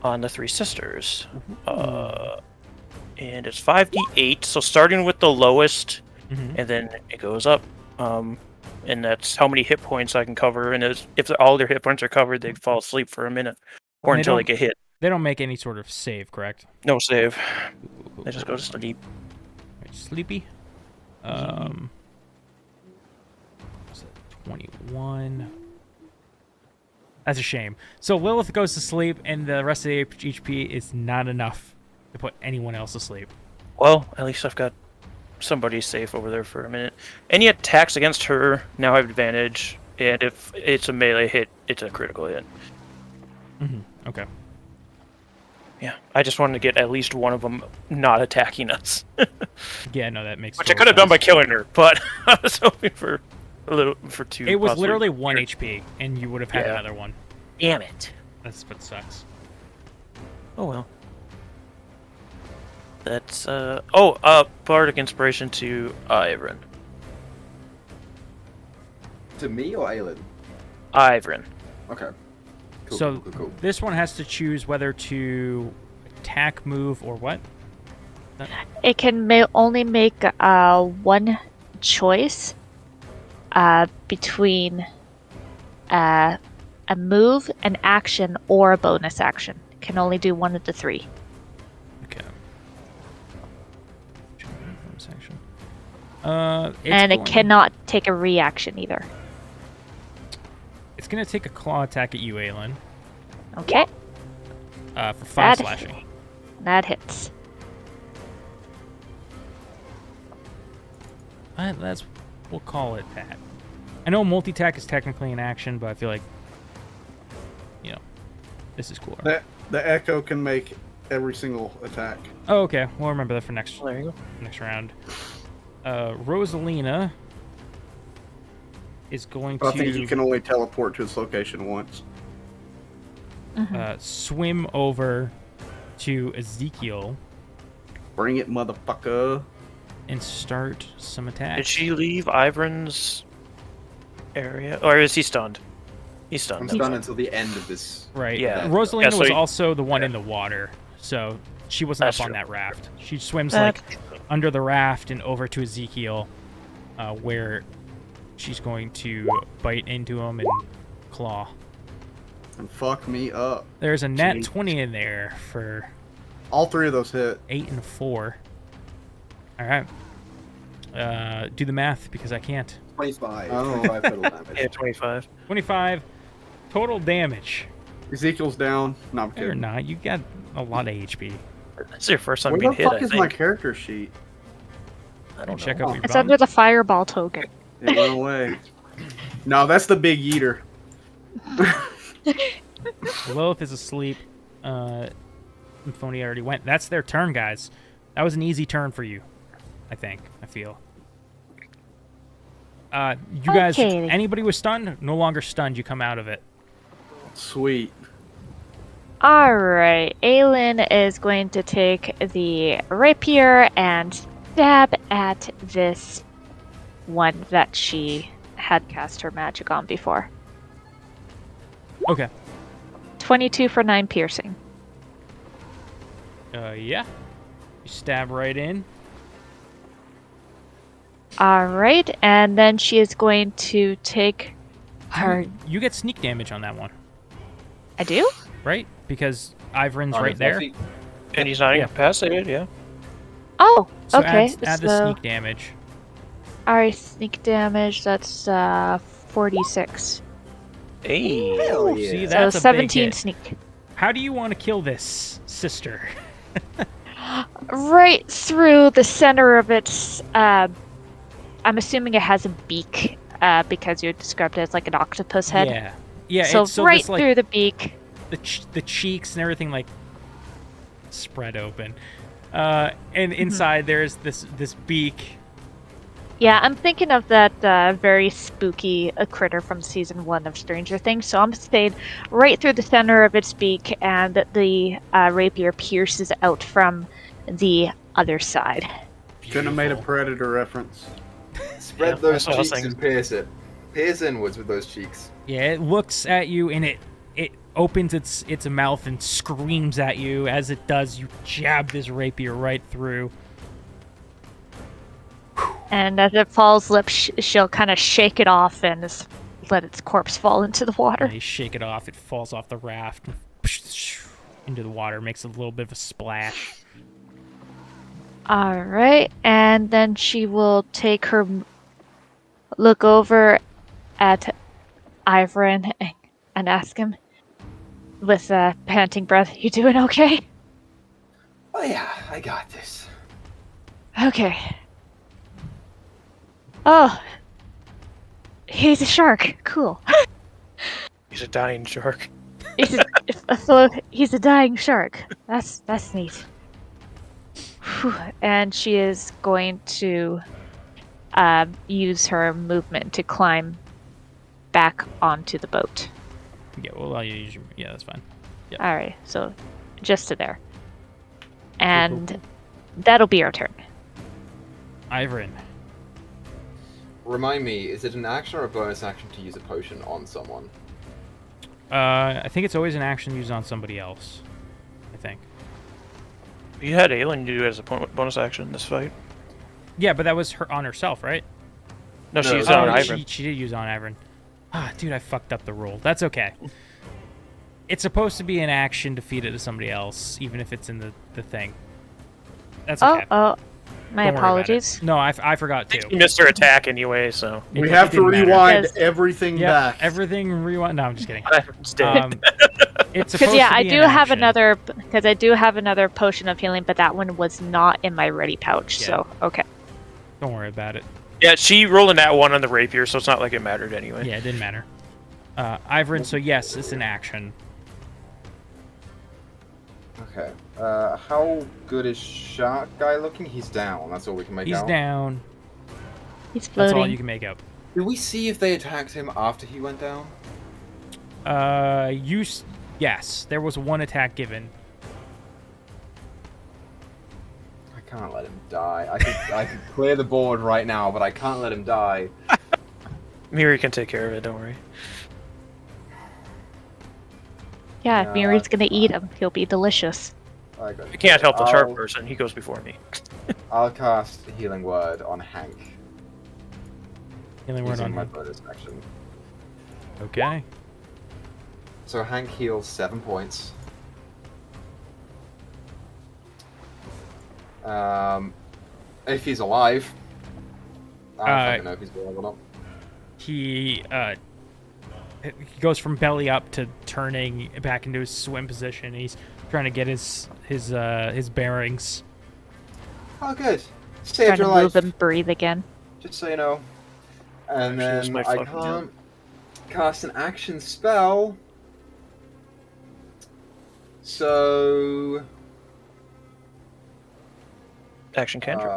on the 3 sisters. And it's 5d8. So starting with the lowest, and then it goes up. And that's how many hit points I can cover. And if all their hit points are covered, they fall asleep for a minute or until they get hit. They don't make any sort of save, correct? No save. They just go to sleep. Right, sleepy. What's that? 21. That's a shame. So Lilith goes to sleep, and the rest of the HP is not enough to put anyone else to sleep. Well, at least I've got somebody safe over there for a minute. Any attacks against her now have advantage, and if it's a melee hit, it's a critical hit. Okay. Yeah, I just wanted to get at least one of them not attacking us. Yeah, no, that makes Which I total could have done by sense. killing her, but I was hoping for a little, for 2. It was possibly. literally 1 HP, and you would have had Yeah. another one. Damn it. That's what sucks. Oh well. That's bardic inspiration to Ivrin. To me or Aelin? Ivrin. Okay. Cool, So cool. this one has to choose whether to attack, move, or what? It can only make one choice between a move, an action, or a bonus action. It can only do one of the 3. Okay. Section. And it cannot take a reaction either. It's gonna take a claw attack at you, Aelin. Okay, For 5 That- slashing. that hits. We'll call it that. I know multi-attack is technically an action, but I feel like, this is cooler. The echo can make every single attack. Oh, okay. We'll remember that for next There you go. round. Rosalina is going I think you to can only teleport to its location once. swim over to Ezekiel Bring it, motherfucker. and start some attacks. Did she leave Ivern's area? Or is he stunned? He's stunned. I'm stunned until the end of this. Right. Yeah. Rosalina Yeah, so was he- also the one in the water, so she wasn't That's up on true. that raft. She swims like under the raft and over to Ezekiel, where she's going to bite into him and claw. And fuck me up. There's a nat Jeez. 20 in there for All three of those hit. 8 and 4. All right. Do the math because I can't. 25. Oh. 25 total damage. Yeah, 25. 25 total damage. Ezekiel's down. No, I'm You're kidding. not. You got a lot of HP. This is your first time Where being the hit, fuck I is my think. character sheet? I don't Check know. up your It's bum. under the fireball token. It went away. No, that's the big eater. Lilith is asleep. Phony already went. That's their turn, guys. That was an easy turn for you, I think. I feel. You guys, Okay. anybody was stunned? No longer stunned. You come out of it. Sweet. Alright, Aelin is going to take the rapier and stab at this one that she had cast her magic on before. Okay. 22 for 9 piercing. Yeah. You stab right in. Alright, and then she is going to take her. You get sneak damage on that one, I do? right? Because Ivern's On right his there. left feet. And he's not Yeah. incapacitated, yeah. Oh, So okay. add the So, sneak damage. alright, sneak damage, that's 46. Hey. Hell See, yeah. that's So a big 17 hit. sneak. How do you want to kill this sister? Right through the center of its. I'm assuming it has a beak, because you described it as like an octopus head. Yeah. Yeah. So, it's, right this, like, through the beak. the cheeks and everything like spread open, and inside there's this beak. Yeah, I'm thinking of that very spooky critter from season 1 of Stranger Things. So I'm staying right through the center of its beak, and the rapier pierces out from the other side. Couldn't have made a Predator reference. Spread Yeah, those that's what I was cheeks thinking. and pierce it. Pierce inwards with those cheeks. Yeah, it looks at you and it opens its mouth and screams at you. As it does, you jab this rapier right through. And as it falls, she'll kind of shake it off and let its corpse fall into the water. And you shake it off. It falls off the raft into the water. Makes a little bit of a splash. All right, and then she will take her look over at Ivern and ask him with a panting breath, "You doing okay?" Oh yeah, I got this. Okay. Oh, he's a shark. Cool. He's a dying shark. He's a dying shark. That's neat. Whew. And she is going to use her movement to climb back onto the boat. Yeah, well, I'll use your... Yeah, that's fine. Yep. All right, so just to there, and that'll be our turn. Ivern. Remind me, is it an action or a bonus action to use a potion on someone? I think it's always an action used on somebody else. I think. You had Aelin do it as a bonus action in this fight. Yeah, but that was her on herself, right? No, she No, used it on Oh, Ivern. she did use on Ivern. Ah, dude, I fucked up the rule. That's okay. It's supposed to be an action to feed it to somebody else, even if it's in the thing. That's okay. Oh, my Don't worry about it. apologies. No, I forgot You too. missed her attack anyway, so. It- We it have to didn't matter. rewind Because- everything Yeah, back. everything rewind. No, I'm just kidding. Ivern's dead. It's Because supposed yeah, to I be do an have action. another. Because I do have another potion of healing, but that one was not in my ready pouch. Yeah. So okay. Don't worry about it. Yeah, she rolled in that one on the rapier, so it's not like it mattered anyway. Yeah, it didn't matter. Ivern, so yes, it's an action. Okay. How good is Shark Guy looking? He's down. That's all we can make He's out. down. He's That's floating. all you can make out. Did we see if they attacked him after he went down? Yes, there was one attack given. I can't let him die. I could clear the board right now, but I can't let him die. Miri can take care of it, don't worry. Yeah, No, Miri's that's gonna eat fine. him. He'll be delicious. I can't help the sharp person. He goes before me. I'll cast Healing Word on Hank. Healing word Using on my him. bonus action. Okay. So Hank heals 7 points. If he's alive. I don't fucking know if he's alive or not. He goes from belly up to turning back into his swim position. He's trying to get his bearings. Oh, good. Trying Saved to your life. move and breathe again. Just so you know. And Actually, this then might I fuck me up. can't cast an action spell. So Action cantrip.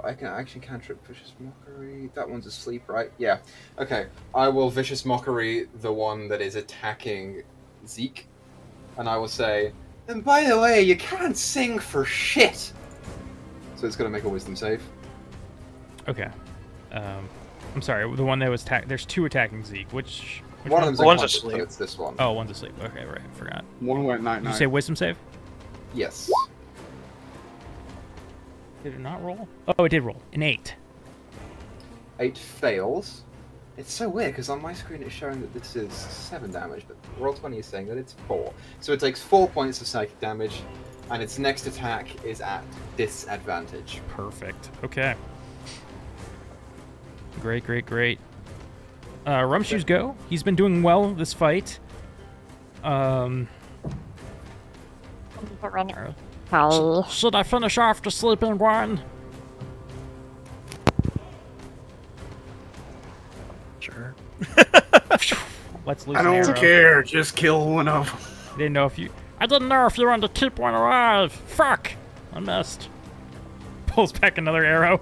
I can action cantrip Vicious Mockery. That one's asleep, right? Yeah. Okay. I will Vicious Mockery the one that is attacking Zeke. And I will say, and by the way, you can't sing for shit. So it's gonna make a wisdom save. Okay. I'm sorry. The one that was there's two attacking Zeke. Which One of them's One's unconscious, asleep. so it's this one. Oh, one's asleep. Okay, right. I forgot. One went night Did you night. say wisdom save? Yes. Did it not roll? Oh, it did roll. An 8. 8 fails. It's so weird because on my screen it's showing that this is 7 damage, but Roll20 is saying that it's 4. So it takes 4 points of psychic damage, and its next attack is at disadvantage. Perfect. Okay. Great, great, great. Rumshoes go. He's been doing well this fight. Should I finish off the sleeping one? Sure. Let's lose I an don't arrow. care. Just kill one of them. Didn't know if you. I didn't know if you wanted to keep one alive. Fuck! I missed. Pulls back another arrow.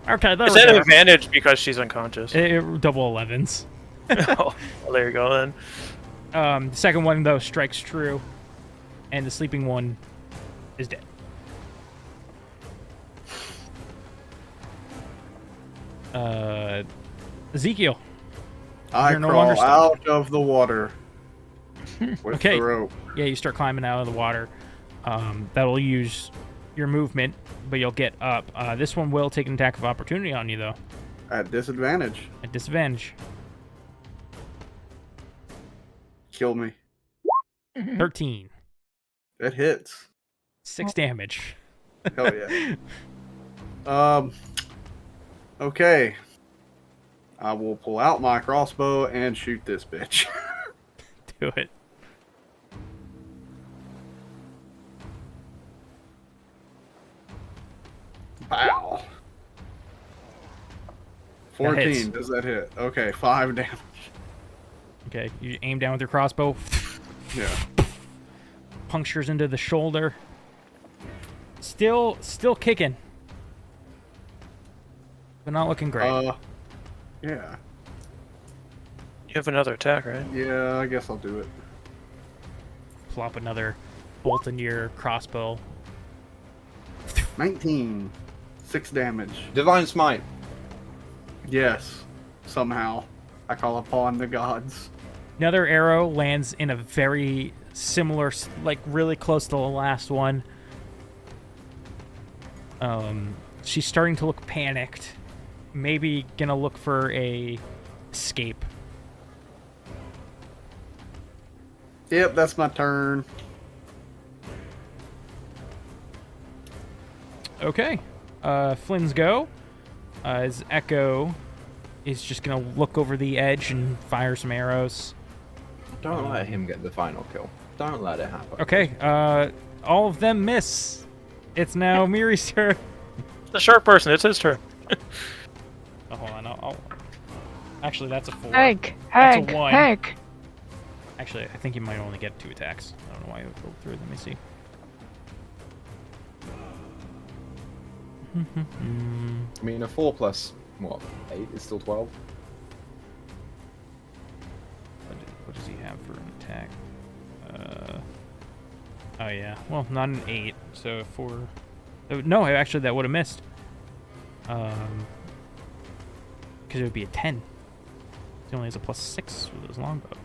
Okay, there Is we that an go. advantage because she's unconscious? Double 11s. Oh, well, there you go then. The second one though strikes true, and the sleeping one is dead. Ezekiel. I You're no longer crawl stuck. out of the water with Okay. the rope. Yeah, you start climbing out of the water. That'll use your movement, but you'll get up. This one will take an attack of opportunity on you, though. At disadvantage. At disadvantage. Kill me. 13. That hits. 6 damage. Hell yeah. Okay. I will pull out my crossbow and shoot this bitch. Do it. Wow. That hits. 14. Does that hit? Okay, 5 damage. Okay, you aim down with your crossbow. Yeah. Punctures into the shoulder. Still kicking. But not looking great. Yeah. You have another attack, right? Yeah, I guess I'll do it. Plop another bolt into your crossbow. 19. 6 damage. Divine Smite. Yes. Somehow. I call upon the gods. Another arrow lands in a very similar, like really close to the last one. She's starting to look panicked. Maybe gonna look for a escape. Yep, that's my turn. Okay. Flynn's go. His Echo is just gonna look over the edge and fire some arrows. Don't let him get the final kill. Don't let it happen. Okay, all of them miss. It's now Miri's turn. The sharp person, it's his turn. Oh, hold on, I'll... Actually, that's a 4. Hank! That's a Hank! 1. Hank! Actually, I think you might only get 2 attacks. I don't know why it rolled through. Let me see. I mean, a 4+. What? 8 is still 12. What does he have for an attack? Oh yeah. Well, not an 8. So 4. No, actually that would have missed. Because it would be a 10. He only has a +6 with his longbow.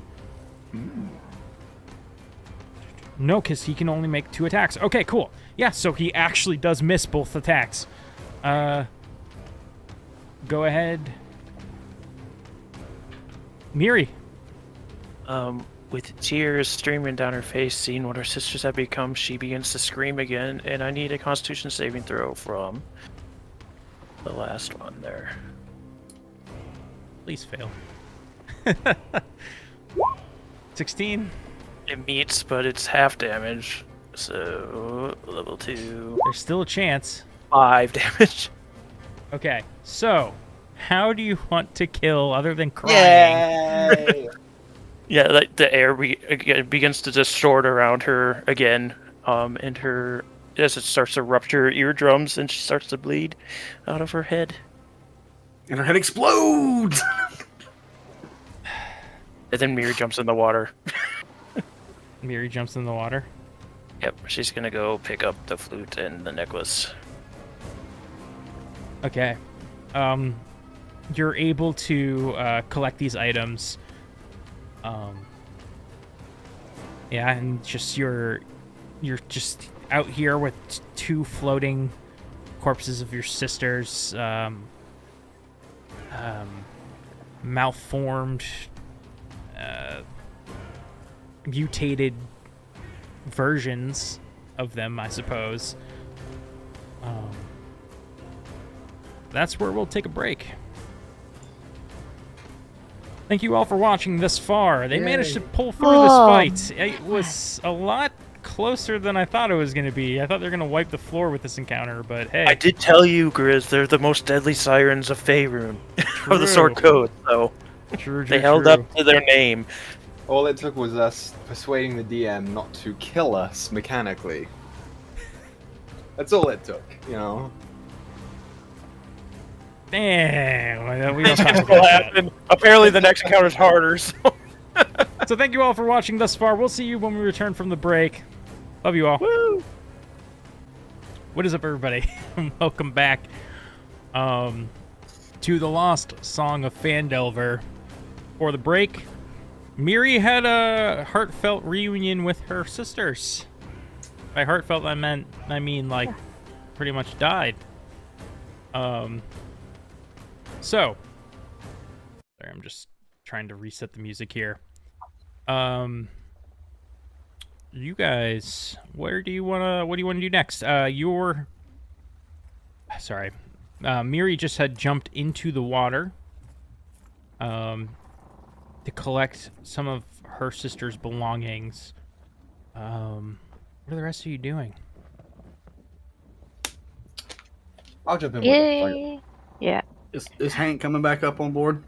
No, because he can only make 2 attacks. Okay, cool. Yeah, so he actually does miss both attacks. Go ahead. Miri. With tears streaming down her face, seeing what her sisters have become, she begins to scream again, and I need a Constitution saving throw from the last one there. Please fail. 16. It meets, but it's half damage. So, level 2. There's still a chance. 5 damage. Okay, so how do you want to kill other than crying? Yay! Yeah, like the air begins to distort around her again, and her as it starts to rupture her eardrums, and she starts to bleed out of her head. And her head explodes! And then Miri jumps in the water. Miri jumps in the water. Yep, she's gonna go pick up the flute and the necklace. Okay. You're able to collect these items. Yeah, and just you're just out here with 2 floating corpses of your sisters, malformed, mutated versions of them, I suppose. That's where we'll take a break. Thank you all for watching this far. They managed to pull through this fight. It was a lot closer than I thought it was going to be. I thought they were going to wipe the floor with this encounter, but hey. I did tell you, Grizz, they're the most deadly sirens of Faerun, of the Sword Coast, so they held up to their name. All it took was us persuading the DM not to kill us mechanically. That's all it took, you know? Damn, we don't talk about that. Apparently the next encounter's harder, so... So thank you all for watching thus far. We'll see you when we return from the break. Love you all. Woo! What is up, everybody? Welcome back to the Lost Song of Phandelver. For the break, Miri had a heartfelt reunion with her sisters. By heartfelt, I mean like pretty much died. So, sorry, I'm just trying to reset the music here. You guys, what do you wanna do next? Sorry, Miri just had jumped into the water, to collect some of her sister's belongings. What are the rest of you doing? I'll jump in with it. Yeah. Is Hank coming back up on board?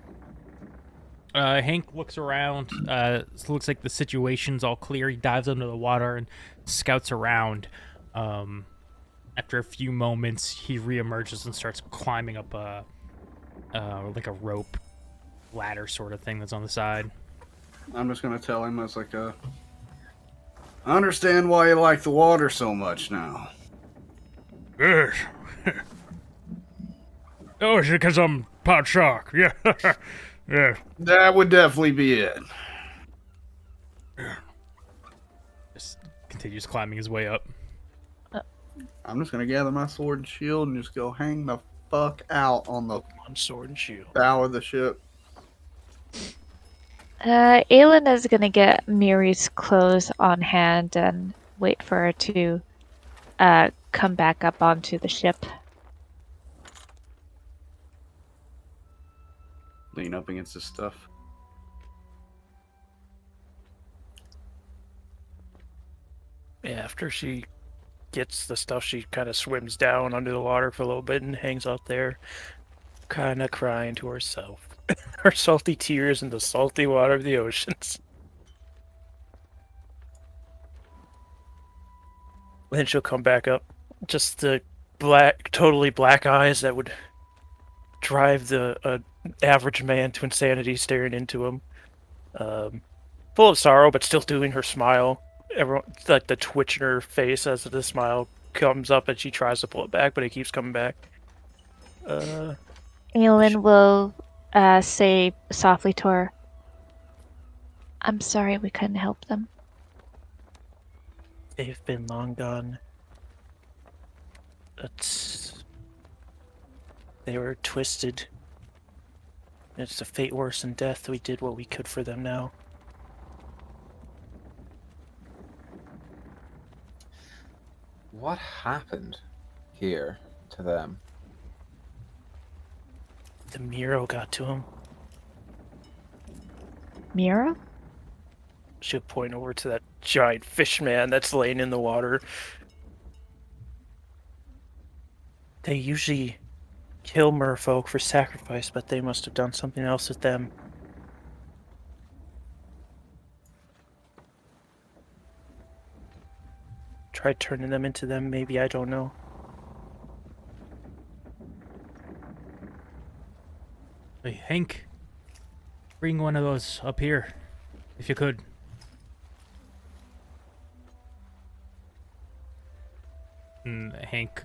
Hank looks around. Looks like the situation's all clear. He dives under the water and scouts around. After a few moments, he reemerges and starts climbing up like a rope ladder sort of thing that's on the side. I'm just gonna tell him as like I understand why you like the water so much now. Yes. Oh, is it because I'm pot shock? Yeah. Yeah. That would definitely be it. Just continues climbing his way up. I'm just gonna gather my sword and shield and just go hang the fuck out on the Sword and shield. bow of the ship. Aelin is gonna get Miri's clothes on hand and wait for her to come back up onto the ship. Lean up against his stuff. Yeah, after she gets the stuff, she kind of swims down under the water for a little bit and hangs out there, kind of crying to herself. Her salty tears in the salty water of the oceans. Then she'll come back up. Just the totally black eyes that would drive the average man to insanity staring into him. Full of sorrow, but still doing her smile. Everyone, like the twitch in her face as the smile comes up, and she tries to pull it back, but it keeps coming back. Aelin will say softly to her, "I'm sorry we couldn't help them." They've been long gone. They were twisted. It's a fate worse than death. We did what we could for them now. What happened here to them? The Miro got to him. Mira? She'll point over to that giant fish man that's laying in the water. They usually kill merfolk for sacrifice, but they must have done something else with them. Tried turning them into them, maybe, I don't know. Hey, Hank, bring one of those up here, if you could. And Hank,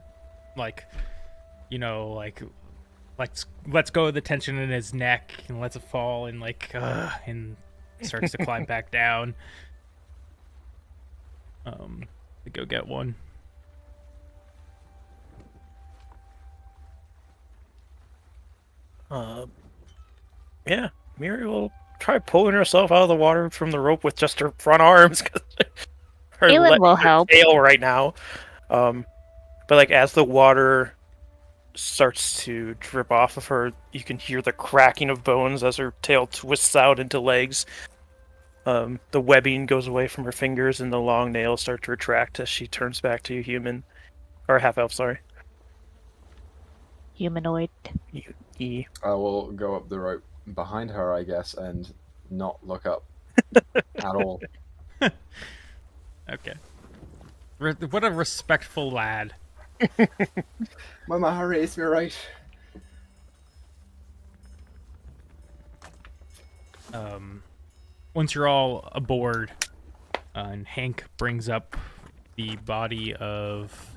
like, you know, like, let's go with the tension in his neck and lets it fall and and starts to climb back down. To go get one. Yeah, Miri will try pulling herself out of the water from the rope with just her front arms. Aelin will help. Tail right now. But like as the water starts to drip off of her, you can hear the cracking of bones as her tail twists out into legs. The webbing goes away from her fingers, and the long nails start to retract as she turns back to human, or half elf. Sorry, Humanoid. I will go up the rope behind her, I guess, and not look up at all. Okay. What a respectful lad. Mama raised me right. Once you're all aboard, and Hank brings up the body of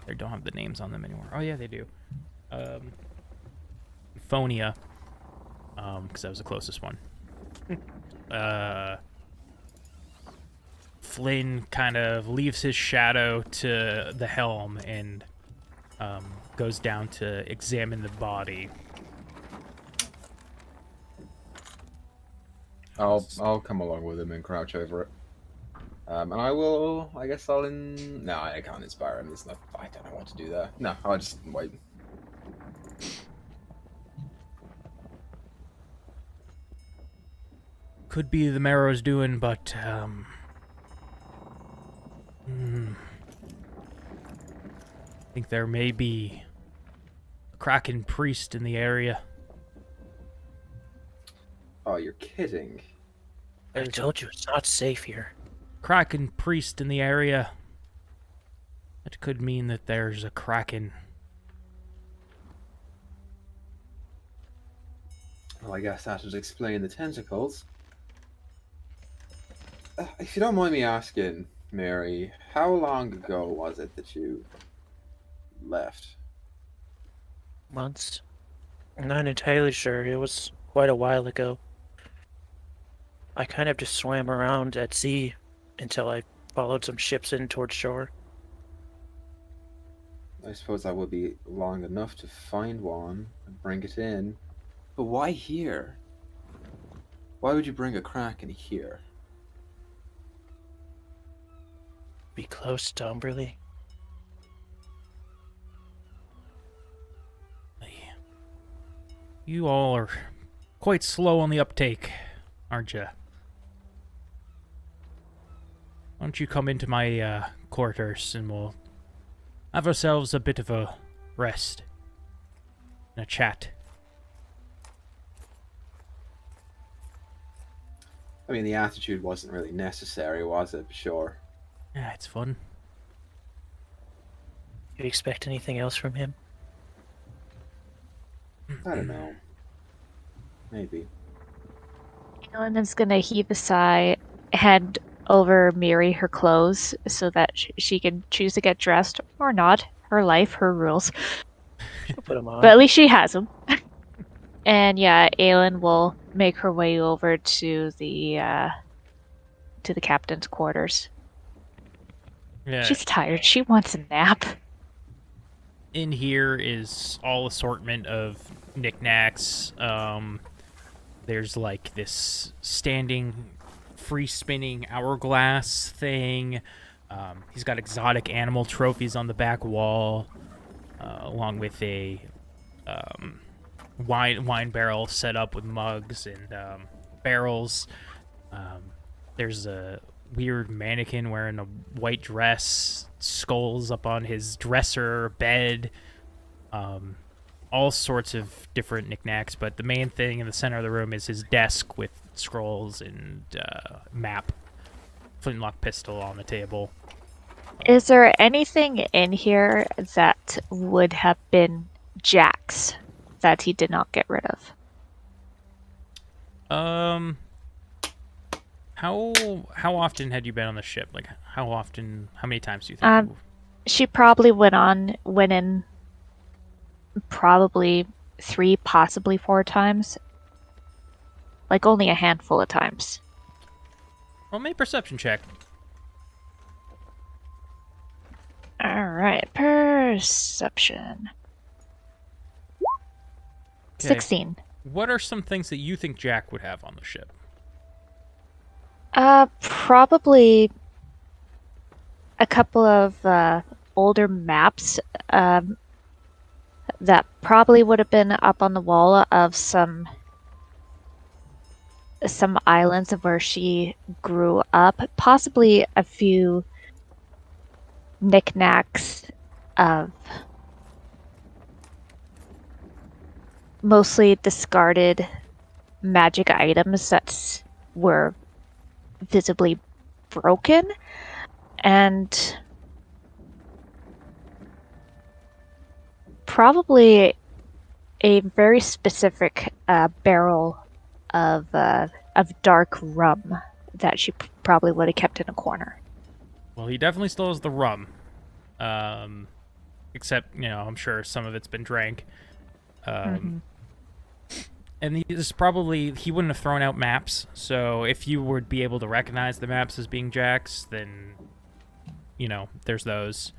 they don't have the names on them anymore. Oh yeah, they do. Phonia, because that was the closest one. Flynn kind of leaves his shadow to the helm and goes down to examine the body. I'll come along with him and crouch over it. And I guess no, I can't inspire him. I don't know what to do there. No, I'll just wait. Could be the Marrow's doing, but I think there may be a Kraken priest in the area. Oh, you're kidding. I told you it's not safe here. Kraken priest in the area. That could mean that there's a Kraken. Well, I guess that would explain the tentacles. If you don't mind me asking, Mary, how long ago was it that you left? Months. I'm not entirely sure. It was quite a while ago. I kind of just swam around at sea until I followed some ships in towards shore. I suppose that would be long enough to find one and bring it in. But why here? Why would you bring a Kraken here? Be close to Umberly. You all are quite slow on the uptake, aren't you? Why don't you come into my quarters and we'll have ourselves a bit of a rest and a chat. I mean, the attitude wasn't really necessary, was it? Sure. Yeah, it's fun. You expect anything else from him? I don't know. Maybe. Ellen is gonna heave a sigh, hand over Miri her clothes so that she can choose to get dressed or not. Her life, her rules. She'll put them on. But at least she has them. And yeah, Aelin will make her way over to the captain's quarters. Yeah. She's tired. She wants a nap. In here is all assortment of knickknacks. There's like this standing, free spinning hourglass thing. He's got exotic animal trophies on the back wall, along with a wine barrel set up with mugs and barrels. There's a weird mannequin wearing a white dress, skulls up on his dresser, bed, all sorts of different knickknacks, but the main thing in the center of the room is his desk with scrolls and map, flintlock pistol on the table. Is there anything in here that would have been Jack's that he did not get rid of? How often had you been on the ship? Like, how many times do you think? She probably went in probably 3, possibly 4 times. Like, only a handful of times. Well, make a perception check. Alright, perception. Okay. 16. What are some things that you think Jack would have on the ship? Probably a couple of older maps that probably would have been up on the wall of some islands of where she grew up. Possibly a few knickknacks of mostly discarded magic items that were visibly broken, and probably a very specific barrel of dark rum that she probably would have kept in a corner. Well, he definitely still has the rum. Except, I'm sure some of it's been drank. And he wouldn't have thrown out maps, so if you would be able to recognize the maps as being Jack's, then, there's those.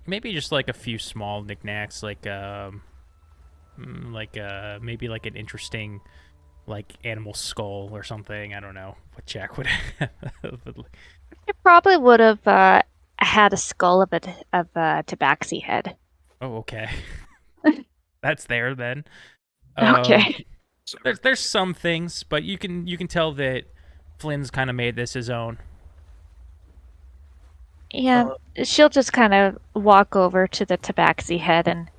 Maybe just like a few small knickknacks, like maybe like an interesting, like, animal skull or something. I don't know what Jack would have. He probably would have had a skull of a tabaxi head. Oh, okay. That's there then. Okay. There's some things, but you can tell that Flynn's kind of made this his own. Yeah, she'll just kind of walk over to the tabaxi head and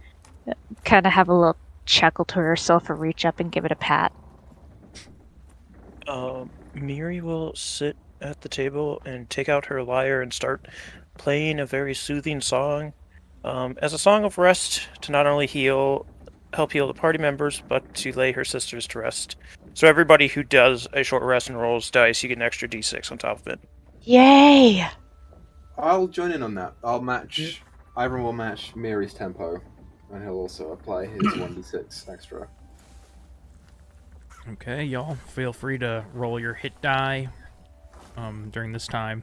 kind of have a little chuckle to herself and reach up and give it a pat. Miri will sit at the table and take out her lyre and start playing a very soothing song as a song of rest to not only help heal the party members, but to lay her sisters to rest. So everybody who does a short rest and rolls dice, you get an extra d6 on top of it. Yay! I'll join in on that. Ivan will match Miri's tempo, and he'll also apply his 1d6 extra. Okay, y'all feel free to roll your hit die during this time.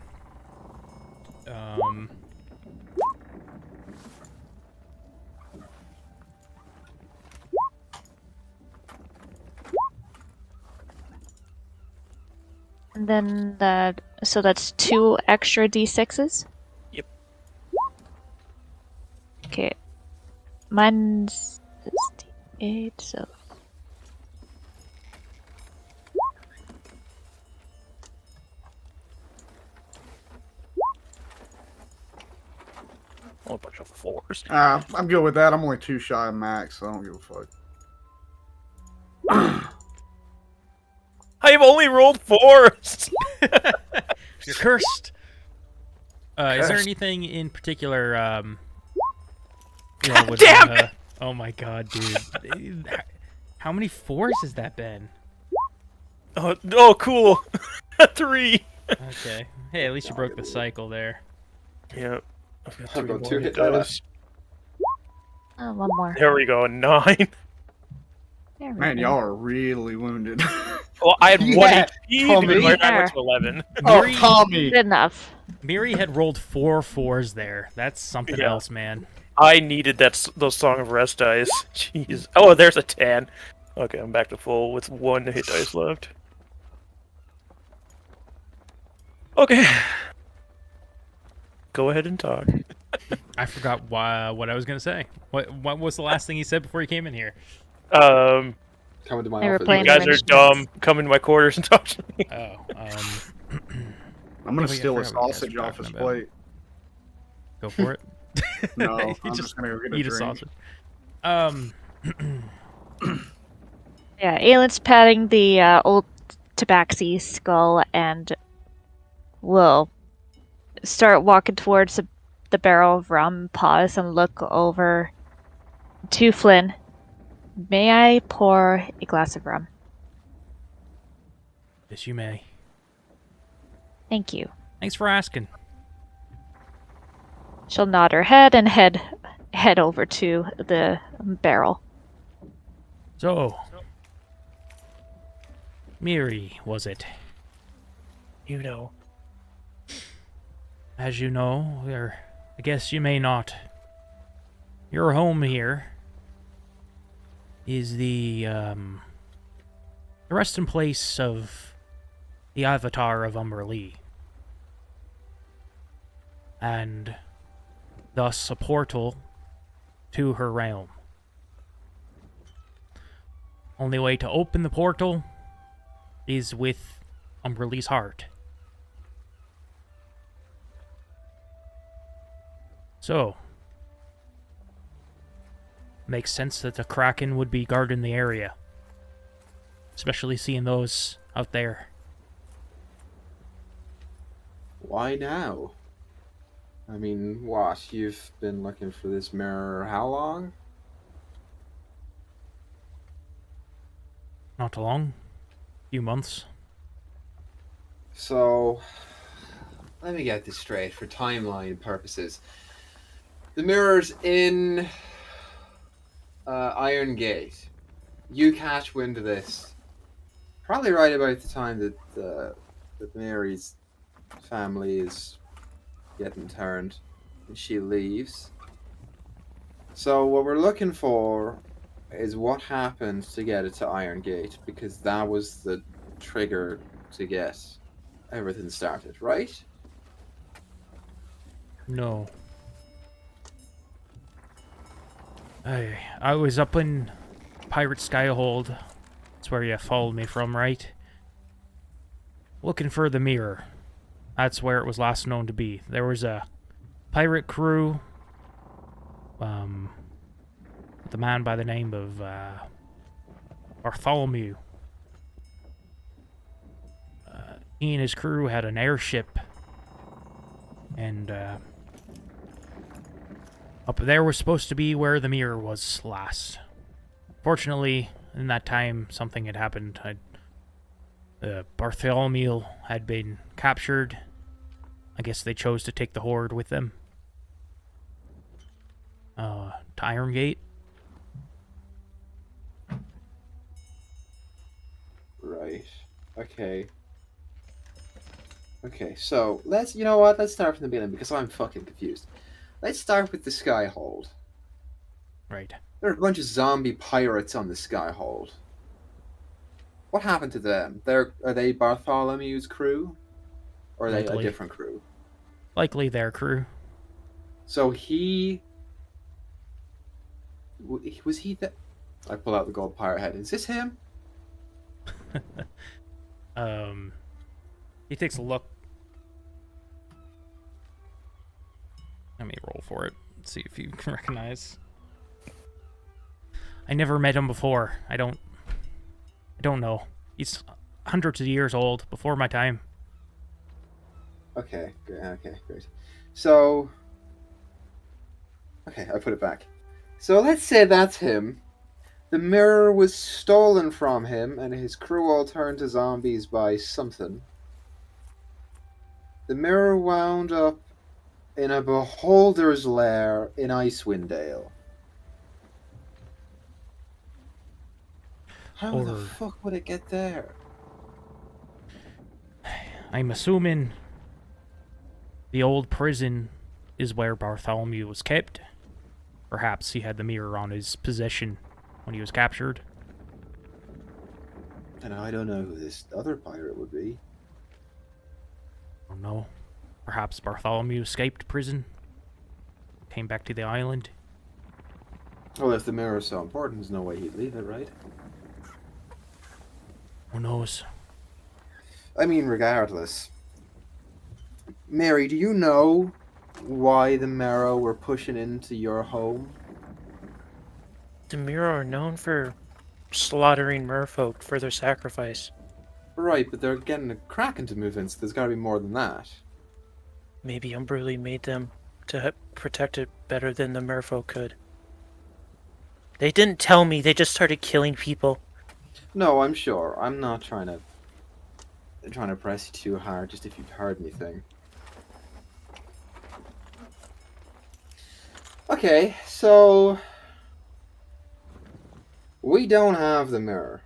And then so that's 2 extra d6s? Yep. Okay. Mine's d8, so... Oh, a bunch of 4s. I'm good with that. I'm only 2 shy of max, so I don't give a fuck. I've only rolled 4s! You're cursed. Is there anything in particular, Damn it! Oh my god, dude. How many 4s has that been? Oh, cool. 3. Okay. Hey, at least you broke the cycle there. Yep. I've got I've 3 got more 2 hit hit die dice. left. Oh, one more. There we go, 9. There we Man, go. y'all are really wounded. Well, I had 1 Yeah, HP Tommy. to go right back There. up to 11. Oh, Miri, Tommy! Good enough. Miri had rolled 4 4s there. That's something Yeah. else, man. I needed those Song of Rest dice. Jeez. Oh, there's a 10. Okay, I'm back to full with 1 hit dice left. Okay. Go ahead and talk. I forgot what I was gonna say. What was the last thing he said before he came in here? Um, Come into my They were office. playing you guys are Revenge dumb. Come into my quarters and talk to me. Oh, I'm gonna I steal a forgot what you guys sausage were off his talking about. plate. go for it. No, You I'm just gonna go get a eat drink. sausage. Yeah, Aylin's patting the old tabaxi skull and will start walking towards the barrel of rum, pause and look over to Flynn. May I pour a glass of rum? Yes, you may. Thank you. Thanks for asking. She'll nod her head and head over to the barrel. So, Miri, was it? You know. As you know, or I guess you may not. Your home here is the resting place of the Avatar of Umberlee. And thus a portal to her realm. Only way to open the portal is with Umberlee's heart. So, makes sense that the Kraken would be guarding the area. Especially seeing those out there. Why now? I mean, what? You've been looking for this mirror how long? Not long. Few months. So, let me get this straight for timeline purposes. The mirror's in Iron Gate. You catch wind of this. Probably right about the time that Mary's family is getting turned and she leaves. So what we're looking for is what happened to get it to Iron Gate, because that was the trigger to get everything started, right? No. I was up in Pirate Skyhold. That's where you followed me from, right? Looking for the mirror. That's where it was last known to be. There was a pirate crew, with a man by the name of Bartholomew. He and his crew had an airship, and up there was supposed to be where the mirror was last. Fortunately, in that time, something had happened. Bartholomew had been captured. I guess they chose to take the Hoarde with them. To Iron Gate. Right. Okay. Okay, so you know what? Let's start from the beginning because I'm fucking confused. Let's start with the Skyhold. Right. There are a bunch of zombie pirates on the Skyhold. What happened to them? Are they Bartholomew's crew? Or are they a Likely. different crew? Likely their crew. So was he the... I pull out the gold pirate head. Is this him? He takes a look. Let me roll for it. See if you can recognize. I never met him before. I don't know. He's hundreds of years old, before my time. Okay, great. So, okay, I put it back. So let's say that's him. The mirror was stolen from him, and his crew all turned to zombies by something. The mirror wound up in a beholder's lair in Icewind Dale. How the fuck would it get there? I'm assuming the old prison is where Bartholomew was kept. Perhaps he had the mirror on his possession when he was captured. And I don't know who this other pirate would be. I don't know. Perhaps Bartholomew escaped prison, came back to the island. Well, if the mirror is so important, there's no way he'd leave it, right? Who knows? I mean, regardless. Mary, do you know why the Marrow were pushing into your home? The Mirror are known for slaughtering merfolk for their sacrifice. Right, but they're getting a Kraken to move in, so there's gotta be more than that. Maybe Umberlee made them to protect it better than the merfolk could. They didn't tell me, they just started killing people. No, I'm sure. I'm not trying to press you too hard, just if you've heard anything. Okay, so we don't have the mirror.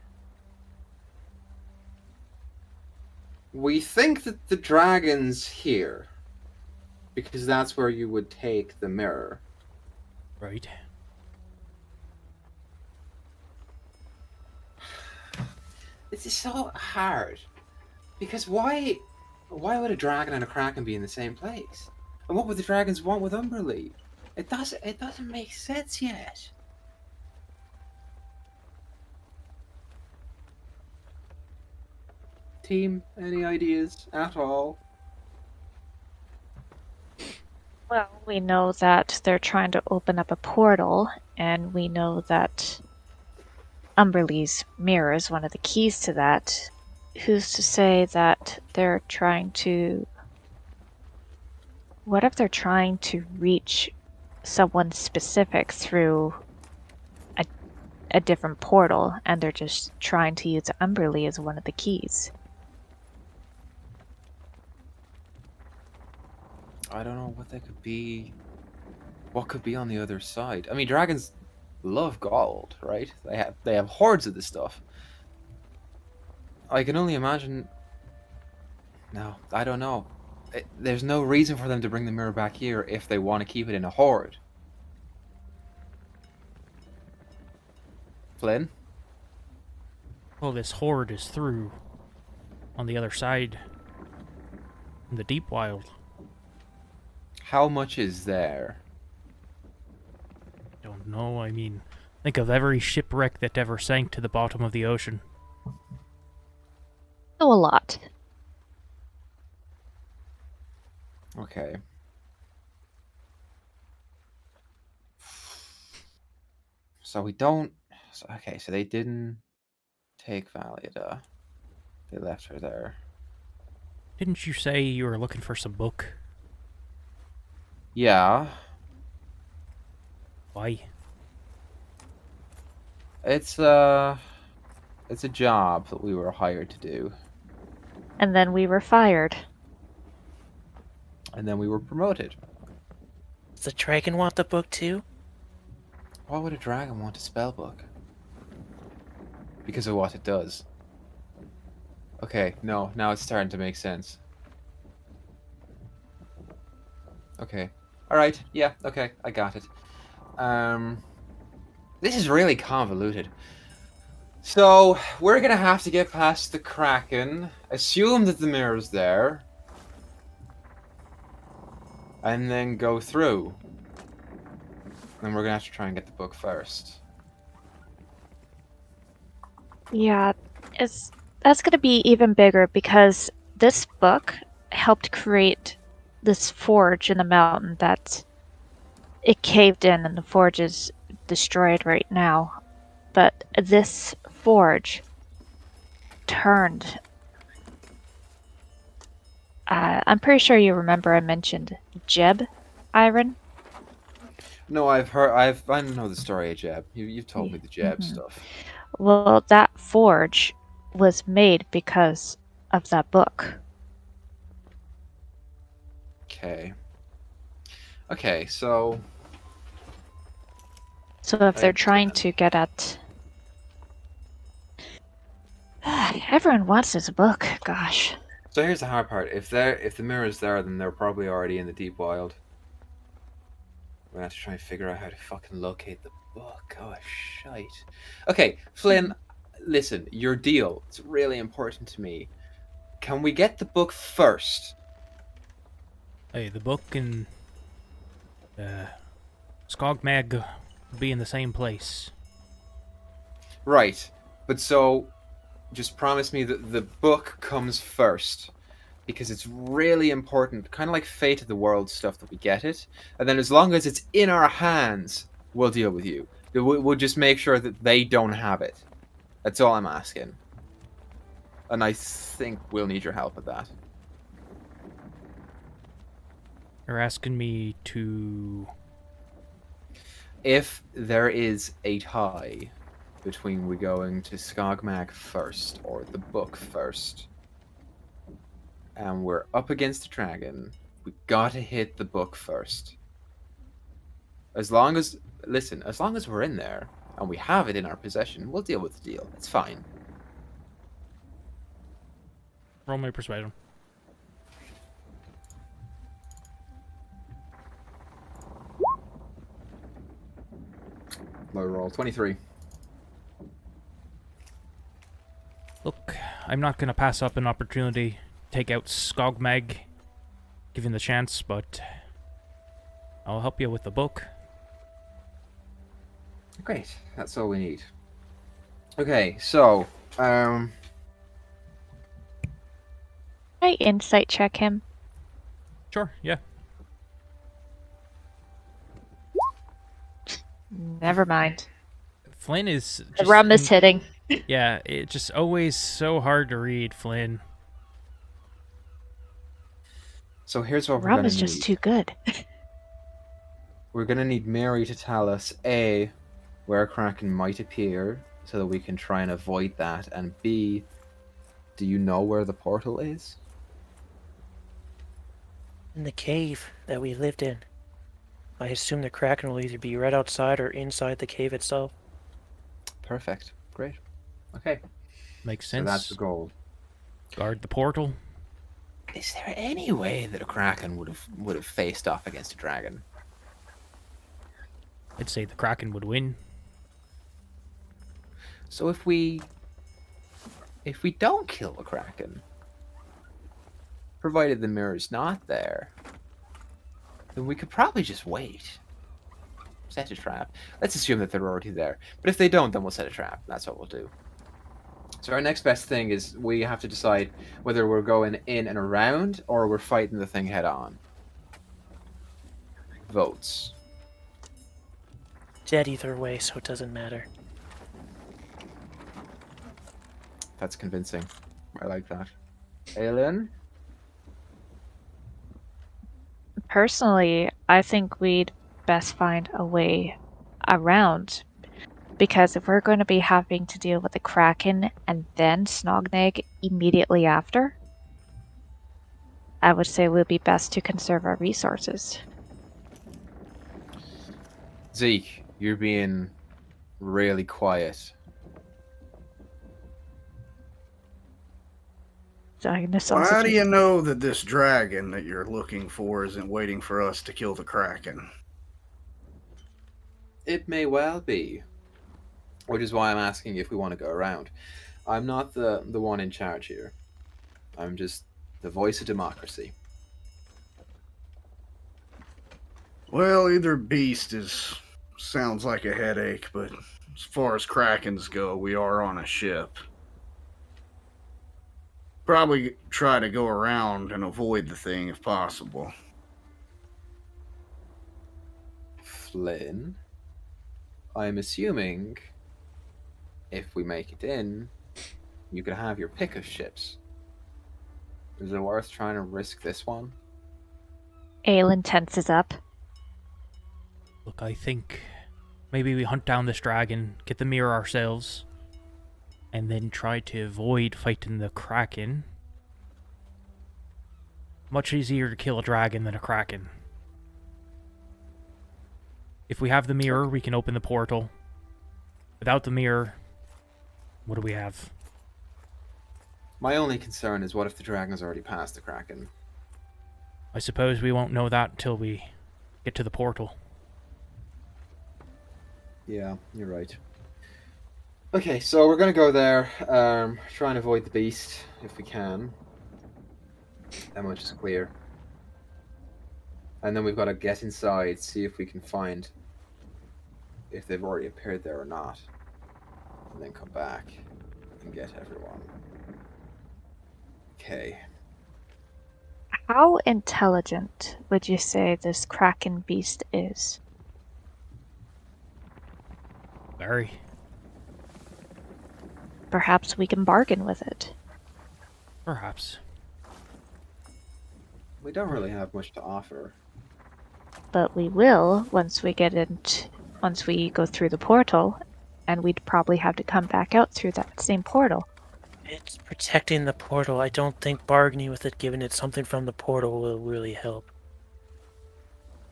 We think that the dragon's here, because that's where you would take the mirror. Right. This is so hard. Because why would a dragon and a kraken be in the same place? And what would the dragons want with Umberlee? It doesn't make sense yet. Team, any ideas at all? Well, we know that they're trying to open up a portal, and we know that Umberlee's mirror is one of the keys to that. Who's to say that they're trying to... What if they're trying to reach someone specific through a different portal, and they're just trying to use Umberlee as one of the keys? I don't know what they could be. What could be on the other side? I mean, dragons love gold, right? They have hordes of this stuff. I can only imagine. No, I don't know. There's no reason for them to bring the mirror back here if they want to keep it in a hoard. Flynn? Well, this horde is through on the other side in the deep wild. How much is there? Don't know. I mean, think of every shipwreck that ever sank to the bottom of the ocean. Oh, a lot. Okay. So we don't... Okay, so they didn't take Valida. They left her there. Didn't you say you were looking for some book? Yeah. Why? It's a job that we were hired to do. And then we were fired. And then we were promoted. Does the dragon want the book too? Why would a dragon want a spell book? Because of what it does. Okay, no, now it's starting to make sense. Okay. Alright, yeah, okay, I got it. This is really convoluted. So, we're gonna have to get past the Kraken, assume that the mirror's there, and then go through. And we're gonna have to try and get the book first. Yeah, that's going to be even bigger because this book helped create this forge in the mountain that it caved in and the forge is destroyed right now. But this forge turned... I'm pretty sure you remember I mentioned Jeb, Iron? No, I know the story of Jeb. You've told me the Jeb Mhm. stuff. Well, that forge was made because of that book. Okay. Okay, so So if they're trying to get at... Everyone wants this book, gosh. So here's the hard part. If the mirror's there, then they're probably already in the deep wild. We're gonna have to try and figure out how to fucking locate the book. Oh shite. Okay, Flynn, listen, your deal. It's really important to me. Can we get the book first? Hey, the book and Skogmag will be in the same place. Right. But so just promise me that the book comes first. Because it's really important, kind of like Fate of the World stuff, that we get it. And then as long as it's in our hands, we'll deal with you. We'll just make sure that they don't have it. That's all I'm asking. And I think we'll need your help with that. You're asking me to... If there is a tie between we going to Skogmag first or the book first, and we're up against a dragon, we gotta hit the book first. As long as we're in there and we have it in our possession, we'll deal with the deal. It's fine. Roll my persuasion. Low roll, 23. Look, I'm not gonna pass up an opportunity to take out Skogmag, given the chance, but I'll help you with the book. Great, that's all we need. Okay, so, I insight check him. Sure, yeah. Never mind. Flynn is The just rum is hitting. Yeah, it's just always so hard to read, Flynn. so here's what we're Rum gonna is need. just too good. We're gonna need Mary to tell us A, where Kraken might appear, so that we can try and avoid that, and B, do you know where the portal is? In the cave that we lived in. I assume the Kraken will either be right outside or inside the cave itself. Perfect. Great. Okay. Makes So sense. that's the goal. Guard the portal. Is there any way that a Kraken would have faced off against a dragon? I'd say the Kraken would win. So if we don't kill the Kraken, provided the mirror's not there, then we could probably just wait. Set a trap. Let's assume that they're already there. But if they don't, then we'll set a trap. That's what we'll do. So our next best thing is we have to decide whether we're going in and around or we're fighting the thing head on. Votes. Dead either way, so it doesn't matter. That's convincing. I like that. Aelin? Personally, I think we'd best find a way around. Because if we're going to be having to deal with the Kraken and then Snognag immediately after, I would say it would be best to conserve our resources. Zeke, you're being really quiet. Why do you know that this dragon that you're looking for isn't waiting for us to kill the Kraken? It may well be. Which is why I'm asking if we want to go around. I'm not the one in charge here. I'm just the voice of democracy. Well, either beast sounds like a headache, but as far as Krakens go, we are on a ship. Probably try to go around and avoid the thing if possible. Flynn, I'm assuming if we make it in, you could have your pick of ships. Is it worth trying to risk this one? Aelin tenses up. Look, I think maybe we hunt down this dragon, get the mirror ourselves, and then try to avoid fighting the Kraken. Much easier to kill a dragon than a Kraken. If we have the mirror, we can open the portal. Without the mirror, what do we have? My only concern is what if the dragon's already past the Kraken? I suppose we won't know that until we get to the portal. Yeah, you're right. Okay, so we're gonna go there, try and avoid the beast if we can. That much is clear. And then we've got to get inside, see if we can find if they've already appeared there or not. And then come back and get everyone. Okay. How intelligent would you say this Kraken beast is? Very. Perhaps we can bargain with it. Perhaps. We don't really have much to offer. But we will once we go through the portal, and we'd probably have to come back out through that same portal. It's protecting the portal. I don't think bargaining with it, giving it something from the portal, will really help.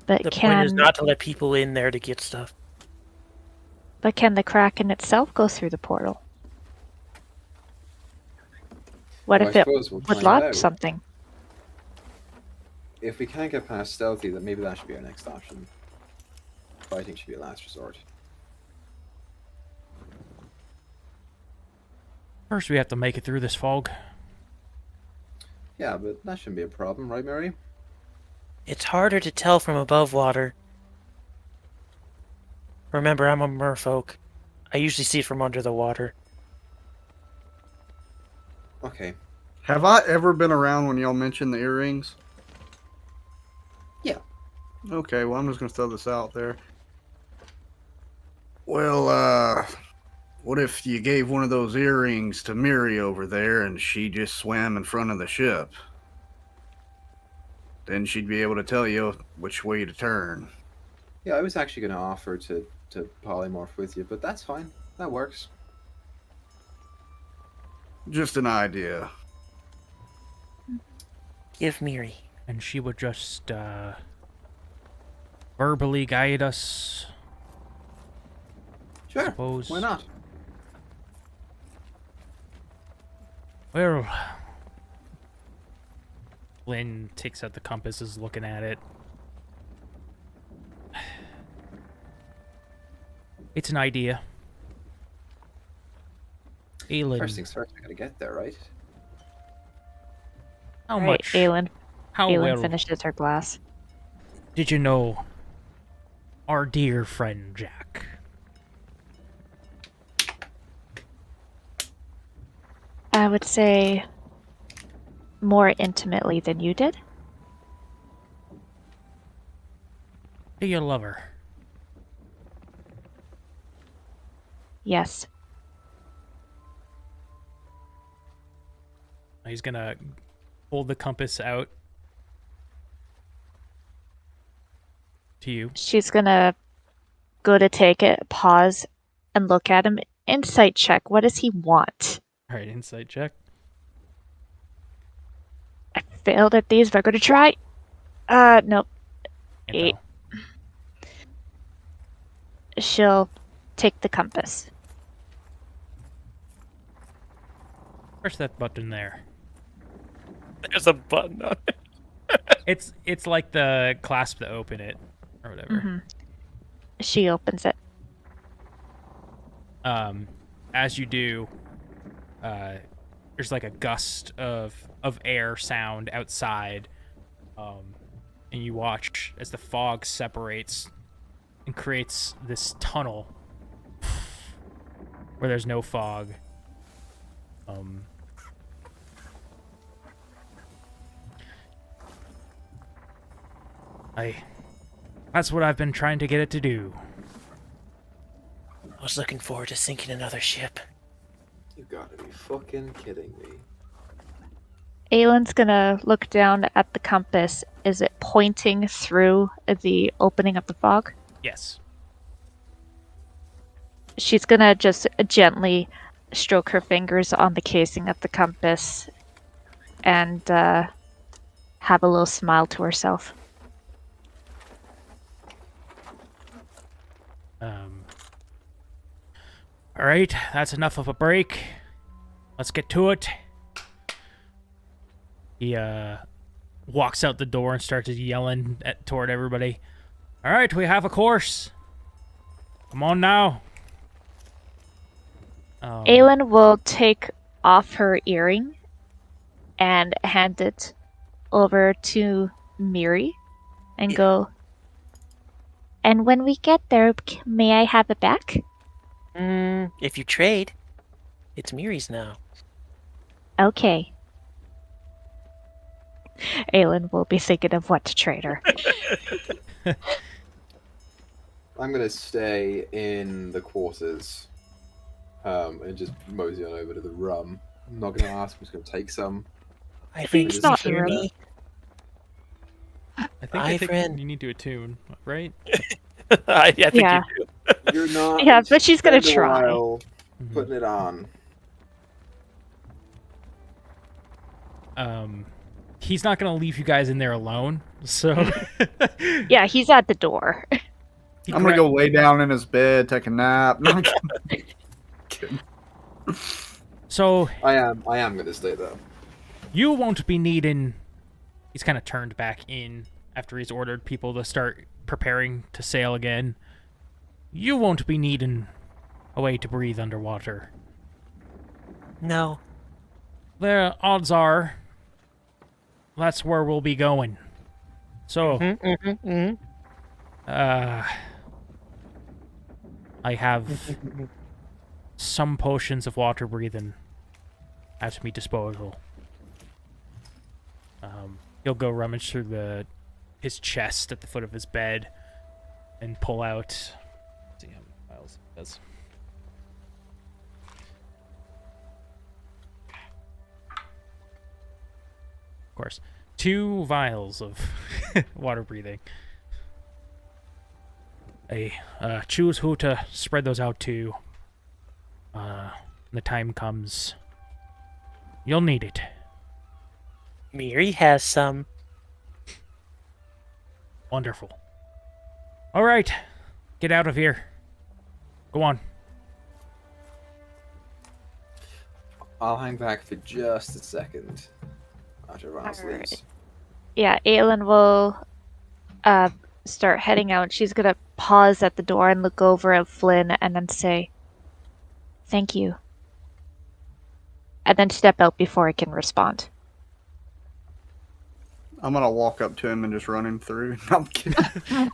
But The point is not to let people in there to get stuff. But can the Kraken itself go through the portal? What Well, if I it suppose we'll would find lock out. something? If we can't get past stealthy, then maybe that should be our next option. Fighting should be a last resort. First, we have to make it through this fog. Yeah, but that shouldn't be a problem, right, Mary? It's harder to tell from above water. Remember, I'm a merfolk. I usually see it from under the water. Okay. Have I ever been around when y'all mentioned the earrings? Yeah. Okay, well, I'm just going to throw this out there. Well, what if you gave one of those earrings to Miri over there and she just swam in front of the ship? Then she'd be able to tell you which way to turn. Yeah, I was actually going to offer to polymorph with you, but that's fine. That works. Just an idea. Give Miri. And she would just, verbally guide us. Sure. Suppose. Why not? Well, Lynn takes out the compass, is looking at it. It's an idea. Aelin, First things first, we gotta get there, right? how Right, much? Aelin How well finishes her glass. did you know our dear friend Jack? I would say more intimately than you did. Do you love her? Yes. He's gonna hold the compass out to you. She's gonna go to take it, pause, and look at him. Insight check. What does he want? All right, insight check. I failed at these, but I'm gonna try. Nope. Can't 8. tell. She'll take the compass. Press that button there. There's a button on it. It's like the clasp to open it, or whatever. Mm-hmm. She opens it. As you do, there's like a gust of air sound outside, and you watch as the fog separates and creates this tunnel where there's no fog. That's what I've been trying to get it to do. I was looking forward to sinking another ship. You gotta be fucking kidding me. Aelin's gonna look down at the compass. Is it pointing through the opening of the fog? Yes. She's gonna just gently stroke her fingers on the casing of the compass and have a little smile to herself. All right, that's enough of a break. Let's get to it. He walks out the door and starts yelling toward everybody. All right, we have a course. Come on now. Aelin will take off her earring and hand it over to Miri and go, and when we get there, may I have it back? If you trade, it's Miri's now. Okay. Aelin will be thinking of what to trade her. I'm gonna stay in the quarters, and just mosey on over to the rum. I'm not gonna ask. I'm just gonna take some. I think It's not hear rum. me. I think friend. you need to attune, right? I think Yeah. you do. You're not. Yeah, but she's gonna spend a try. while putting it on. He's not gonna leave you guys in there alone, so Yeah, he's at the door. I'm gonna go lay down in his bed, take a nap. No, I'm kidding. So I am gonna stay though. you won't be needing. He's kind of turned back in after he's ordered people to start preparing to sail again. You won't be needing a way to breathe underwater. No. The odds are that's where we'll be going. So, I have some potions of water breathing at my disposal. He'll go rummage through his chest at the foot of his bed and pull out. See how many files it does. Of course, 2 vials of water breathing. Choose who to spread those out to. When the time comes, you'll need it. Miri has some. Wonderful. All right, get out of here. Go on. I'll hang back for just a second after Ross Alright. leaves. Yeah, Aelin will start heading out. She's gonna pause at the door and look over at Flynn and then say, "Thank you." And then step out before I can respond. I'm gonna walk up to him and just run him through. No, I'm kidding.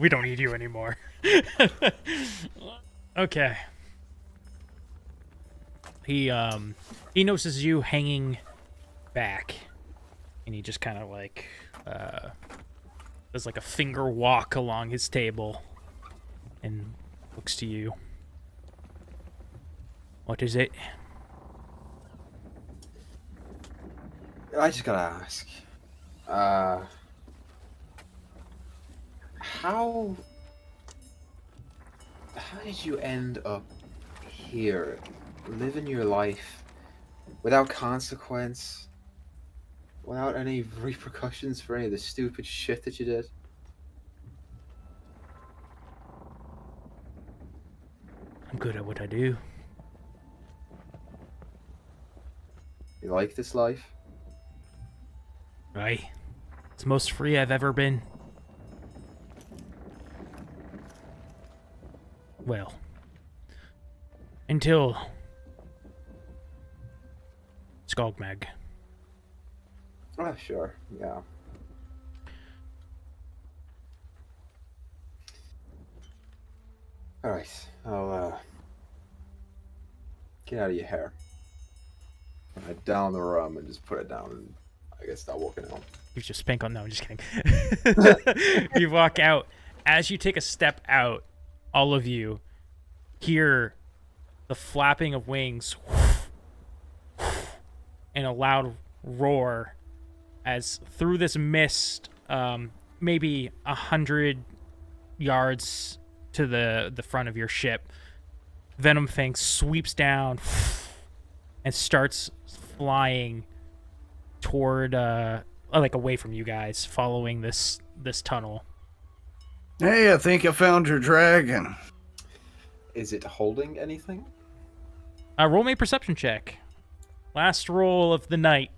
We don't need you anymore. Okay. He notices you hanging back, and he just kind of like does like a finger walk along his table and looks to you. What is it? I just gotta ask. How did you end up here, living your life without consequence, without any repercussions for any of the stupid shit that you did? I'm good at what I do. You like this life? Right? It's the most free I've ever been. Well, until Skogmag. Oh, sure, yeah. Alright, I'll get out of your hair. I down the rum and just put it down and I guess start walking out. You just spank on. No, I'm just kidding. You walk out. As you take a step out, all of you hear the flapping of wings and a loud roar as through this mist, maybe 100 yards to the front of your ship, Venom Fang sweeps down and starts flying toward like away from you guys, following this tunnel. Hey, I think I found your dragon. Is it holding anything? Roll me a perception check. Last roll of the night.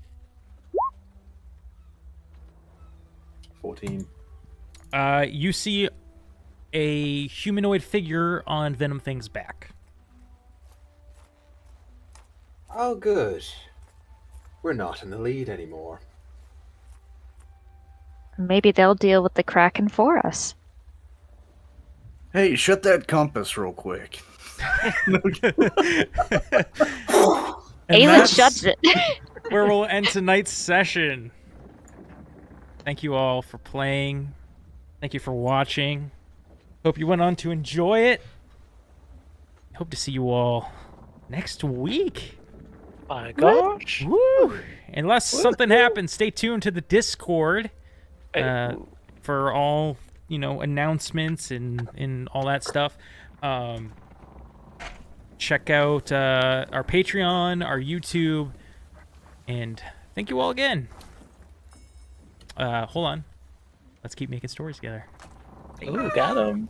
14. You see a humanoid figure on Venom Fang's back. Oh, good. We're not in the lead anymore. Maybe they'll deal with the Kraken for us. Hey, shut that compass real quick. And Aelin that's shuts it. where we'll end tonight's session. Thank you all for playing. Thank you for watching. Hope you went on to enjoy it. Hope to see you all next week. My gosh. Woo! Unless something happens, stay tuned to the Discord for all, announcements and all that stuff. Check out our Patreon, our YouTube, and thank you all again. Hold on. Let's keep making stories together. Ooh, got him.